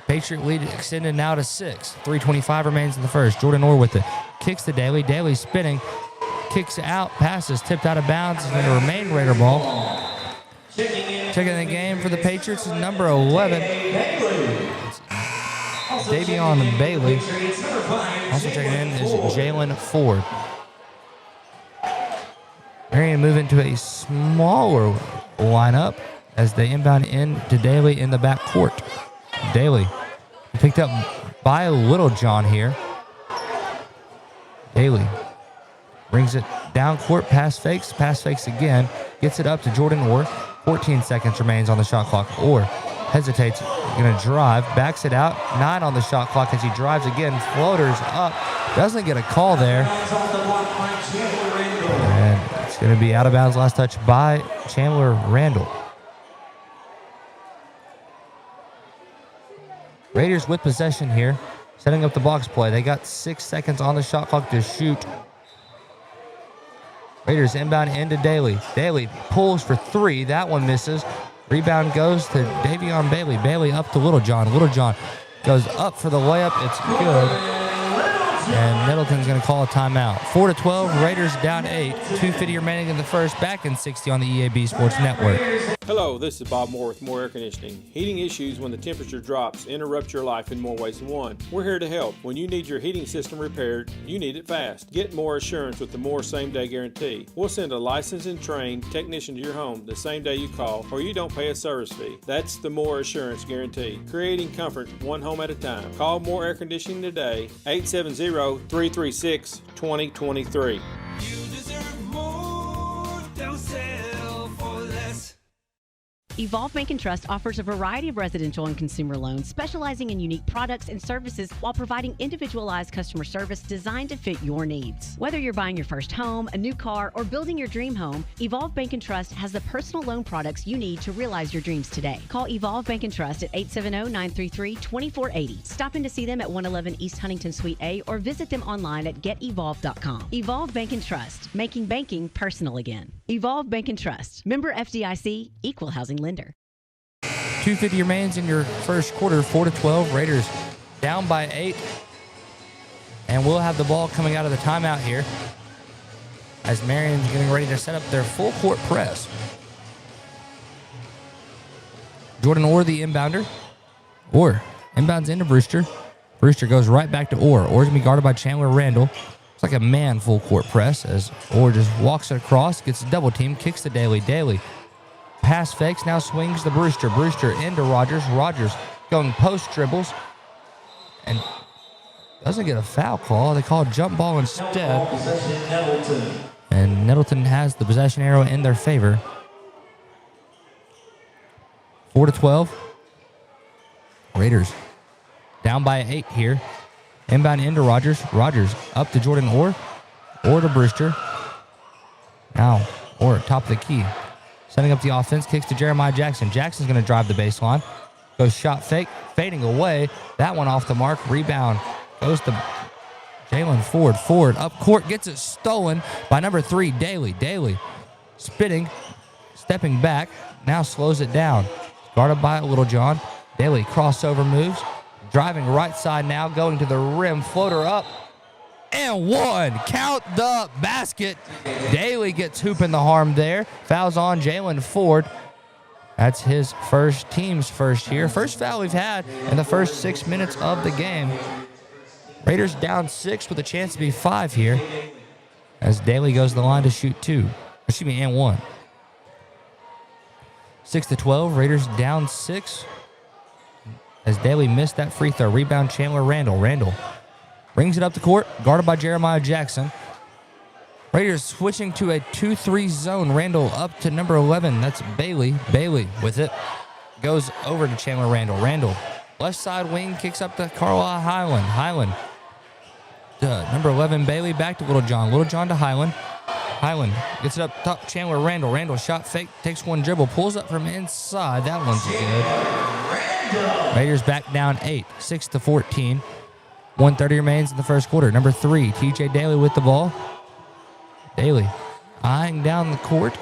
Patriot lead extended now to 6. 3:25 remains in the first. Jordan Orr with it. Kicks to Daly. Daly spinning. Kicks out. Passes. Tipped out of bounds. It's going to remain Raider ball. Checking the game for the Patriots is number 11. Davion Bailey. Also checking in is Jalen Ford. Marion move into a smaller lineup as they inbound in to Daly in the backcourt. Daly picked up by Littlejohn here. Daly brings it down court, pass fakes again. Gets it up to Jordan Orr. 14 seconds remains on the shot clock. Orr hesitates, going to drive, backs it out. 9 on the shot clock as he drives again. Floaters up, doesn't get a call there. And it's going to be out of bounds. Last touch by Chandler Randall. Raiders with possession here, setting up the box play. They got 6 seconds on the shot clock to shoot. Raiders inbound into Daly. Daly pulls for 3. That one misses. Rebound goes to Davion Bailey. Bailey up to Littlejohn. Littlejohn goes up for the layup. It's good. And Nettleton's going to call a timeout. 4-12, Raiders down 8. 2:50 remaining in the first. Back in 60 on the EAB Sports Network. Hello, this is Bob Moore with Moore Air Conditioning. Heating issues when the temperature drops interrupt your life in more ways than one. We're here to help. When you need your heating system repaired, you need it fast. Get more assurance with the Moore same-day guarantee. We'll send a licensed and trained technician to your home the same day you call, or you don't pay a service fee. That's the Moore Assurance Guarantee. Creating comfort one home at a time. Call Moore Air Conditioning today, 870-336-2023. Evolve Bank & Trust offers a variety of residential and consumer loans, specializing in unique products and services while providing individualized customer service designed to fit your needs. Whether you're buying your first home, a new car, or building your dream home, Evolve Bank & Trust has the personal loan products you need to realize your dreams today. Call Evolve Bank & Trust at 870-933-2480. Stop in to see them at 111 East Huntington Suite A or visit them online at getevolve.com. Evolve Bank & Trust, making banking personal again. Evolve Bank & Trust, member FDIC, equal housing lender. 2:50 remains in your first quarter. 4-12, Raiders down by 8. And we'll have the ball coming out of the timeout here as Marion's getting ready to set up their full court press. Jordan Orr, the inbounder. Orr inbounds into Brewster. Brewster goes right back to Orr. Orr's going to be guarded by Chandler Randall. It's like a man full court press as Orr just walks it across, gets a double team, kicks to Daly. Daly pass fakes, now swings to Brewster. Brewster into Rogers. Rogers going post dribbles and doesn't get a foul call. They call a jump ball instead. And Nettleton has the possession arrow in their favor. 4-12. Raiders down by 8 here. Inbound into Rogers. Rogers up to Jordan Orr. Orr to Brewster. Now Orr top of the key. Setting up the offense. Kicks to Jeremiah Jackson. Jackson's going to drive the baseline. Goes shot fake. Fading away. That one off the mark. Rebound goes to Jalen Ford. Ford up court. Gets it stolen by number 3, Daly. Daly spitting. Stepping back. Now slows it down. Guarded by Littlejohn. Daly crossover moves. Driving right side now. Going to the rim. Floater up. And one. Count the basket. Daly gets hooping the harm there. Fouls on Jalen Ford. That's his team's first here. First foul we've had in the first 6 minutes of the game. Raiders down 6 with a chance to be 5 here. As Daly goes to the line to shoot 2. And 1. 6-12. Raiders down 6. As Daly missed that free throw. Rebound Chandler Randall. Randall brings it up the court, guarded by Jeremiah Jackson. Raiders switching to a 2-3 zone. Randall up to number 11. That's Bailey. Bailey with it. Goes over to Chandler Randall. Randall, left side wing, kicks up to Carlisle Highland. Highland to number 11, Bailey. Back to Littlejohn. Littlejohn to Highland. Highland gets it up top. Chandler Randall. Randall shot fake. Takes one dribble. Pulls up from inside. That one's good. Raiders back down 8. 6-14. 1:30 remains in the first quarter. Number 3, TJ Daly with the ball. Daly eyeing down the court,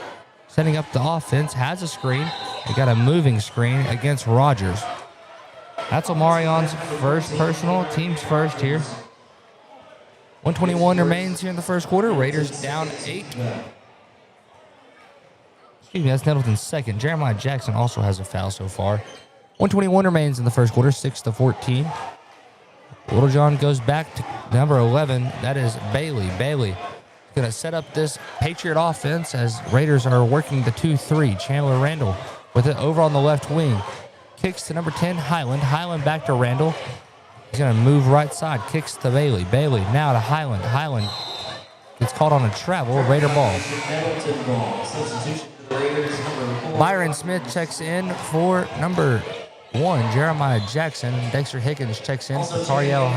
setting up the offense, has a screen. They got a moving screen against Rogers. That's Marion's first personal, team's first here. 1:21 remains here in the first quarter. Raiders down 8. Excuse me, that's Nettleton's second. Jeremiah Jackson also has a foul so far. 1:21 remains in the first quarter, 6-14. Littlejohn goes back to number 11. That is Bailey. Bailey going to set up this Patriot offense as Raiders are working the 2-3. Chandler Randall with it over on the left wing. Kicks to number 10, Highland. Highland back to Randall. He's going to move right side. Kicks to Bailey. Bailey now to Highland. Highland gets caught on a travel. Raider ball. Byron Smith checks in for number 1, Jeremiah Jackson. Dexter Higgins checks in for Carlisle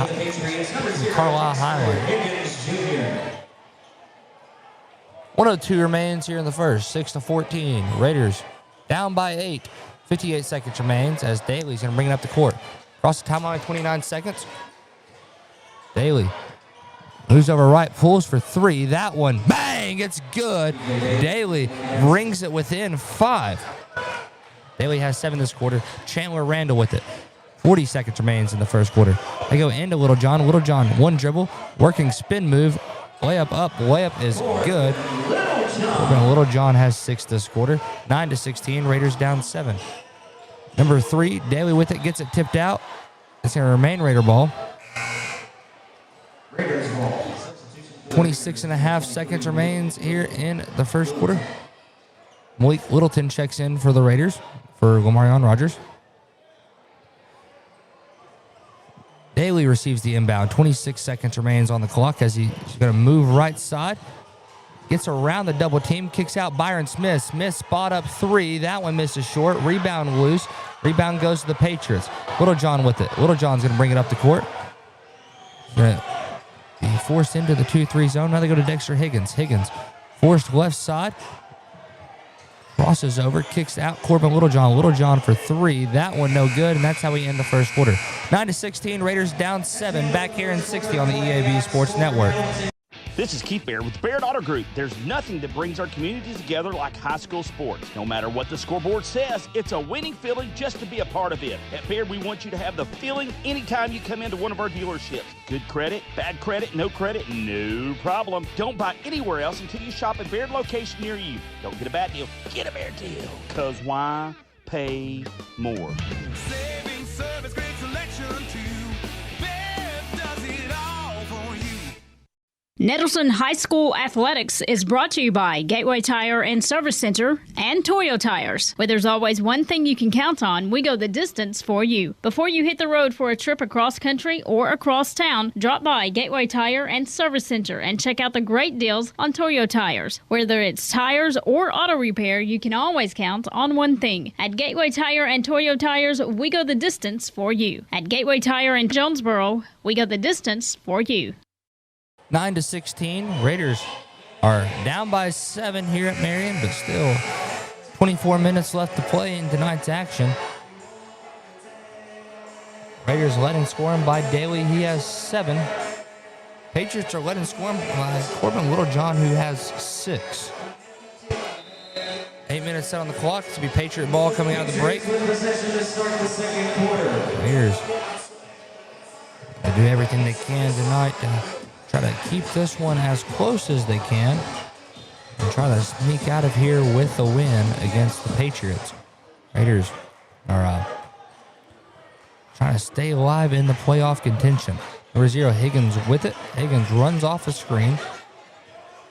Highland. 1:02 remains here in the first. 6-14. Raiders down by 8. 58 seconds remains as Daly's going to bring it up the court. Across the timeline, 29 seconds. Daly moves over right, pulls for 3. That one, bang, it's good. Daly brings it within 5. Daly has 7 this quarter. Chandler Randall with it. 40 seconds remains in the first quarter. They go into Littlejohn. Littlejohn, one dribble, working spin move. Layup up. Layup is good. Littlejohn has 6 this quarter. 9-16. Raiders down 7. Number 3, Daly with it, gets it tipped out. It's going to remain Raider ball. 26.5 seconds remains here in the first quarter. Malik Littleton checks in for the Raiders, for Marion Rogers. Daly receives the inbound. 26 seconds remains on the clock as he's going to move right side. Gets around the double team, kicks out Byron Smith. Smith spot up 3. That one misses short. Rebound loose. Rebound goes to the Patriots. Littlejohn with it. Littlejohn's going to bring it up the court. Going to be forced into the 2-3 zone. Now they go to Dexter Higgins. Higgins forced left side. Crosses over, kicks out Corbin Littlejohn. Littlejohn for 3. That one no good, and that's how we end the first quarter. 9-16, Raiders down 7. Back here in 60 on the EAB Sports Network. This is Keith Baird with the Baird Auto Group. There's nothing that brings our communities together like high school sports. No matter what the scoreboard says, it's a winning feeling just to be a part of it. At Baird, we want you to have the feeling anytime you come into one of our dealerships. Good credit, bad credit, no problem. Don't buy anywhere else until you shop at Baird location near you. Don't get a bad deal, get a Baird deal. Because why? pay more. Saving service, great selection too. Bev does it all for you. Nettleton High School Athletics is brought to you by Gateway Tire and Service Center and Toyo Tires. Where there's always one thing you can count on, we go the distance for you. Before you hit the road for a trip across country or across town, drop by Gateway Tire and Service Center and check out the great deals on Toyo Tires. Whether it's tires or auto repair, you can always count on one thing. At Gateway Tire and Toyo Tires, we go the distance for you. At Gateway Tire in Jonesboro, we go the distance for you. 9-16. Raiders are down by 7 here at Marion, but still 24 minutes left to play in tonight's action. Raiders letting scoring by Daly. He has 7. Patriots are letting scoring by Corbin Littlejohn, who has 6. 8 minutes set on the clock. This will be Patriot ball coming out of the break. Raiders do everything they can tonight to try to keep this one as close as they can and try to sneak out of here with a win against the Patriots. Raiders are trying to stay alive in the playoff contention. Number 0, Higgins with it. Higgins runs off the screen.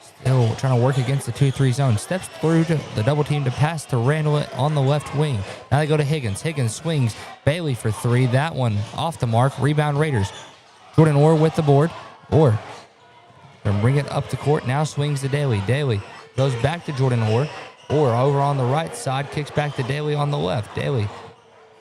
Still trying to work against the 2-3 zone. Steps through to the double team to pass to Randall on the left wing. Now they go to Higgins. Higgins swings. Bailey for 3. That one off the mark. Rebound Raiders. Jordan Orr with the board. Orr gonna bring it up the court. Now swings to Daly. Daly goes back to Jordan Orr. Orr over on the right side. Kicks back to Daly on the left. Daly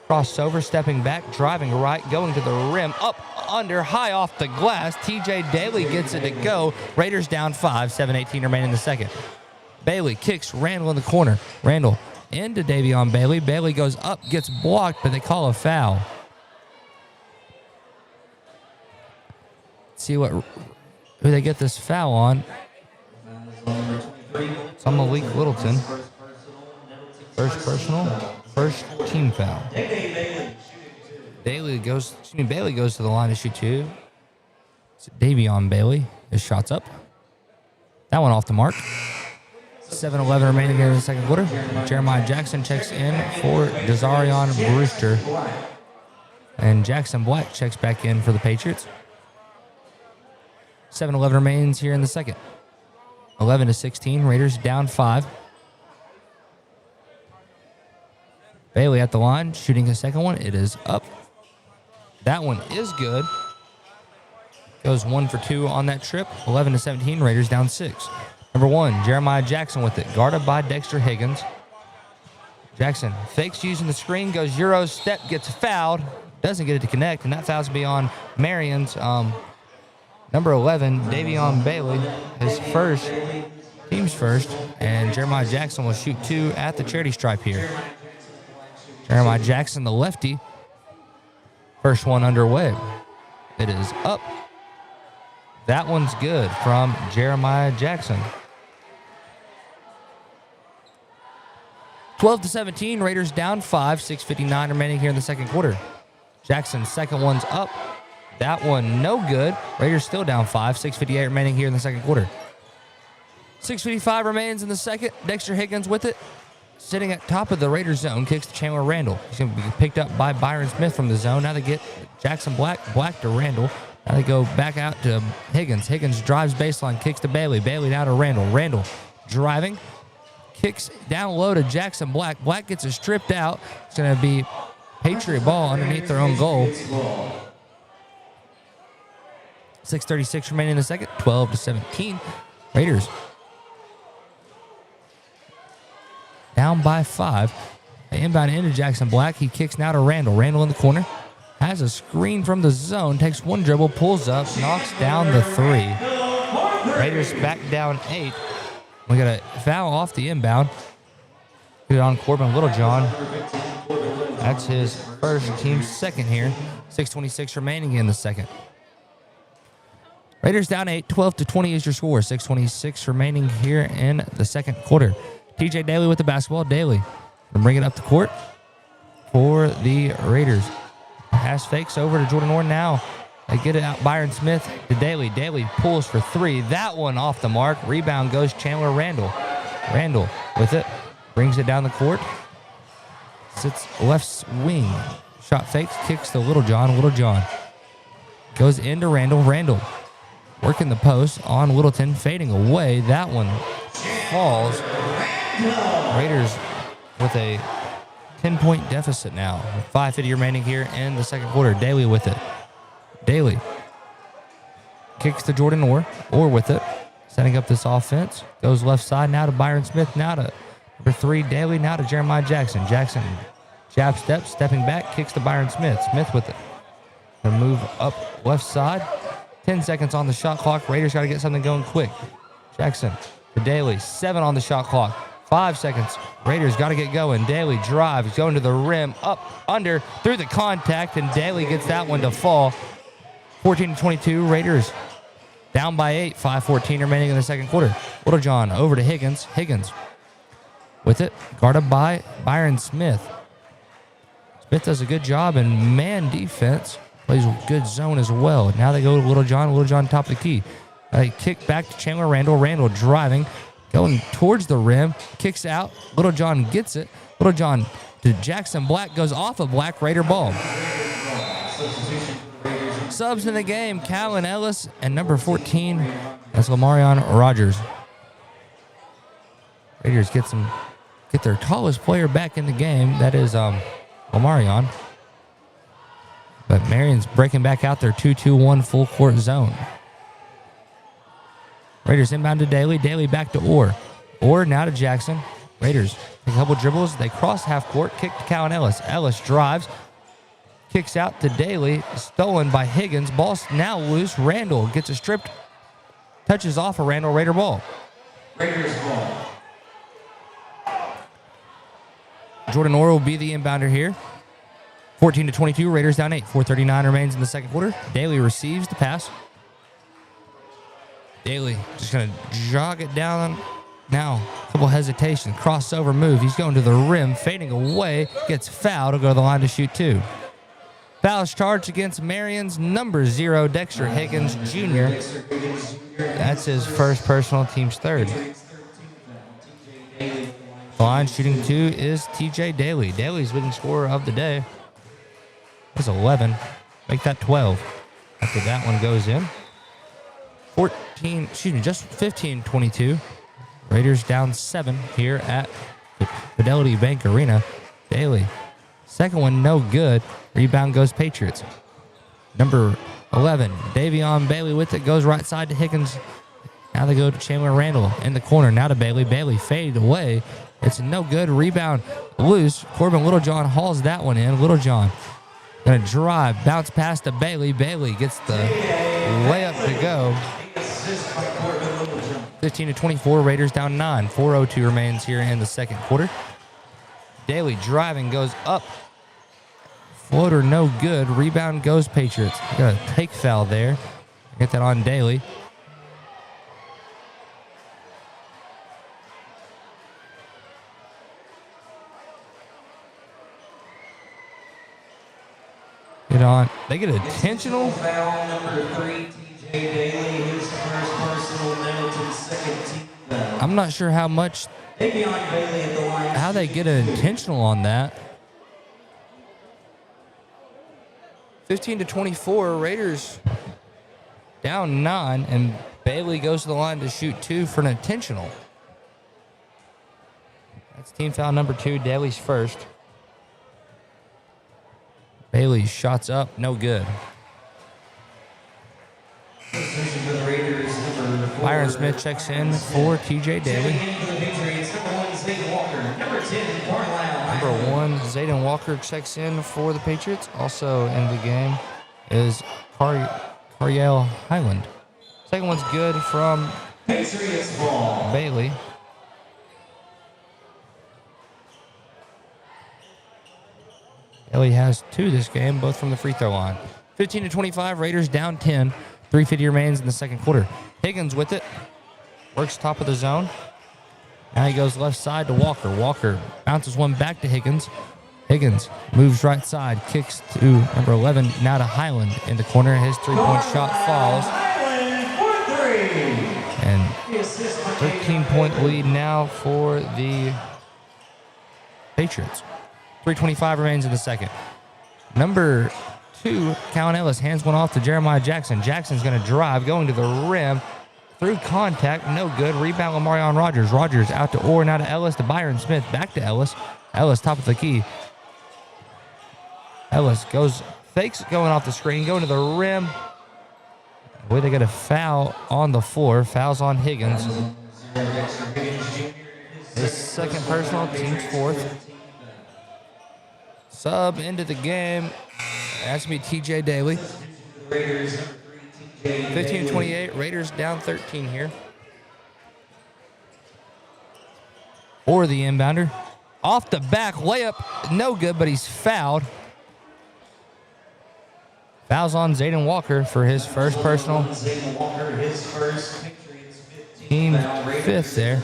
crosses over, stepping back, driving right, going to the rim. Up, under, high off the glass. TJ Daly gets it to go. Raiders down 5. 7:18 remaining in the second. Bailey kicks Randall in the corner. Randall into Davion Bailey. Bailey goes up, gets blocked, but they call a foul. See who they get this foul on. It's on Malik Littleton. First personal, first team foul. Bailey goes to the line to shoot 2. It's Davion Bailey. His shot's up. That one off the mark. 7:11 remaining here in the second quarter. Jeremiah Jackson checks in for Desarion Brewster. And Jackson Black checks back in for the Patriots. 7:11 remains here in the second. 11-16. Raiders down 5. Bailey at the line, shooting a second one. It is up. That one is good. Goes 1 for 2 on that trip. 11-17. Raiders down 6. Number 1, Jeremiah Jackson with it, guarded by Dexter Higgins. Jackson fakes using the screen, goes Euro step, gets fouled, doesn't get it to connect, and that foul's be on Marion's number 11, Davion Bailey, his first, team's first, and Jeremiah Jackson will shoot 2 at the charity stripe here. Jeremiah Jackson, the lefty, first one underway. It is up. That one's good from Jeremiah Jackson. 12-17, Raiders down 5, 6:59 remaining here in the second quarter. Jackson's second one's up. That one no good. Raiders still down 5, 6:58 remaining here in the second quarter. 6:55 remains in the second. Dexter Higgins with it. Sitting at top of the Raiders zone, kicks to Chandler Randall. He's going to be picked up by Byron Smith from the zone. Now they get Jackson Black to Randall. Now they go back out to Higgins. Higgins drives baseline, kicks to Bailey. Bailey now to Randall. Randall driving, kicks down low to Jackson Black. Black gets it stripped out. It's going to be Patriot ball underneath their own goal. 6:36 remaining in the second. 12-17. Raiders down by 5. They inbound into Jackson Black. He kicks now to Randall. Randall in the corner. Has a screen from the zone. Takes one dribble. Pulls up. Knocks down the 3. Raiders back down 8. We got a foul off the inbound. Good on Corbin Littlejohn. That's his first, team's second here. 6:26 remaining in the second. Raiders down 8. 12-20 is your score. 6:26 remaining here in the second quarter. TJ Daly with the basketball. Daly will bring it up the court for the Raiders. Pass fakes over to Jordan Orr now. They get it out. Byron Smith to Daly. Daly pulls for 3. That one off the mark. Rebound goes Chandler Randall. Randall with it. Brings it down the court. sits left wing. Shot fakes, kicks to Littlejohn. Littlejohn goes into Randall. Randall working the post on Littleton, fading away. That one falls. Raiders with a 10-point deficit now. 5:50 remaining here in the second quarter. Daly with it. Daly kicks to Jordan Orr. Orr with it. Setting up this offense. Goes left side now to Byron Smith. Now to number 3, Daly. Now to Jeremiah Jackson. Jackson jab step, stepping back, kicks to Byron Smith. Smith with it. Gonna move up left side. 10 seconds on the shot clock. Raiders got to get something going quick. Jackson to Daly. 7 on the shot clock. 5 seconds. Raiders got to get going. Daly drives, going to the rim, up, under, through the contact, and Daly gets that one to fall. 14-22. Raiders down by 8. 5:14 remaining in the second quarter. Littlejohn over to Higgins. Higgins with it, guarded by Byron Smith. Smith does a good job in man defense. Plays good zone as well. Now they go to Littlejohn. Littlejohn top of the key. They kick back to Chandler Randall. Randall driving, going towards the rim. Kicks out. Littlejohn gets it. Littlejohn to Jackson Black. Goes off of Black. Raider ball. Subs in the game. Callan Ellis and number 14. That's Marion Rogers. Raiders get their tallest player back in the game. That is Marion. But Marion's breaking back out their 2-2-1 full court zone. Raiders inbound to Daly. Daly back to Orr. Orr now to Jackson. Raiders take a couple dribbles. They cross half court. Kick to Callan Ellis. Ellis drives. Kicks out to Daly. Stolen by Higgins. Ball's now loose. Randall gets it stripped. Touches off a Randall. Raider ball. Raiders ball. Jordan Orr will be the inbounder here. 14-22, Raiders down 8. 4:39 remains in the second quarter. Daly receives the pass. Daly just going to jog it down. Now, a couple hesitation. Crossover move. He's going to the rim, fading away. Gets fouled. He'll go to the line to shoot 2. Foul's charged against Marion's number 0, Dexter Higgins Jr. That's his first personal, team's third. The line shooting 2 is TJ Daly. Daly's leading scorer of the day. That's 11. Make that 12. After that one goes in. 15-22. Raiders down 7 here at Fidelity Bank Arena. Daly. Second one, no good. Rebound goes Patriots. Number 11, Davion Bailey with it. Goes right side to Higgins. Now they go to Chandler Randall in the corner. Now to Bailey. Bailey faded away. It's no good. Rebound loose. Corbin Littlejohn hauls that one in. Littlejohn going to drive. Bounce pass to Bailey. Bailey gets the layup to go. 15-24. Raiders down 9. 4:02 remains here in the second quarter. Daly driving, goes up. Floater no good. Rebound goes Patriots. Got a take foul there. Get that on Daly. Get on. They get intentional. Foul number 3, TJ Daly, his first personal, Nettleton's second team foul. I'm not sure how much, how they get an intentional on that. 15-24, Raiders down 9, and Bailey goes to the line to shoot 2 for an intentional. That's team foul number 2, Daly's first. Bailey shots up, no good. Byron Smith checks in for TJ Daly. Number 1, Zayden Walker checks in for the Patriots. Also in the game is Cariel Highland. Second one's good from Bailey. Bailey has 2 this game, both from the free throw line. 15-25, Raiders down 10. 3:50 remains in the second quarter. Higgins with it. Works top of the zone. Now he goes left side to Walker. Walker bounces one back to Higgins. Higgins moves right side, kicks to number 11, now to Highland in the corner. His 3-point shot falls. And 13-point lead now for the Patriots. 3:25 remains in the second. Number 2, Callan Ellis hands one off to Jeremiah Jackson. Jackson's going to drive, going to the rim. Through contact, no good. Rebound with Marion Rogers. Rogers out to Orr, now to Ellis, to Byron Smith. Back to Ellis. Ellis, top of the key. Ellis fakes going off the screen, going to the rim. Boy, they got a foul on the floor. Fouls on Higgins. His second personal, team's fourth. Sub into the game. That's going to be TJ Daly. 15-28. Raiders down 13 here. Or the inbounder. Off the back, layup, no good, but he's fouled. Fouls on Zayden Walker for his first personal. Team fifth there.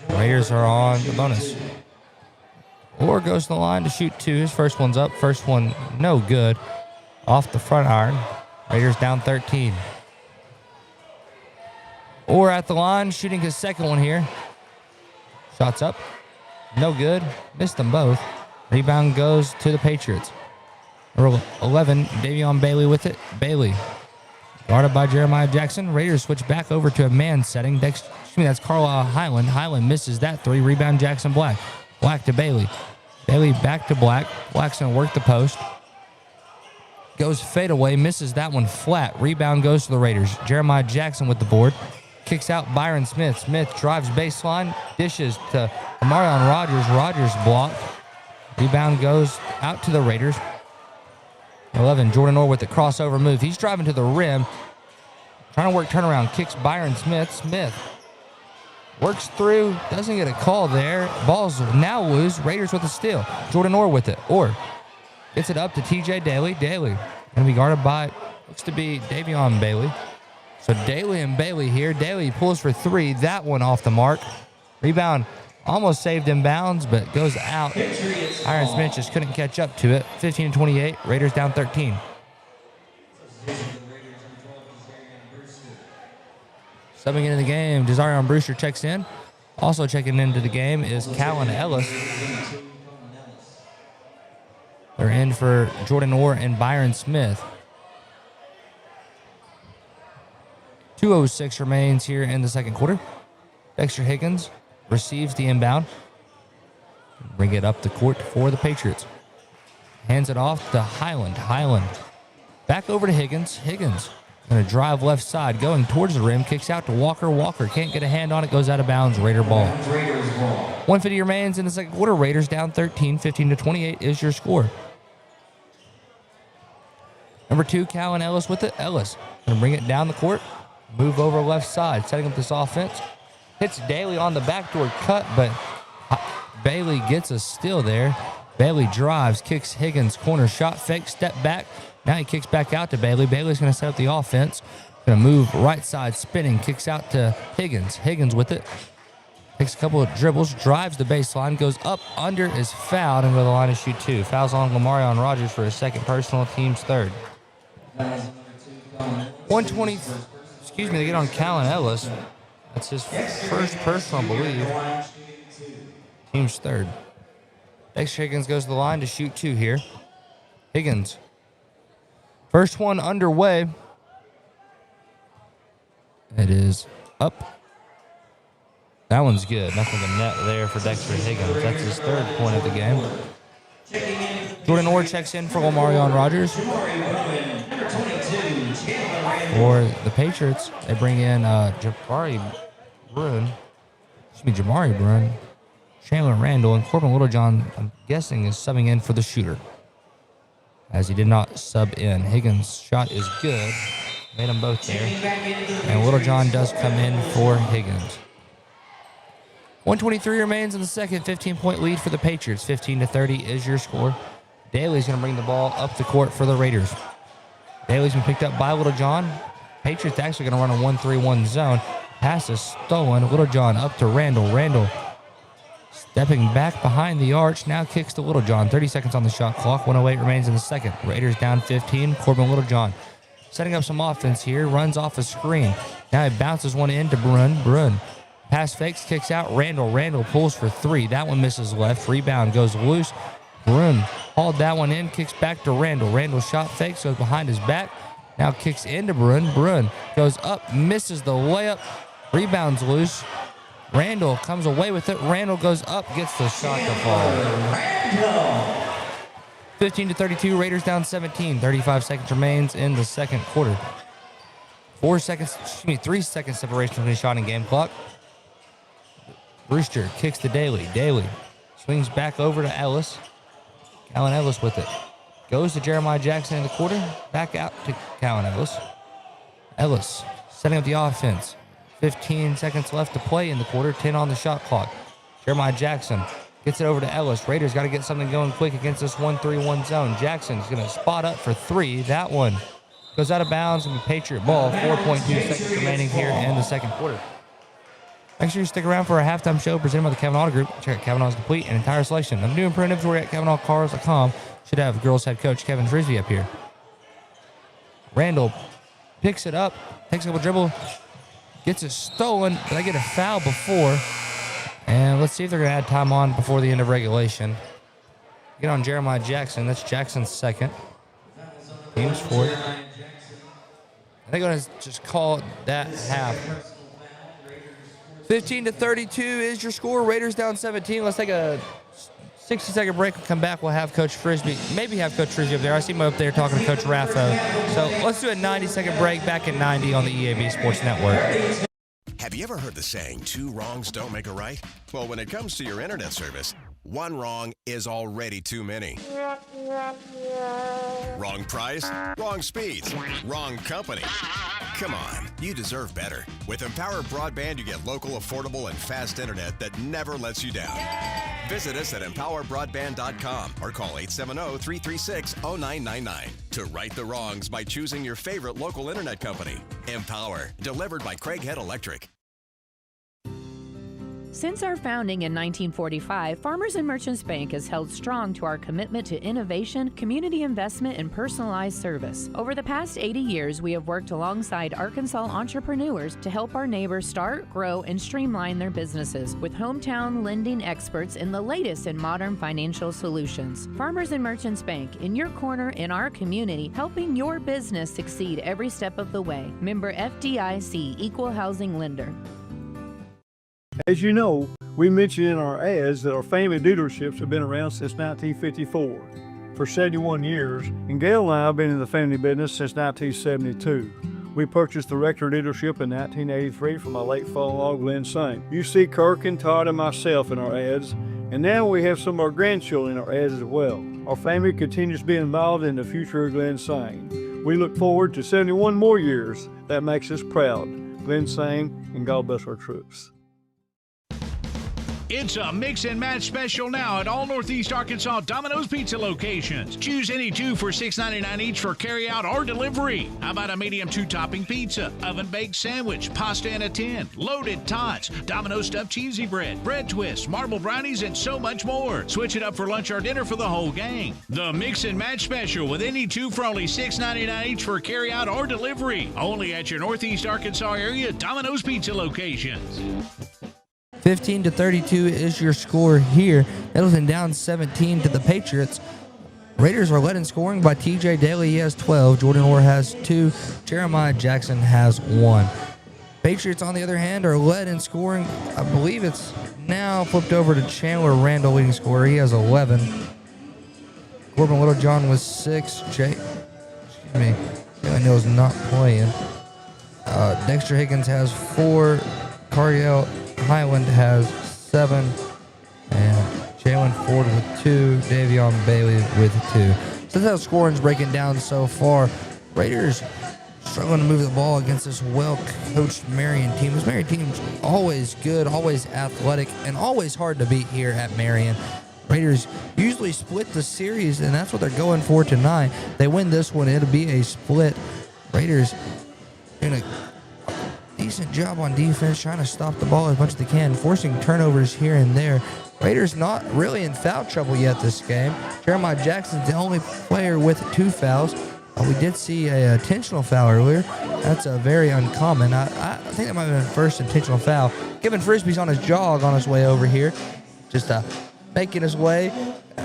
Raiders are on the bonus. Orr goes to the line to shoot 2. His first one's up. First one, no good. Off the front iron. Raiders down 13. Orr at the line, shooting his second one here. Shots up. No good. Missed them both. Rebound goes to the Patriots. Number 11, Davion Bailey with it. Bailey guarded by Jeremiah Jackson. Raiders switch back over to a man setting. That's Carlisle Highland. Highland misses that 3. Rebound Jackson Black. Black to Bailey. Bailey back to Black. Black's going to work the post. Goes fade away. Misses that one flat. Rebound goes to the Raiders. Jeremiah Jackson with the board. Kicks out Byron Smith. Smith drives baseline. Dishes to Marion Rogers. Rogers blocked. Rebound goes out to the Raiders. 11, Jordan Orr with the crossover move. He's driving to the rim. Trying to work turnaround. Kicks Byron Smith. Smith works through. Doesn't get a call there. Ball's now loose. Raiders with a steal. Jordan Orr with it. Orr gets it up to TJ Daly. Daly going to be guarded by, looks to be Davion Bailey. So Daly and Bailey here. Daly pulls for 3. That one off the mark. Rebound almost saved in bounds, but goes out. Iron Smith just couldn't catch up to it. 15-28. Raiders down 13. Subbing into the game, Desarion Brewster checks in. Also checking into the game is Callan Ellis. They're in for Jordan Orr and Byron Smith. 2:06 remains here in the second quarter. Dexter Higgins receives the inbound. Bring it up the court for the Patriots. Hands it off to Highland. Highland back over to Higgins. Higgins going to drive left side, going towards the rim. Kicks out to Walker. Walker can't get a hand on it. Goes out of bounds. Raider ball. 1:50 remains in the second quarter. Raiders down 13. 15-28 is your score. Number 2, Callan Ellis with it. Ellis going to bring it down the court. Move over left side, setting up this offense. Hits Daly on the backdoor cut, but Bailey gets a steal there. Bailey drives, kicks Higgins, corner shot, fake, step back. Now he kicks back out to Bailey. Bailey's going to set up the offense. Going to move right side, spinning, kicks out to Higgins. Higgins with it. Takes a couple of dribbles, drives the baseline, goes up, under, is fouled, and go to the line to shoot 2. Fouls on Marion Rogers for his second personal, team's third. 120, they get on Callan Ellis. That's his first personal, I believe. Team's third. Dexter Higgins goes to the line to shoot 2 here. Higgins. First one underway. It is up. That one's good. Nothing but net there for Dexter Higgins. That's his third point of the game. Jordan Orr checks in for Marion Rogers. For the Patriots, they bring in Jamari Bruin, Chandler Randall, and Corbin Littlejohn, I'm guessing, is subbing in for the shooter, as he did not sub in. Higgins' shot is good. Made them both there. And Littlejohn does come in for Higgins. 1:23 remains in the second. 15-point lead for the Patriots. 15-30 is your score. Daly's going to bring the ball up the court for the Raiders. Daly's been picked up by Littlejohn. Patriots actually going to run a 1-3-1 zone. Pass is stolen. Littlejohn up to Randall. Randall stepping back behind the arch. Now kicks to Littlejohn. 30 seconds on the shot clock. 1:08 remains in the second. Raiders down 15. Corbin Littlejohn setting up some offense here. Runs off a screen. Now he bounces one in to Bruin. Bruin Pass fakes, kicks out. Randall pulls for 3. That one misses left. Rebound goes loose. Brun hauled that one in, kicks back to Randall. Randall shot fakes, goes behind his back. Now kicks into Brun. Brun goes up, misses the layup. Rebounds loose. Randall comes away with it. Randall goes up, gets the shot to fall. 15-32, Raiders down 17. 35 seconds remains in the second quarter. 3 seconds separation between shot and game clock. Brewster kicks to Daly. Daly swings back over to Ellis. Callan Ellis with it. Goes to Jeremiah Jackson in the quarter. Back out to Callan Ellis. Ellis setting up the offense. 15 seconds left to play in the quarter. 10 on the shot clock. Jeremiah Jackson gets it over to Ellis. Raiders got to get something going quick against this 1-3-1 zone. Jackson's going to spot up for 3. That one goes out of bounds and be Patriot ball. 4.2 seconds remaining here in the second quarter. Make sure you stick around for our halftime show presented by the Kavanaugh Group. Check out Kavanaugh's complete and entire selection of new and improved inventory at KavanaughCars.com. Should have girls head coach Kevin Frisbee up here. Randall picks it up, takes a couple dribble, gets it stolen. Did I get a foul before? And let's see if they're going to add time on before the end of regulation. Get on Jeremiah Jackson. That's Jackson's second. Team's fourth. They're going to just call that half. 15-32 is your score. Raiders down 17. Let's take a 60-second break and come back. We'll have Coach Frisbee, maybe have Coach Frisbee up there. I see him up there talking to Coach Raffo. So let's do a 90-second break back at 90 on the EAB Sports Network. Have you ever heard the saying, 2 wrongs don't make a right? Well, when it comes to your internet service, 1 wrong is already too many. Wrong price, wrong speeds, wrong company. Come on, you deserve better. With Empower Broadband, you get local, affordable, and fast internet that never lets you down. Visit us at empowerbroadband.com or call 870-336-0999 to right the wrongs by choosing your favorite local internet company. Empower, delivered by Craighead Electric. Since our founding in 1945, Farmers and Merchants Bank has held strong to our commitment to innovation, community investment, and personalized service. Over the past 80 years, we have worked alongside Arkansas entrepreneurs to help our neighbors start, grow, and streamline their businesses with hometown lending experts and the latest in modern financial solutions. Farmers and Merchants Bank, in your corner in our community, helping your business succeed every step of the way. Member FDIC, Equal Housing Lender. As you know, we mentioned in our ads that our family dealerships have been around since 1954, for 71 years, and Gail and I have been in the family business since 1972. We purchased the Rector dealership in 1983 from my late father-in-law, Glenn Saint. You see Kirk and Todd and myself in our ads, and now we have some of our grandchildren in our ads as well. Our family continues to be involved in the future of Glenn Saint. We look forward to 71 more years. That makes us proud. Glenn Saint, and God bless our troops. It's a mix and match special now at all Northeast Arkansas Domino's Pizza locations. Choose any 2 for $6.99 each for carryout or delivery. How about a medium 2-topping pizza, oven-baked sandwich, pasta in a tin, loaded tots, Domino's stuffed cheesy bread, bread twists, marble brownies, and so much more. Switch it up for lunch or dinner for the whole gang. The mix and match special with any 2 for only $6.99 each for carryout or delivery. Only at your Northeast Arkansas area Domino's Pizza locations. 15-32 is your score here. Nettleton down 17 to the Patriots. Raiders are led in scoring by TJ Daly. He has 12. Jordan Orr has 2. Jeremiah Jackson has 1. Patriots, on the other hand, are led in scoring. I believe it's now flipped over to Chandler Randall, leading scorer. He has 11. Corbin Littlejohn was 6. Jalen Hill's not playing. Dexter Higgins has 4. Cariel Highland has 7, and Jalen Ford with 2, Davion Bailey with 2. So that's how scoring's breaking down so far. Raiders struggling to move the ball against this well-coached Marion team. This Marion team's always good, always athletic, and always hard to beat here at Marion. Raiders usually split the series, and that's what they're going for tonight. They win this one, it'll be a split. Raiders doing a decent job on defense, trying to stop the ball as much as they can, forcing turnovers here and there. Raiders not really in foul trouble yet this game. Jeremiah Jackson's the only player with 2 fouls. We did see a intentional foul earlier. That's very uncommon. I think that might have been the first intentional foul. Kevin Frisbee's on his jog on his way over here, just making his way.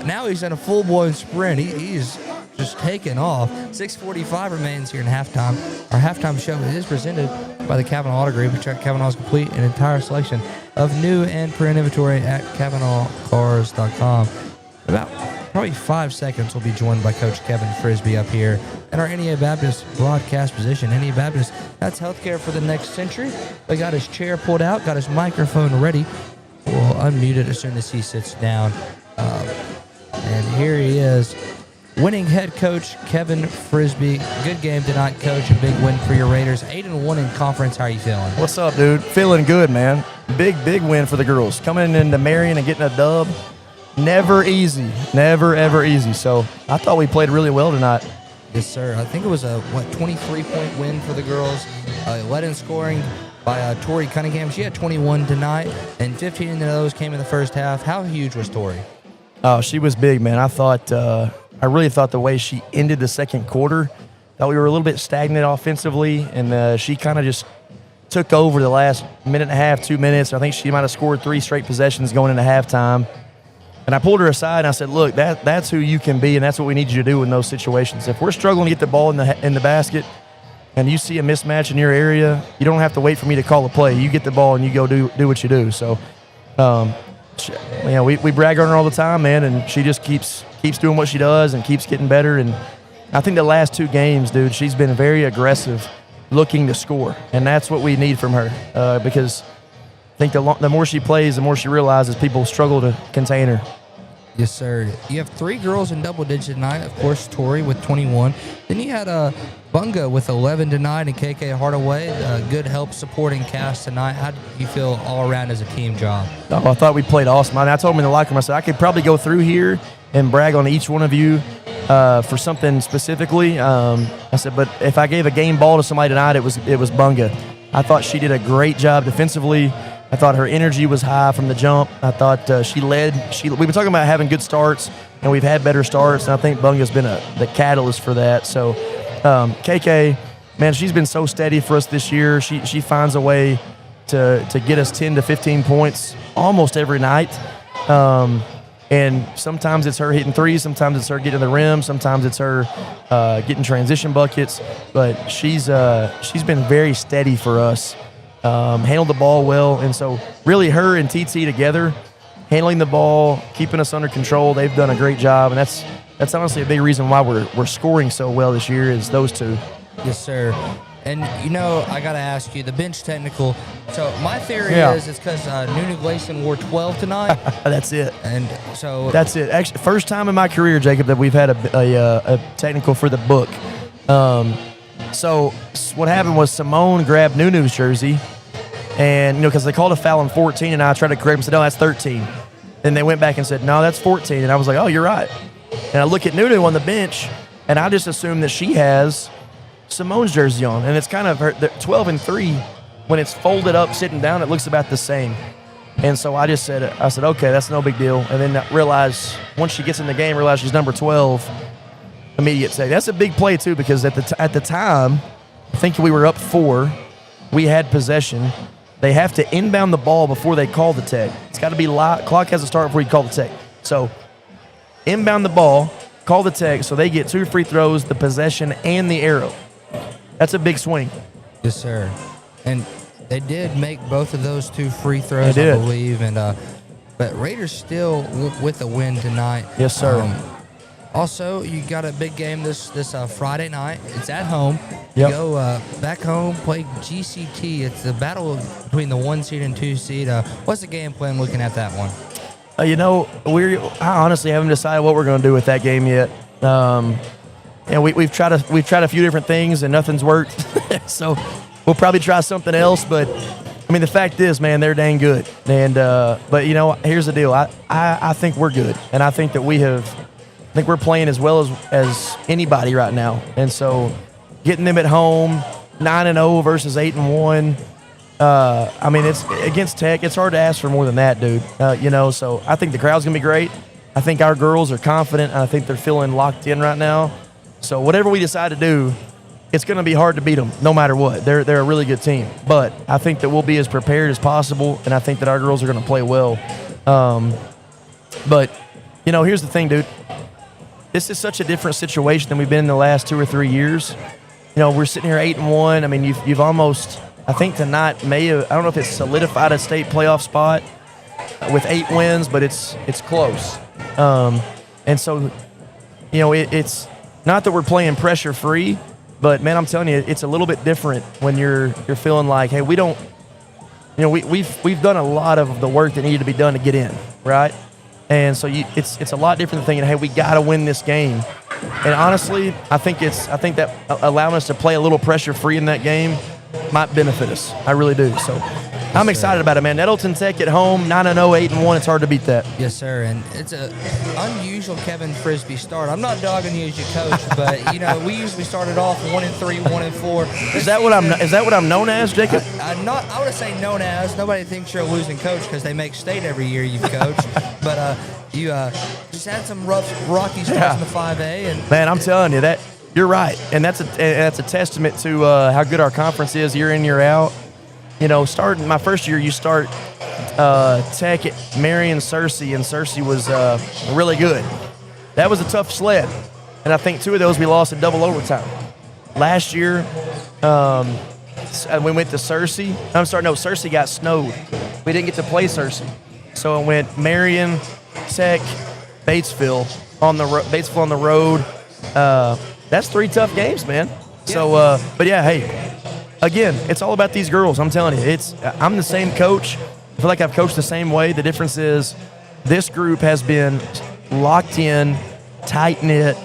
Now he's in a full-blown sprint. He's just taking off. 6:45 remains here in halftime. Our halftime show is presented by the Kavanaugh Auto Group. Check Kavanaugh's complete and entire selection of new and pre inventory at KavanaughCars.com. About probably 5 seconds, we'll be joined by Coach Kevin Frisbee up here in our NEA Baptist broadcast position. NEA Baptist, that's healthcare for the next century. They got his chair pulled out, got his microphone ready. We'll unmute it as soon as he sits down. And here he is, winning head coach Kevin Frisbee. Good game tonight, Coach. A big win for your Raiders. 8-1 in conference. How are you feeling? What's up, dude? Feeling good, man. Big win for the girls. Coming into Marion and getting a dub, never easy. Never, ever easy. So I thought we played really well tonight. Yes, sir. I think it was a, 23-point win for the girls. Led in scoring by Tori Cunningham. She had 21 tonight, and 15 of those came in the first half. How huge was Tori? Oh, she was big, man. I really thought the way she ended the second quarter, thought we were a little bit stagnant offensively, and she kind of just took over the last minute and a half, 2 minutes. I think she might have scored 3 straight possessions going into halftime. And I pulled her aside and I said, look, that's who you can be, and that's what we need you to do in those situations. If we're struggling to get the ball in the basket and you see a mismatch in your area, you don't have to wait for me to call a play. You get the ball and you go do what you do. So, we brag on her all the time, man, and she just keeps doing what she does and keeps getting better. And I think the last 2 games, dude, she's been very aggressive, looking to score, and that's what we need from her because I think the more she plays, the more she realizes people struggle to contain her. Yes, sir. You have 3 girls in double digits tonight. Of course, Tori with 21. Then you had Bunga with 11 tonight and KK Hardaway. Good help supporting Cass tonight. How did you feel all around as a team job? Oh, I thought we played awesome. I told them in the locker room, I said, I could probably go through here and brag on each one of you for something specifically. I said, but if I gave a game ball to somebody tonight, it was Bunga. I thought she did a great job defensively. I thought her energy was high from the jump. I thought she led. We've been talking about having good starts, and we've had better starts, and I think Bunga's been the catalyst for that. So KK, man, she's been so steady for us this year. She finds a way to get us 10 to 15 points almost every night. And sometimes it's her hitting threes, sometimes it's her getting to the rim, sometimes it's her getting transition buckets. But she's been very steady for us. Handled the ball well, and so really her and TT together, handling the ball, keeping us under control, they've done a great job, and that's honestly a big reason why we're scoring so well this year is those 2. Yes, sir. And, I got to ask you, the bench technical. So my theory is it's because Nunu Gleason wore 12 tonight. That's it. And so that's it. Actually, first time in my career, Jacob, that we've had a technical for the book. So what happened was Simone grabbed Nunu's jersey, and because they called a foul on 14, and I tried to correct him, said, no, that's 13. Then they went back and said, no, that's 14, and I was like, oh, you're right. And I look at Nunu on the bench, and I just assume that she has Simone's jersey on, and it's kind of her 12 and 3. When it's folded up, sitting down, it looks about the same. And so I said, okay, that's no big deal. And then I realized once she gets in the game, realize she's number 12. Immediate say that's a big play too, because at the time, I think we were up 4. We had possession. They have to inbound the ball before they call the tech. It's got to be live. Clock has to start before you call the tech. So inbound the ball, call the tech, so they get 2 free throws, the possession, and the arrow. That's a big swing. Yes, sir. And they did make both of those 2 free throws, I believe. And but Raiders still with a win tonight. Yes, sir. Also, you got a big game this Friday night. It's at home. Yep. You go back home, play GCT. It's the battle between the 1 seed and 2 seed. What's the game plan looking at that one? I honestly haven't decided what we're going to do with that game yet. We've tried a few different things and nothing's worked. So we'll probably try something else. But I mean, the fact is, man, they're dang good. And but here's the deal. I think we're good, and I think that I think we're playing as well as anybody right now. And so getting them at home, 9-0 versus 8-1. I mean, it's against Tech. It's hard to ask for more than that, dude. So I think the crowd's gonna be great. I think our girls are confident, and I think they're feeling locked in right now. So whatever we decide to do, it's going to be hard to beat them no matter what. They're a really good team. But I think that we'll be as prepared as possible, and I think that our girls are going to play well. But, here's the thing, dude. This is such a different situation than we've been in the last 2 or 3 years. We're sitting here 8-1. I mean, you've almost, I think tonight I don't know if it's solidified a state playoff spot with 8 wins, but it's close. And so, it's not that we're playing pressure free, but man, I'm telling you, it's a little bit different when you're feeling like, hey, we don't, we've done a lot of the work that needed to be done to get in, right? And so it's a lot different than thinking, hey, we got to win this game. And honestly, I think that allowing us to play a little pressure free in that game might benefit us. I really do. So I'm excited about it, man. Nettleton Tech at home, 9-0, 8-1. It's hard to beat that. Yes, sir. And it's an unusual Kevin Frisbee start. I'm not dogging you as your coach, but we usually started off 1-3, 1-4. Is that what I'm known as, Jacob? I would say known as. Nobody thinks you're a losing coach because they make state every year you've coached. But you just had some rocky starts in the 5A. And man, I'm telling you that you're right, and that's a testament to how good our conference is year in, year out. Starting my first year, you start Tech at Marion, Searcy, and Searcy was really good. That was a tough sled, and I think 2 of those we lost in double overtime. Last year, we went to Searcy. Searcy got snowed. We didn't get to play Searcy, so it went Marion, Tech, Batesville on the road. That's 3 tough games, man. So, but yeah, hey. Again, it's all about these girls. I'm telling you, I'm the same coach. I feel like I've coached the same way. The difference is this group has been locked in, tight-knit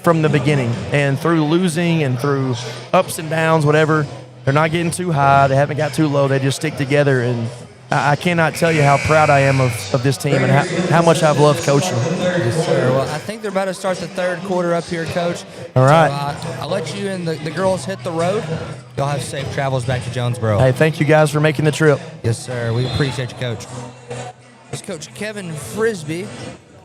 from the beginning. And through losing and through ups and downs, whatever, they're not getting too high. They haven't got too low. They just stick together. And I cannot tell you how proud I am of this team and how much I've loved coaching. Yes, sir. Well, I think they're about to start the 3rd quarter up here, Coach. All right. So, I'll let you and the girls hit the road. Y'all have safe travels back to Jonesboro. Hey, thank you guys for making the trip. Yes, sir. We appreciate you, Coach. It's Coach Kevin Frisbee,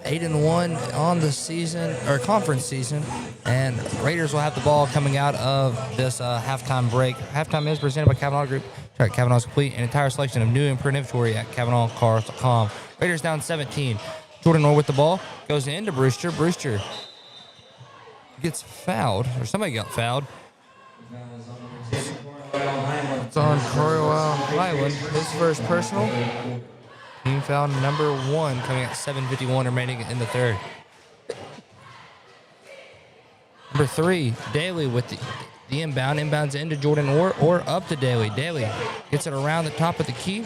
8-1 on the season, or conference season, and Raiders will have the ball coming out of this halftime break. Halftime is presented by Kavanaugh Group. Check out Kavanaugh's complete and entire selection of new and improved inventory at KavanaughCars.com. Raiders down 17. Jordan Orr with the ball. Goes into Brewster. Brewster gets fouled, or somebody got fouled. It's on Corwell Highland. His first personal. Team foul number 1 coming at 7:51 remaining in the 3rd. Number 3, Daly with the inbound. Inbounds into Jordan or up to Daly. Daly gets it around the top of the key.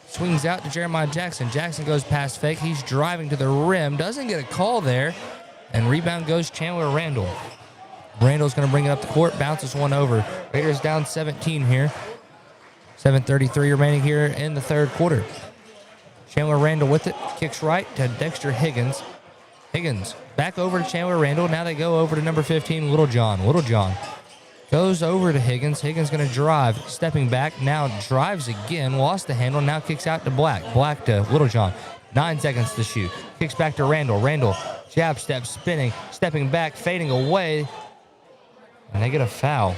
Swings out to Jeremiah Jackson. Jackson goes past fake. He's driving to the rim. Doesn't get a call there. And rebound goes Chandler Randall. Randall's going to bring it up the court. Bounces one over. Raiders down 17 here. 7:33 remaining here in the 3rd quarter. Chandler Randall with it. Kicks right to Dexter Higgins. Higgins back over to Chandler Randall. Now they go over to number 15, Littlejohn. Littlejohn goes over to Higgins. Higgins going to drive. Stepping back. Now drives again. Lost the handle. Now kicks out to Black. Black to Littlejohn. 9 seconds to shoot. Kicks back to Randall. Randall jab step, spinning, stepping back, fading away. And they get a foul.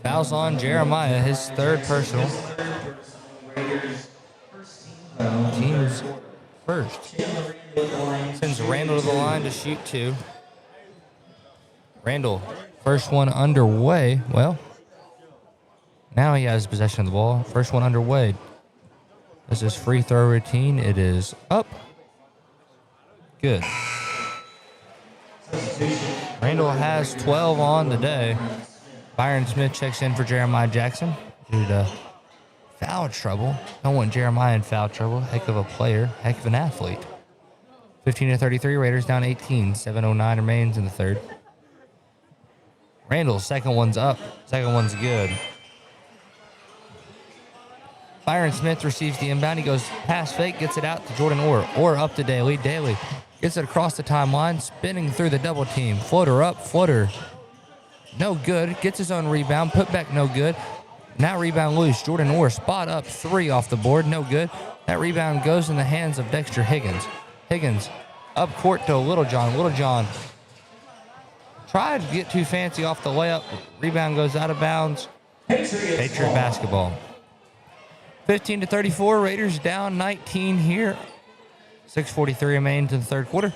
Foul's on Jeremiah, his 3rd personal. Team's first. Sends Randall to the line to shoot 2. Randall, first one underway. Well, now he has possession of the ball. First one underway. This is free throw routine. It is up. Good. Randall has 12 on the day. Byron Smith checks in for Jeremiah Jackson due to foul trouble. Don't want Jeremiah in foul trouble. Heck of a player. Heck of an athlete. 15-33. Raiders down 18. 7:09 remains in the 3rd. Randall, second one's up. Second one's good. Byron Smith receives the inbound. He goes past fake, gets it out to Jordan Orr. Orr up to Daly. Daly gets it across the timeline, spinning through the double team. Floater up, floater. No good. Gets his own rebound. Put back, no good. Now rebound loose. Jordan Orr, spot up, 3 off the board. No good. That rebound goes in the hands of Dexter Higgins. Higgins up court to Littlejohn. Littlejohn tried to get too fancy off the layup. Rebound goes out of bounds. Patriot basketball. 15-34. Raiders down 19 here. 6:43 remains in the third quarter.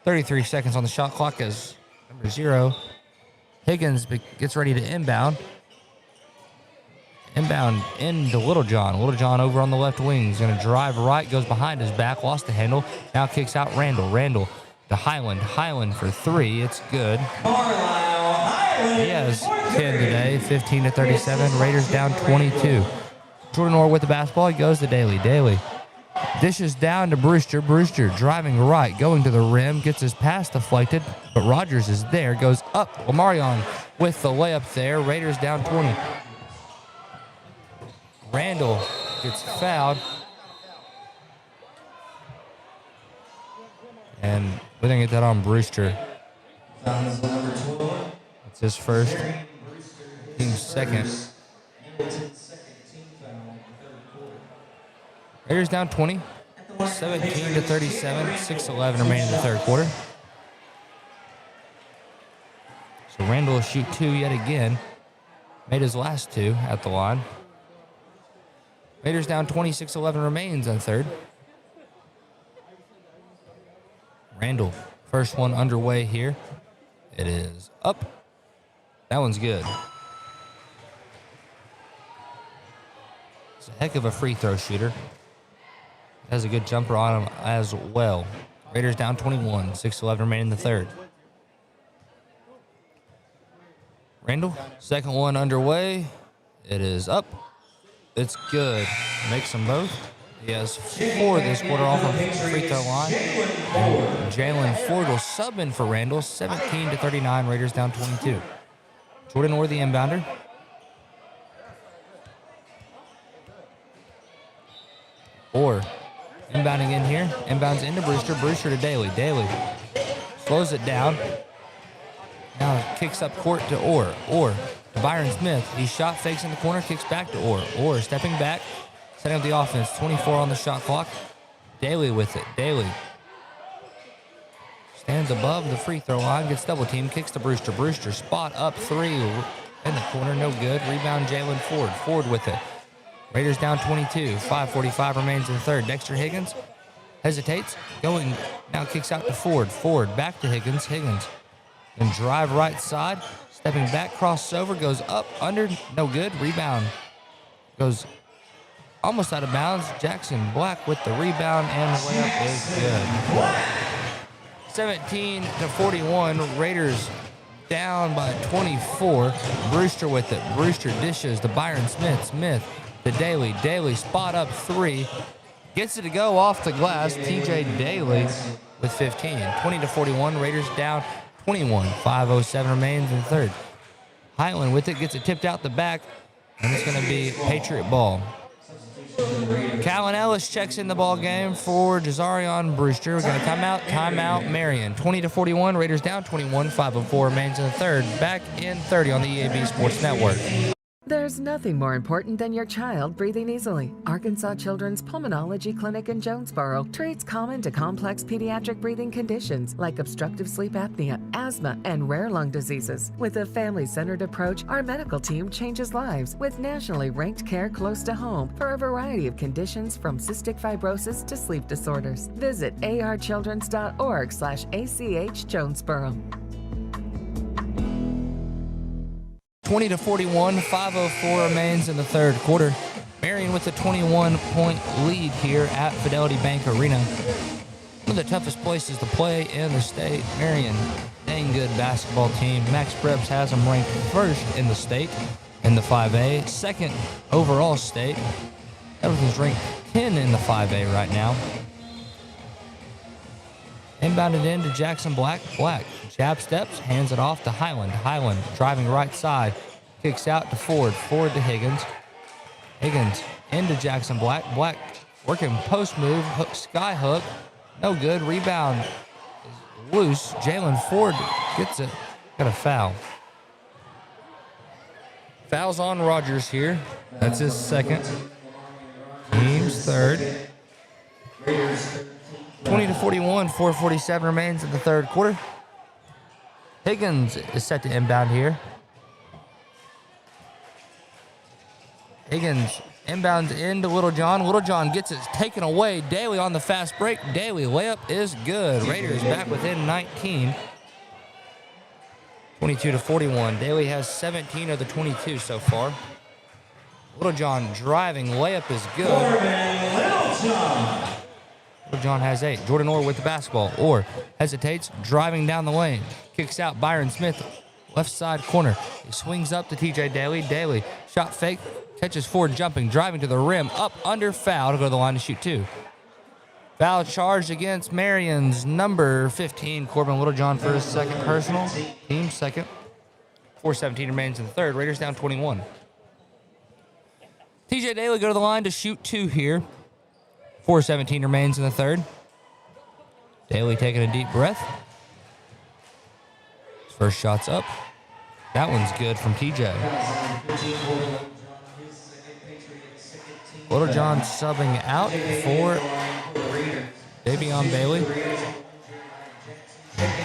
33 seconds on the shot clock as number 0. Higgins gets ready to inbound. Inbound into Littlejohn. Littlejohn over on the left wing. He's going to drive right, goes behind his back, lost the handle. Now kicks out Randall. Randall to Highland. Highland for 3. It's good. He has 10 today. 15-37. Raiders down 22. Jordan Orr with the basketball. He goes to Daly. Daly dishes down to Brewster. Brewster driving right, going to the rim, gets his pass deflected, but Rogers is there, goes up. Marion with the layup there. Raiders down 20. Randall gets fouled. And we didn't get that on Brewster. It's his first. Team's second. Raiders down 20. 17-37. 6:11 remaining in the third quarter. So Randall will shoot 2 yet again. Made his last 2 at the line. Raiders down 26-11 remains on third. Randall, first one underway here. It is up. That one's good. It's a heck of a free throw shooter. Has a good jumper on him as well. Raiders down 21, 6:11 remaining in the third. Randall, second one underway. It is up. It's good. Makes them both. He has 4 this quarter off of the free throw line. Jalen Ford will sub in for Randall. 17-39. Raiders down 22. Jordan Orr, the inbounder. Orr inbounding in here. Inbounds into Brewster. Brewster to Daly. Daly slows it down. Now kicks up court to Orr. Orr to Byron Smith. He shot fakes in the corner, kicks back to Orr. Orr stepping back, setting up the offense. 24 on the shot clock. Daly with it. Daly stands above the free throw line, gets double team, kicks to Brewster. Brewster spot up 3 in the corner, no good. Rebound Jalen Ford. Ford with it. Raiders down 22. 5:45 remains in the third. Dexter Higgins hesitates, going, now kicks out to Ford. Ford back to Higgins. Higgins then drive right side, stepping back, crossover, goes up, under, no good. Rebound goes almost out of bounds. Jackson Black with the rebound, and the layup is good. 17-41. Raiders down by 24. Brewster with it. Brewster dishes to Byron Smith. Smith to Daly. Daly spot up 3. Gets it to go off the glass. TJ Daly with 15. 20-41. Raiders down 21. 5:07 remains in the third. Highland with it. Gets it tipped out the back. And it's going to be Patriot ball. Callan Ellis checks in the ball game for Jazarion Brewster. We're going to timeout, Marion. 20-41. Raiders down 21. 5:04 remains in the third. Back in 30 on the EAB Sports Network. There's nothing more important than your child breathing easily. Arkansas Children's Pulmonology Clinic in Jonesboro treats common to complex pediatric breathing conditions like obstructive sleep apnea, asthma, and rare lung diseases. With a family-centered approach, our medical team changes lives with nationally ranked care close to home for a variety of conditions from cystic fibrosis to sleep disorders. Visit archildrens.org/ACH Jonesboro. 20-41, 5:04 remains in the third quarter. Marion with a 21-point lead here at Fidelity Bank Arena. One of the toughest places to play in the state. Marion, dang good basketball team. Max Preps has them ranked first in the state in the 5A, second overall state. Nettleton's ranked 10 in the 5A right now. Inbounded into Jackson Black. Black jab steps, hands it off to Highland. Highland driving right side, kicks out to Ford. Ford to Higgins. Higgins into Jackson Black. Black working post move, hook, sky hook, no good. Rebound is loose. Jalen Ford gets it. Got a foul. Foul's on Rogers here. That's his second. Team's third. 20-41, 4:47 remains in the third quarter. Higgins is set to inbound here. Higgins inbounds into Littlejohn. Littlejohn gets it taken away. Daly on the fast break. Daly layup is good. Raiders back within 19. 22-41. Daly has 17 of the 22 so far. Littlejohn driving. Layup is good. Littlejohn has 8. Jordan Orr with the basketball. Orr hesitates, driving down the lane. Kicks out Byron Smith, left side corner. He swings up to TJ Daly. Daly, shot fake, catches Ford jumping, driving to the rim, up, under, foul to go to the line to shoot 2. Foul charged against Marion's number 15, Corbin Littlejohn for his second personal. Team second. 4:17 remains in the third. Raiders down 21. TJ Daly go to the line to shoot 2 here. 4:17 remains in the third. Daly taking a deep breath. His first shot's up. That one's good from TJ. Littlejohn subbing out for Davion Bailey.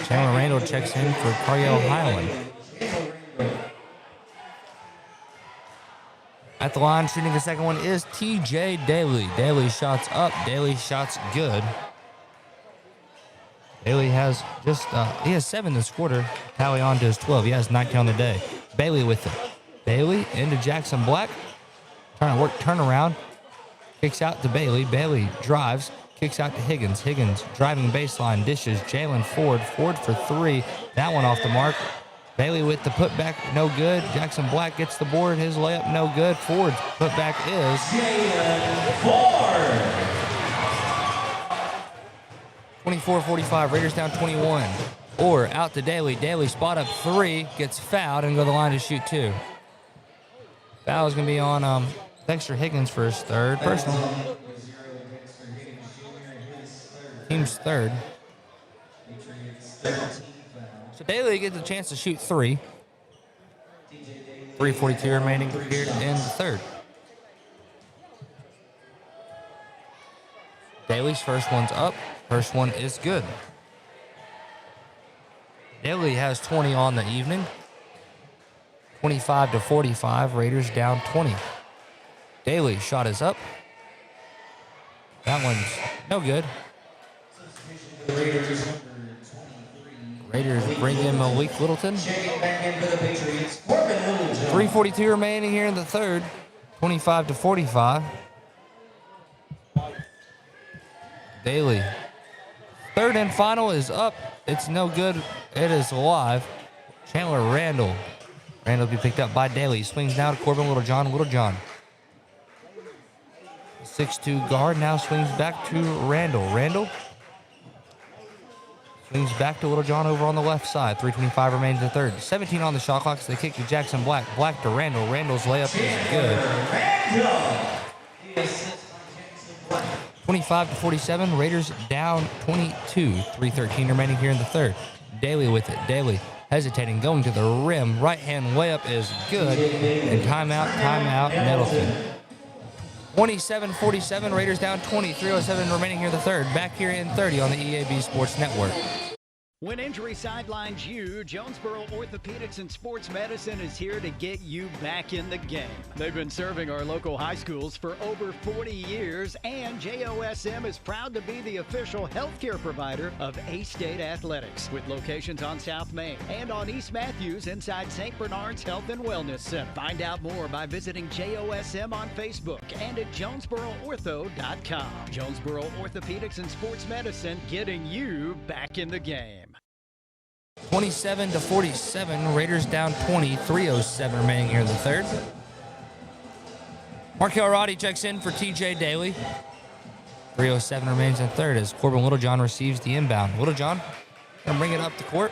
Chandler Randall checks in for Cariel Highland. At the line, shooting the second one is TJ Daly. Daly shots up. Daly shots good. Daly has he has 7 this quarter. Tally on to his 12. He has 19 on the day. Bailey with it. Bailey into Jackson Black. Trying to work turnaround. Kicks out to Bailey. Bailey drives. Kicks out to Higgins. Higgins driving baseline. Dishes. Jalen Ford. Ford for 3. That one off the mark. Bailey with the putback, no good. Jackson Black gets the board. His layup, no good. Ford's putback is 24-45. Raiders down 21. Or out to Daly. Daly spot up 3, gets fouled and go to the line to shoot 2. Foul is going to be on Dexter Higgins for his third personal. Team's third. So Daly gets a chance to shoot 3. 3:42 remaining here in the third. Daly's first one's up. First one is good. Daly has 20 on the evening. 25-45. Raiders down 20. Daly shot is up. That one's no good. Raiders bring in Malik Littleton. 3:42 remaining here in the third. 25-45. Daly. Third and final is up. It's no good. It is alive. Chandler Randall. Randall will be picked up by Daly. Swings now to Corbin Littlejohn. Littlejohn. 6'2 guard now swings back to Randall. Randall. Swings back to Littlejohn over on the left side. 3:25 remains in the third. 17 on the shot clock, so they kick to Jackson Black. Black to Randall. Randall's layup is good. 25-47. Raiders down 22. 3:13 remaining here in the third. Daly with it. Daly hesitating, going to the rim. Right-hand layup is good. And timeout, Nettleton. 27-47, Raiders down 20, 3:07 remaining here in the third. Back here in 30 on the EAB Sports Network. When injury sidelines you, Jonesboro Orthopedics and Sports Medicine is here to get you back in the game. They've been serving our local high schools for over 40 years, and JOSM is proud to be the official healthcare provider of A-State Athletics, with locations on South Main and on East Matthews inside St. Bernard's Health and Wellness Center. Find out more by visiting JOSM on Facebook and at JonesboroOrtho.com. Jonesboro Orthopedics and Sports Medicine, getting you back in the game. 27-47, Raiders down 20, 3:07 remaining here in the third. Markel Roddy checks in for TJ Daly. 3:07 remains in the third as Corbin Littlejohn receives the inbound. Littlejohn gonna bring it up the court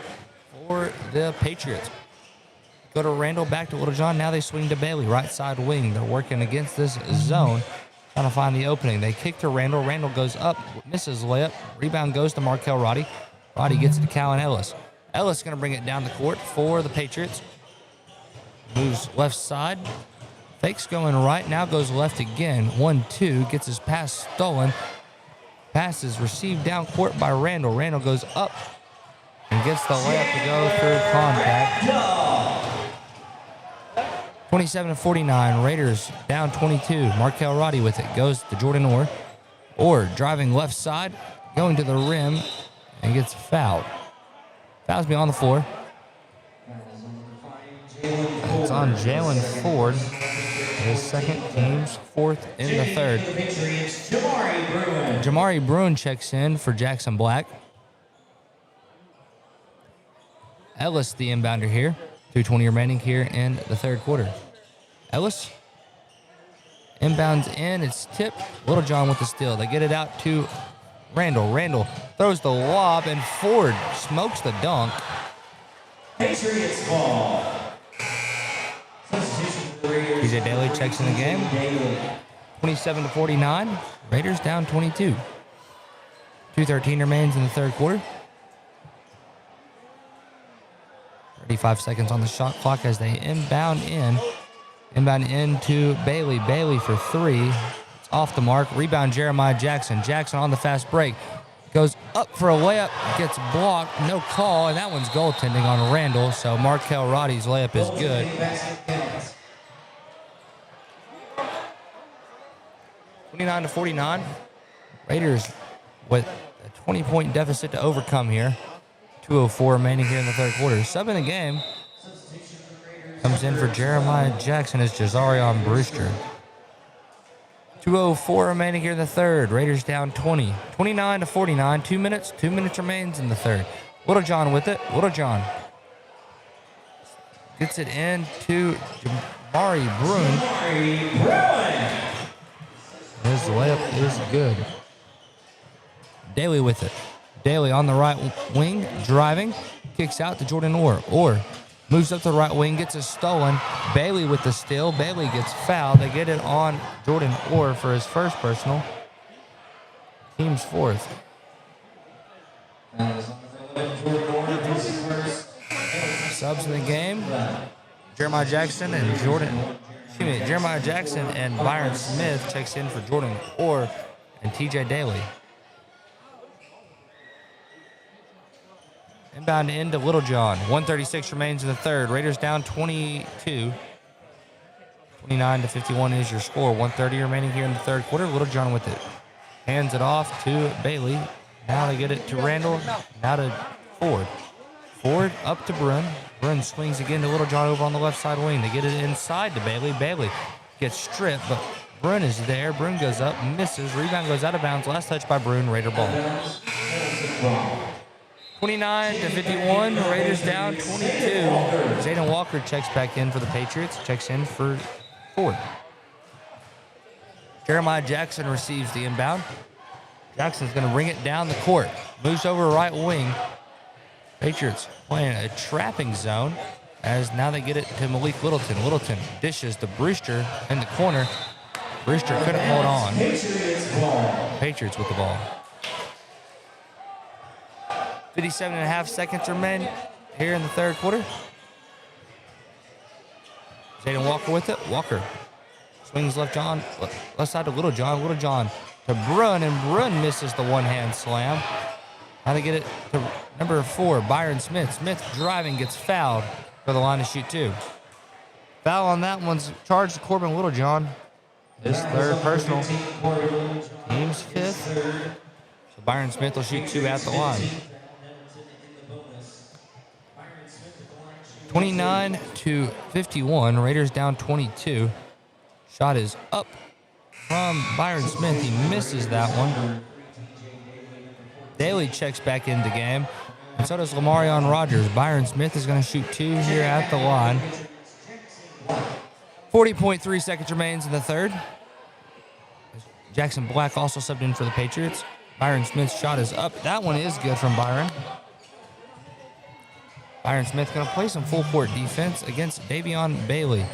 for the Patriots. Go to Randall, back to Littlejohn. Now they swing to Bailey, right side wing. They're working against this zone, trying to find the opening. They kick to Randall. Randall goes up, misses layup. Rebound goes to Markel Roddy. Roddy gets it to Callan Ellis. Ellis going to bring it down the court for the Patriots. Moves left side. Fakes going right. Now goes left again. 1-2. Gets his pass stolen. Pass is received down court by Randall. Randall goes up and gets the layup to go through contact. 27-49, Raiders down 22. Markel Roddy with it, goes to Jordan Orr. Orr driving left side, going to the rim, and gets fouled. Foul's beyond the floor. It's on Jalen Ford, his second, team's fourth in the third. Jamari Bruin checks in for Jackson Black. Ellis, the inbounder here. 2:20 remaining here in the third quarter. Ellis inbounds in, it's tipped. Littlejohn with the steal. They get it out to Randall. Randall throws the lob, and Ford smokes the dunk. Patriots ball. TJ Daly checks in the game. 27-49. Raiders down 22. 2:13 remains in the third quarter. 35 seconds on the shot clock as they inbound in. Inbound into Bailey. Bailey for three. It's off the mark. Rebound Jeremiah Jackson. Jackson on the fast break. Goes up for a layup. Gets blocked. No call. And that one's goaltending on Randall. So Markel Roddy's layup is good. 29-49. Raiders with a 20-point deficit to overcome here. 2:04 remaining here in the third quarter. Sub in the game. Comes in for Jeremiah Jackson as Jazarion Brewster. 2:04 remaining here in the third. Raiders down 20. 29-49. 2 minutes. 2 minutes remains in the third. Littlejohn with it. Littlejohn gets it in to Jamari Bruin. His layup is good. Daly with it. Daly on the right wing, driving, kicks out to Jordan Orr. Orr moves up to the right wing, gets it stolen. Bailey with the steal. Bailey gets fouled. They get it on Jordan Orr for his first personal. Team's fourth. Subs in the game. Jeremiah Jackson and Jeremiah Jackson and Byron Smith checks in for Jordan Orr and TJ Daly. Inbound into Littlejohn. 1:36 remains in the third. Raiders down 22. 29-51 is your score. 1:30 remaining here in the third quarter. Littlejohn with it. Hands it off to Bailey. Now they get it to Randall. Now to Ford. Ford up to Bruin. Bruin swings again to Littlejohn over on the left side wing. They get it inside to Bailey. Bailey gets stripped, but Bruin is there. Bruin goes up, misses. Rebound goes out of bounds. Last touch by Bruin. Raider ball. 29-51, Raiders down 22. Zayden Walker checks back in for the Patriots, checks in for Ford. Jeremiah Jackson receives the inbound. Jackson's going to bring it down the court. Moves over right wing. Patriots playing a trapping zone as now they get it to Malik Littleton. Littleton dishes to Brewster in the corner. Brewster couldn't hold on. Patriots with the ball. 57.5 seconds remain here in the third quarter. Zayden Walker with it. Walker swings left side to Littlejohn. Littlejohn to Bruin, and Bruin misses the one-hand slam. Now they get it to number 4, Byron Smith. Smith driving, gets fouled for the line to shoot two. Foul on that one's charged to Corbin Littlejohn. His third personal. Team's fifth. So Byron Smith will shoot two at the line. 29-51. Raiders down 22. Shot is up from Byron Smith. He misses that one. Daly checks back into game. And so does Lamarion Rogers. Byron Smith is going to shoot two here at the line. 40.3 seconds remains in the third. Jackson Black also subbed in for the Patriots. Byron Smith's shot is up. That one is good from Byron. Byron Smith going to play some full court defense against Davion Bailey.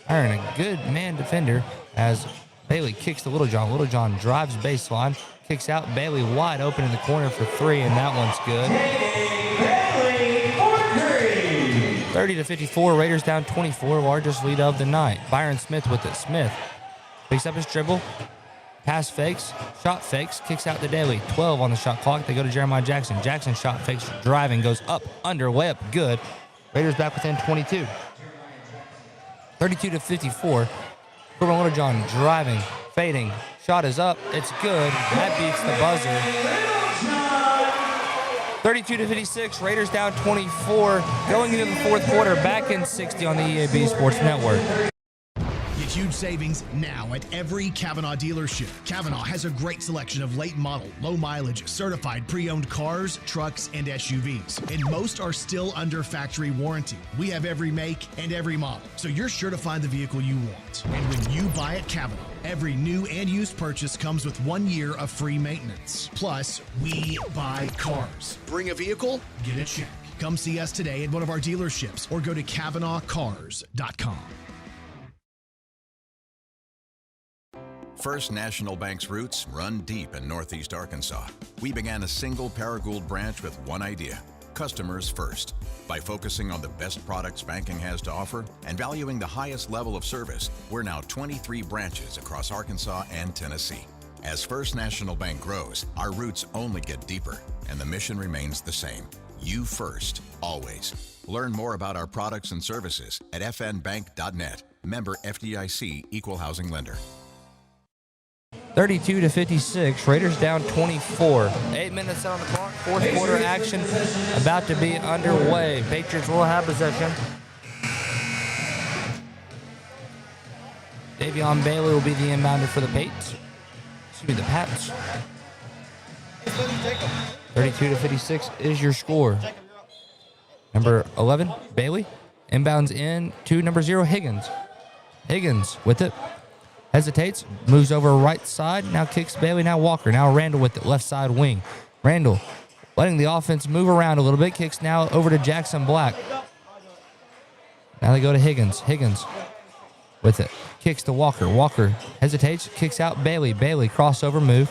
Byron, a good man defender as Bailey kicks to Littlejohn. Littlejohn drives baseline, kicks out. Bailey wide open in the corner for three, and that one's good. 30-54, Raiders down 24, largest lead of the night. Byron Smith with it. Smith picks up his dribble, Pass fakes, shot fakes, kicks out to Daly. 12 on the shot clock. They go to Jeremiah Jackson. Jackson shot fakes, driving, goes up, under, way up, good. Raiders back within 22. 32-54. Corbin Littlejohn driving, fading. Shot is up. It's good. That beats the buzzer. 32-56. Raiders down 24. Going into the fourth quarter, back in 60 on the EAB Sports Network. Get huge savings now at every Kavanaugh dealership. Kavanaugh has a great selection of late model, low mileage, certified pre-owned cars, trucks, and SUVs. And most are still under factory warranty. We have every make and every model, so you're sure to find the vehicle you want. And when you buy at Kavanaugh, every new and used purchase comes with 1 year of free maintenance. Plus, we buy cars. Bring a vehicle, get a check. Come see us today at one of our dealerships or go to KavanaughCars.com. First National Bank's roots run deep in Northeast Arkansas. We began a single Paragould branch with one idea: customers first. By focusing on the best products banking has to offer and valuing the highest level of service, we're now 23 branches across Arkansas and Tennessee. As First National Bank grows, our roots only get deeper, and the mission remains the same: you first, always. Learn more about our products and services at fnbank.net. Member FDIC, Equal Housing Lender. 32-56. Raiders down 24. 8 minutes on the clock. Fourth quarter action about to be underway. Patriots will have possession. Davion Bailey will be the inbounder for the Pats. The Pats. 32-56 is your score. Number 11, Bailey. Inbounds in to number 0, Higgins. Higgins with it. Hesitates, moves over right side, now kicks Bailey, now Walker, now Randall with it, left side wing. Randall letting the offense move around a little bit, kicks now over to Jackson Black. Now they go to Higgins. Higgins with it, kicks to Walker. Walker hesitates, kicks out Bailey. Bailey crossover move.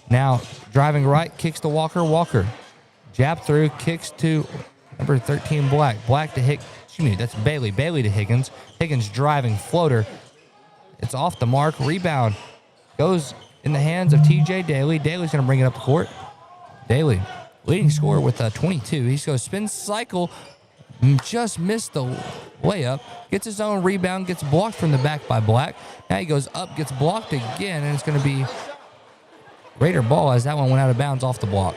Now driving right, kicks to Walker. Walker jab through, kicks to number 13 Black. Black to that's Bailey. Bailey to Higgins. Higgins driving, floater. It's off the mark. Rebound goes in the hands of TJ Daly. Daly's going to bring it up the court. Daly, leading scorer with 22. He's going to spin cycle. Just missed the layup. Gets his own rebound. Gets blocked from the back by Black. Now he goes up. Gets blocked again. And it's going to be Raider ball as that one went out of bounds off the block.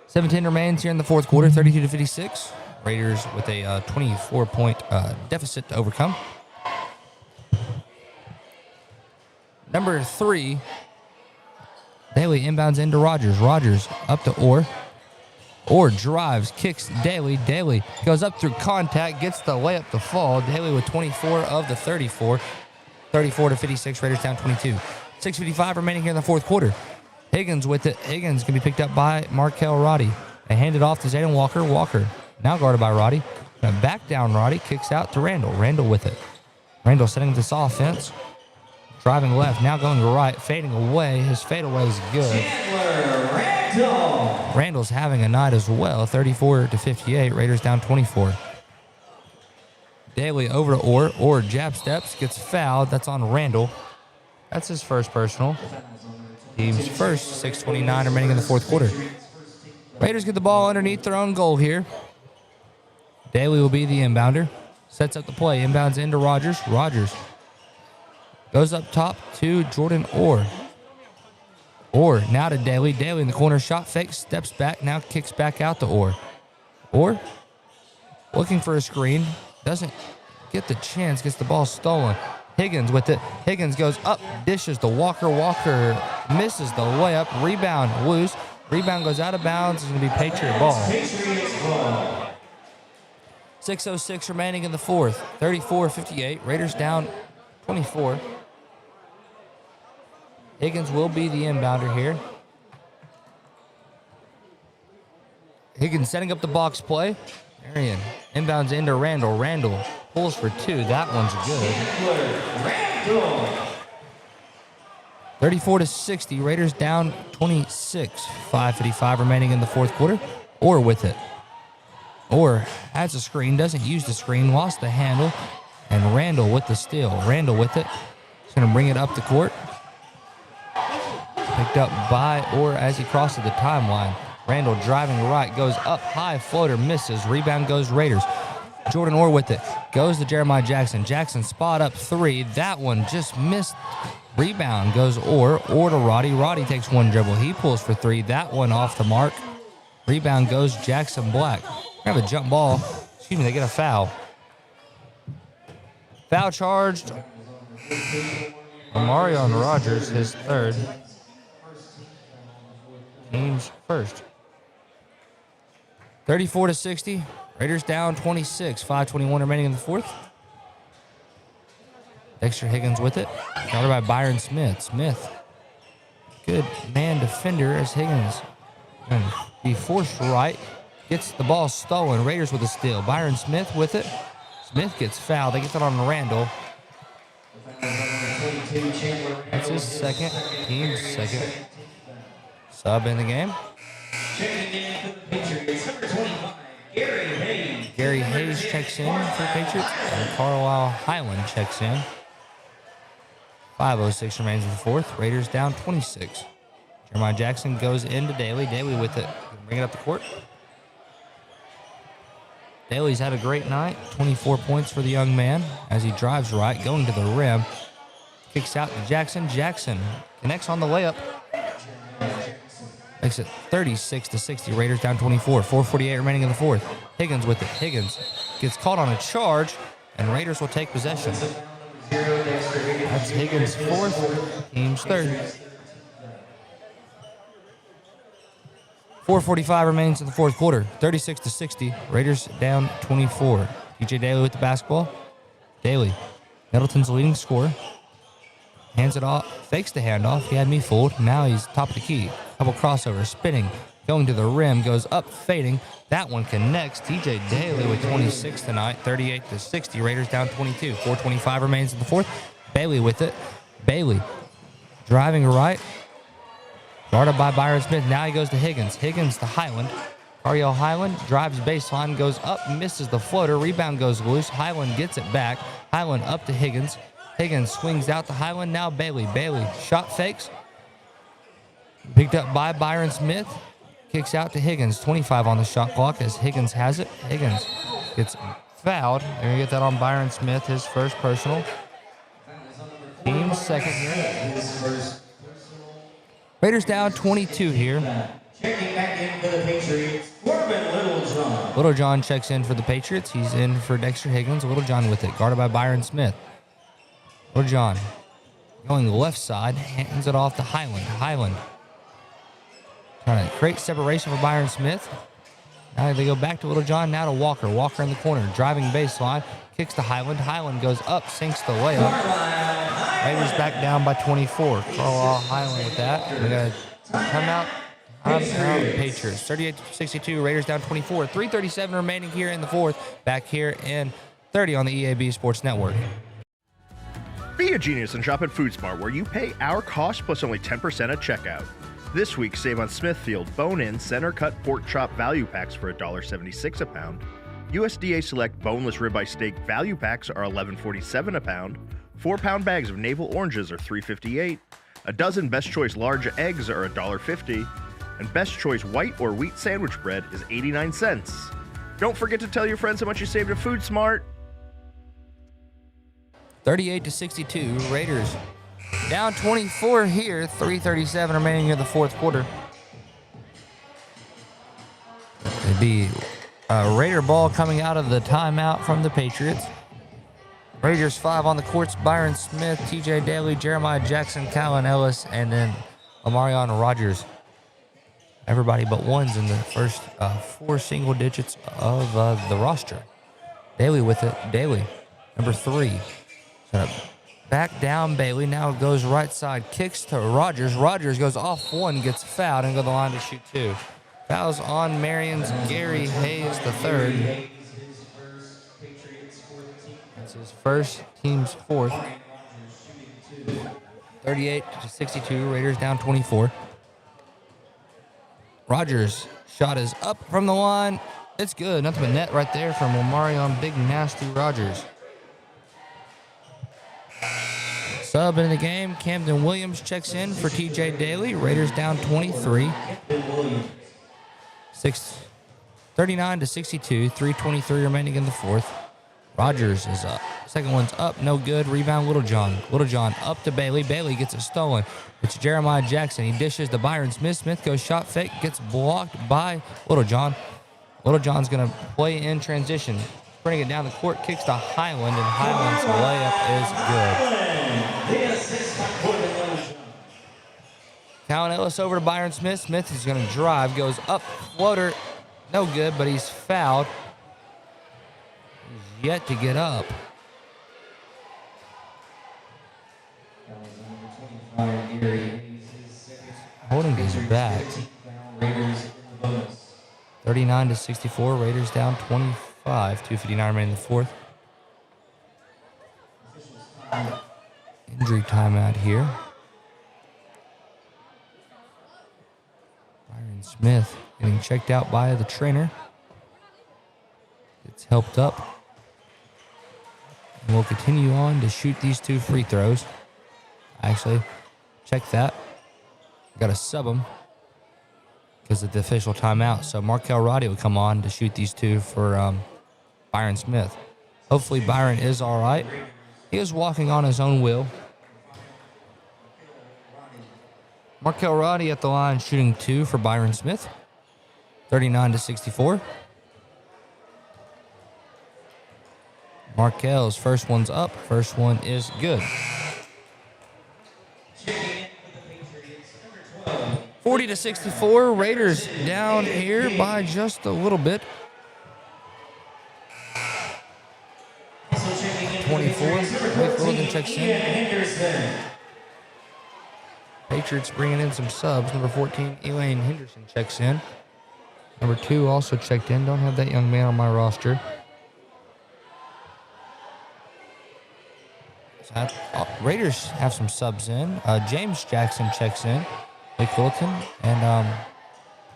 17 remains here in the fourth quarter. 32-56. Raiders with a 24-point deficit to overcome. Number 3, Daly inbounds into Rogers. Rogers up to Orr. Orr drives, kicks Daly. Daly goes up through contact, gets the layup to fall. Daly with 24 of the 34. 34-56, Raiders down 22. 6:55 remaining here in the fourth quarter. Higgins with it. Higgins can be picked up by Markel Roddy. They hand it off to Zayden Walker. Walker now guarded by Roddy. Back down Roddy, kicks out to Randall. Randall with it. Randall setting this offense. Driving left, now going right, fading away. His fadeaway is good. Randall's having a night as well. 34-58. Raiders down 24. Daly over to Orr. Orr jab steps, gets fouled. That's on Randall. That's his first personal. Team's first. 6:29 remaining in the fourth quarter. Raiders get the ball underneath their own goal here. Daly will be the inbounder. Sets up the play. Inbounds into Rogers. Rogers goes up top to Jordan Orr. Orr now to Daly. Daly in the corner, shot fake, steps back, now kicks back out to Orr. Orr looking for a screen, doesn't get the chance, gets the ball stolen. Higgins with it. Higgins goes up, dishes to Walker. Walker misses the layup. Rebound loose. Rebound goes out of bounds. It's going to be Patriot ball. 6:06 remaining in the fourth. 34-58. Raiders down 24. Higgins will be the inbounder here. Higgins setting up the box play. Marion inbounds into Randall. Randall pulls for 2. That one's good. 34-60. Raiders down 26. 5:55 remaining in the fourth quarter. Orr with it. Orr has a screen, doesn't use the screen, lost the handle, and Randall with the steal. Randall with it. He's going to bring it up the court. Picked up by Orr as he crosses the timeline. Randall driving right, goes up high, floater misses. Rebound goes Raiders. Jordan Orr with it. Goes to Jeremiah Jackson. Jackson spot up three. That one just missed. Rebound goes Orr. Orr to Roddy. Roddy takes one dribble. He pulls for three. That one off the mark. Rebound goes Jackson Black. They have a jump ball. Excuse me, they get a foul. Foul charged. Marion Rogers, his third. Team's first. 34-60. Raiders down 26. 5:21 remaining in the fourth. Dexter Higgins with it. Guarded by Byron Smith. Smith. Good man defender as Higgins. And he forced right. Gets the ball stolen. Raiders with a steal. Byron Smith with it. Smith gets fouled. They get that on Randall. That's his second. Team's second. Sub in the game. Gary Hayes checks in for the Patriots. And Carlisle Highland checks in. 5:06 remains in the fourth. Raiders down 26. Jeremiah Jackson goes into Daly. Daly with it. Bring it up the court. Daly's had a great night. 24 points for the young man as he drives right, going to the rim. Kicks out to Jackson. Jackson connects on the layup. Makes it 36-60. Raiders down 24. 4:48 remaining in the fourth. Higgins with it. Higgins gets caught on a charge, and Raiders will take possession. That's Higgins' fourth. Team's third. 4:45 remains in the fourth quarter. 36-60. Raiders down 24. TJ Daly with the basketball. Daly, Nettleton's leading scorer. Hands it off. Fakes the handoff. He had me fooled. Now he's top of the key. Couple crossovers. Spinning. Going to the rim. Goes up. Fading. That one connects. TJ Daly with 26 tonight. 38-60. Raiders down 22. 4:25 remains in the fourth. Bailey with it. Bailey driving right. Guarded by Byron Smith. Now he goes to Higgins. Higgins to Highland. Ariel Highland drives baseline, goes up, misses the floater. Rebound goes loose. Highland gets it back. Highland up to Higgins. Higgins swings out to Highland. Now Bailey. Bailey shot fakes. Picked up by Byron Smith. Kicks out to Higgins. 25 on the shot clock as Higgins has it. Higgins gets fouled. They're going to get that on Byron Smith, his first personal. Team's second here. Raiders down 22 here. Checking back in for the Patriots, Corbin Littlejohn. Littlejohn checks in for the Patriots. He's in for Dexter Higgins. Littlejohn with it, guarded by Byron Smith. Littlejohn going left side, hands it off to Highland. Highland trying to create separation for Byron Smith. Now they go back to Littlejohn, now to Walker. Walker in the corner, driving baseline, kicks to Highland. Highland goes up, sinks the layup. Raiders back down by 24. Carlisle Highland with that. We got a timeout. Patriots. 38-62. Raiders down 24. 3:37 remaining here in the fourth. Back here in 30 on the EAB Sports Network. Be a genius and shop at Food Smart, where you pay our cost plus only 10% at checkout. This week, save on Smithfield bone-in center-cut pork chop value packs for $1.76 a pound. USDA Select boneless ribeye steak value packs are $11.47 a pound. 4-pound bags of navel oranges are $3.58. A dozen Best Choice large eggs are $1.50. And Best Choice white or wheat sandwich bread is 89 cents. Don't forget to tell your friends how much you saved at Food Smart. 38-62. Raiders down 24 here. 3:37 remaining in the fourth quarter. It'd be a Raider ball coming out of the timeout from the Patriots. Raiders 5 on the courts. Byron Smith, TJ Daly, Jeremiah Jackson, Calvin Ellis, and then Marion Rogers. Everybody but one's in the first 4 single digits of the roster. Daly with it. Daly, number 3. Back down Bailey. Now goes right side. Kicks to Rogers. Rogers goes off one, gets fouled, and go to the line to shoot 2. Fouls on Marion's Gary Hayes III. That's his first, team's fourth. 38-62. Raiders down 24. Rogers' shot is up from the line. It's good. Nothing but net right there from Marion Big Nasty Rogers. Sub in the game, Camden Williams checks in for TJ Daly. Raiders down 23. 39-62, 3:23 remaining in the fourth. Rogers is up. Second one's up, no good. Rebound, Littlejohn. Littlejohn up to Bailey. Bailey gets it stolen. It's Jeremiah Jackson. He dishes to Byron Smith. Smith goes shot fake, gets blocked by Littlejohn. Littlejohn's going to play in transition. Bring it down the court, kicks to Highland, and Highland's layup is good. Calvin Ellis over to Byron Smith. Smith is going to drive, goes up, floater, no good, but he's fouled. He's yet to get up. Holding his back. 39-64, Raiders down 25, 2:59 remaining in the fourth. Injury timeout here. Byron Smith getting checked out by the trainer. Gets helped up. And we'll continue on to shoot these two free throws. Actually, check that. Got to sub them because of the official timeout. So Markel Roddy will come on to shoot these two for Byron Smith. Hopefully Byron is all right. He is walking on his own will. Markel Roddy at the line shooting two for Byron Smith. 39-64. Markel's first one's up. First one is good. 40-64. Raiders down here by just a little bit. 24. Blake Willigan checks in. Patriots bringing in some subs. Number 14, Elaine Henderson checks in. Number 2 also checked in. Don't have that young man on my roster. So Raiders have some subs in. James Jackson checks in. Blake Wilton and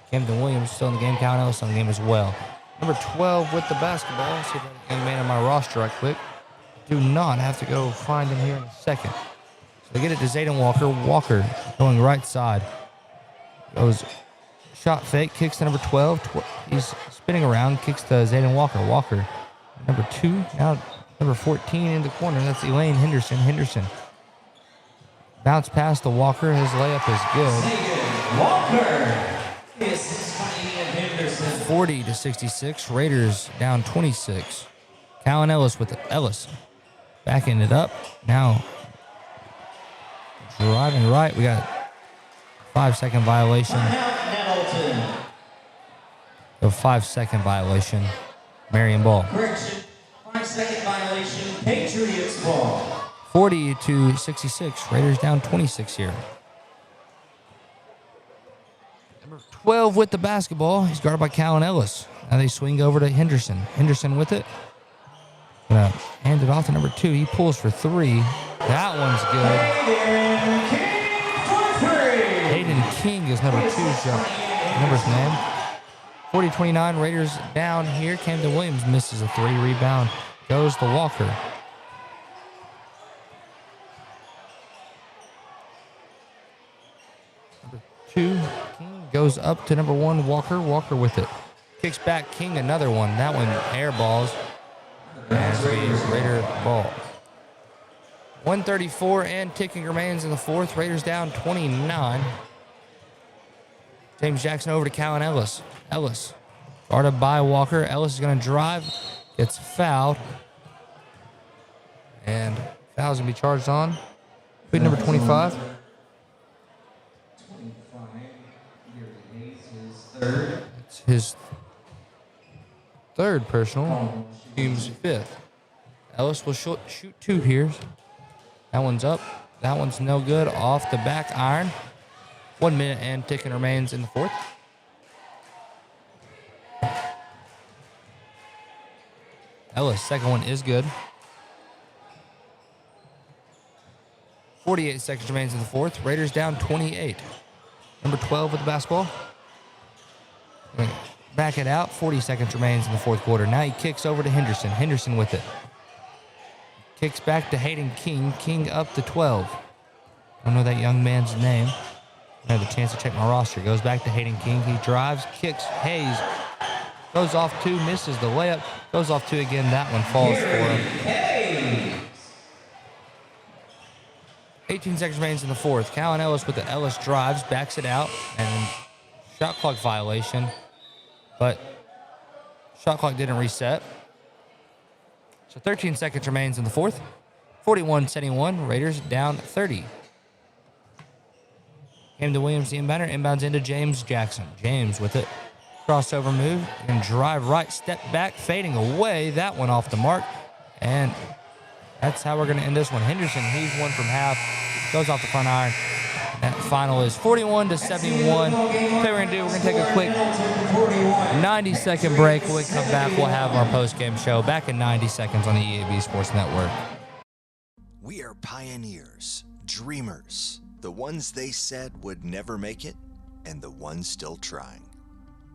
Camden Williams still in the game. Calvin Ellis on the game as well. Number 12 with the basketball. See if I can man on my roster right quick. Do not have to go find him here in a second. So they get it to Zayden Walker. Walker going right side. Goes shot fake. Kicks to number 12. He's spinning around. Kicks to Zayden Walker. Walker, number 2. Now number 14 in the corner. That's Elaine Henderson. Henderson. Bounce pass to Walker. His layup is good. Walker. 40-66. Raiders down 26. Calvin Ellis with it. Ellis backing it up. Now driving right. We got 5-second violation. A 5-second violation. Marion ball. Correction. 5-second violation. Patriots ball. 40-66. Raiders down 26 here. Number 12 with the basketball. He's guarded by Calvin Ellis. Now they swing over to Henderson. Henderson with it. Gonna hand it off to number 2. He pulls for 3. That one's good. Hayden King is number 2 shot. Number's name. 40-29. Raiders down here. Camden Williams misses a 3. Rebound goes to Walker. Number 2. King goes up to number 1. Walker. Walker with it. Kicks back. King another one. That one air balls. And Raider ball. 1:34 and ticking remains in the fourth. Raiders down 29. James Jackson over to Calvin Ellis. Ellis guarded by Walker. Ellis is going to drive. Gets fouled. And foul's going to be charged on. Tweet number 25. It's his third personal. Team's 5th. Ellis will shoot 2 here. That one's up. That one's no good. Off the back iron. 1 minute and ticking remains in the fourth. Ellis, second one is good. 48 seconds remains in the fourth. Raiders down 28. Number 12 with the basketball. Back it out. 40 seconds remains in the fourth quarter. Now he kicks over to Henderson. Henderson with it. Kicks back to Hayden King. King up to 12. I don't know that young man's name. I have a chance to check my roster. Goes back to Hayden King. He drives, kicks. Hayes goes off 2, misses the layup. Goes off 2 again. That one falls for him. 18 seconds remains in the fourth. Callan Ellis with the Ellis drives, backs it out, and shot clock violation. But shot clock didn't reset. So 13 seconds remains in the fourth. 41-71. Raiders down 30. Came to Williams, the inbounder. Inbounds into James Jackson. James with it. Crossover move and drive right. Step back, fading away. That one off the mark. And that's how we're going to end this one. Henderson, he's one from half. Goes off the front iron. That final is 41-71. What we're going to do, we're going to take a quick 90-second break. When we come back, we'll have our post-game show back in 90 seconds on the EAB Sports Network. We are pioneers, dreamers, the ones they said would never make it, and the ones still trying.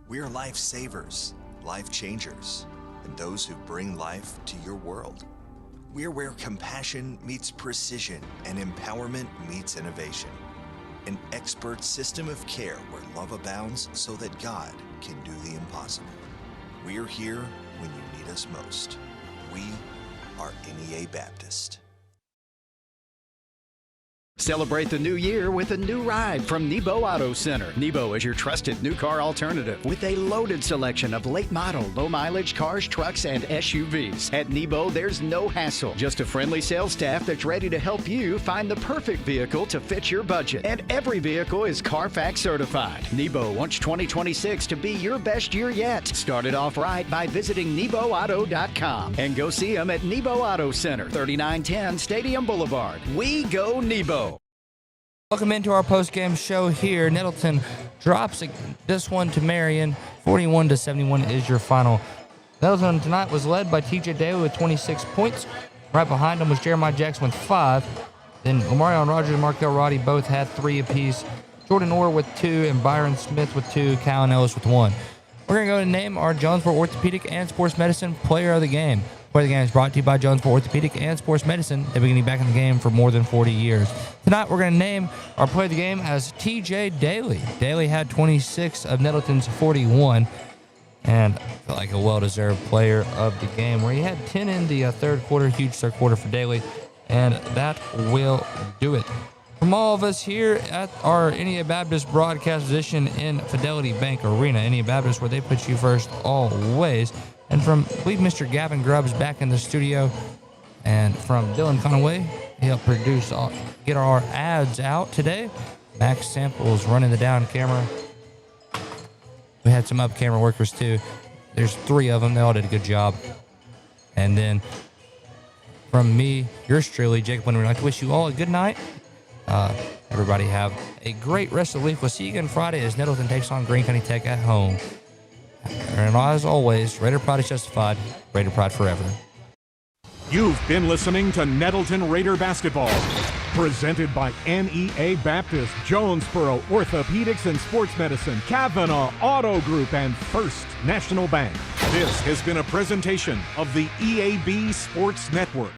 We are lifesavers, life changers, and those who bring life to your world. We are where compassion meets precision and empowerment meets innovation. An expert system of care where love abounds so that God can do the impossible. We are here when you need us most. We are NEA Baptist. Celebrate the new year with a new ride from Nebo Auto Center. Nebo is your trusted new car alternative with a loaded selection of late model, low mileage cars, trucks, and SUVs. At Nebo, there's no hassle, just a friendly sales staff that's ready to help you find the perfect vehicle to fit your budget. And every vehicle is Carfax certified. Nebo wants 2026 to be your best year yet. Start it off right by visiting NeboAuto.com and go see them at Nebo Auto Center, 3910 Stadium Boulevard. We go Nebo. Welcome into our post-game show here. Nettleton drops this one to Marion. 41-71 is your final. Nettleton tonight was led by TJ Daly with 26 points. Right behind him was Jeremiah Jackson with 5. Then Marion Rogers and Markel Roddy both had 3 apiece. Jordan Orr with 2 and Byron Smith with 2. Callan Ellis with 1. We're going to go and name our Jonesboro Orthopedic and Sports Medicine Player of the Game. Player of the Game is brought to you by Jonesboro Orthopedic and Sports Medicine. They've been getting back in the game for more than 40 years. Tonight, we're going to name our Player of the Game as TJ Daly. Daly had 26 of Nettleton's 41, and I feel like a well-deserved Player of the Game, where he had 10 in the third quarter, huge third quarter for Daly, and that will do it. From all of us here at our NEA Baptist broadcast position in Fidelity Bank Arena, NEA Baptist, where they put you first always. And from, I believe, Mr. Gavin Grubbs back in the studio, and from Dylan Conaway, he helped produce, get our ads out today. Max Samples running the down camera. We had some up camera workers too. There's 3 of them. They all did a good job. And then from me, yours truly, Jacob Winter, I'd like to wish you all a good night. Everybody have a great rest of the week. We'll see you again Friday as Nettleton takes on Greene County Tech at home. And as always, Raider Pride is justified. Raider Pride forever. You've been listening to Nettleton Raider Basketball, presented by NEA Baptist, Jonesboro Orthopedics and Sports Medicine, Kavanaugh Auto Group, and First National Bank. This has been a presentation of the EAB Sports Network.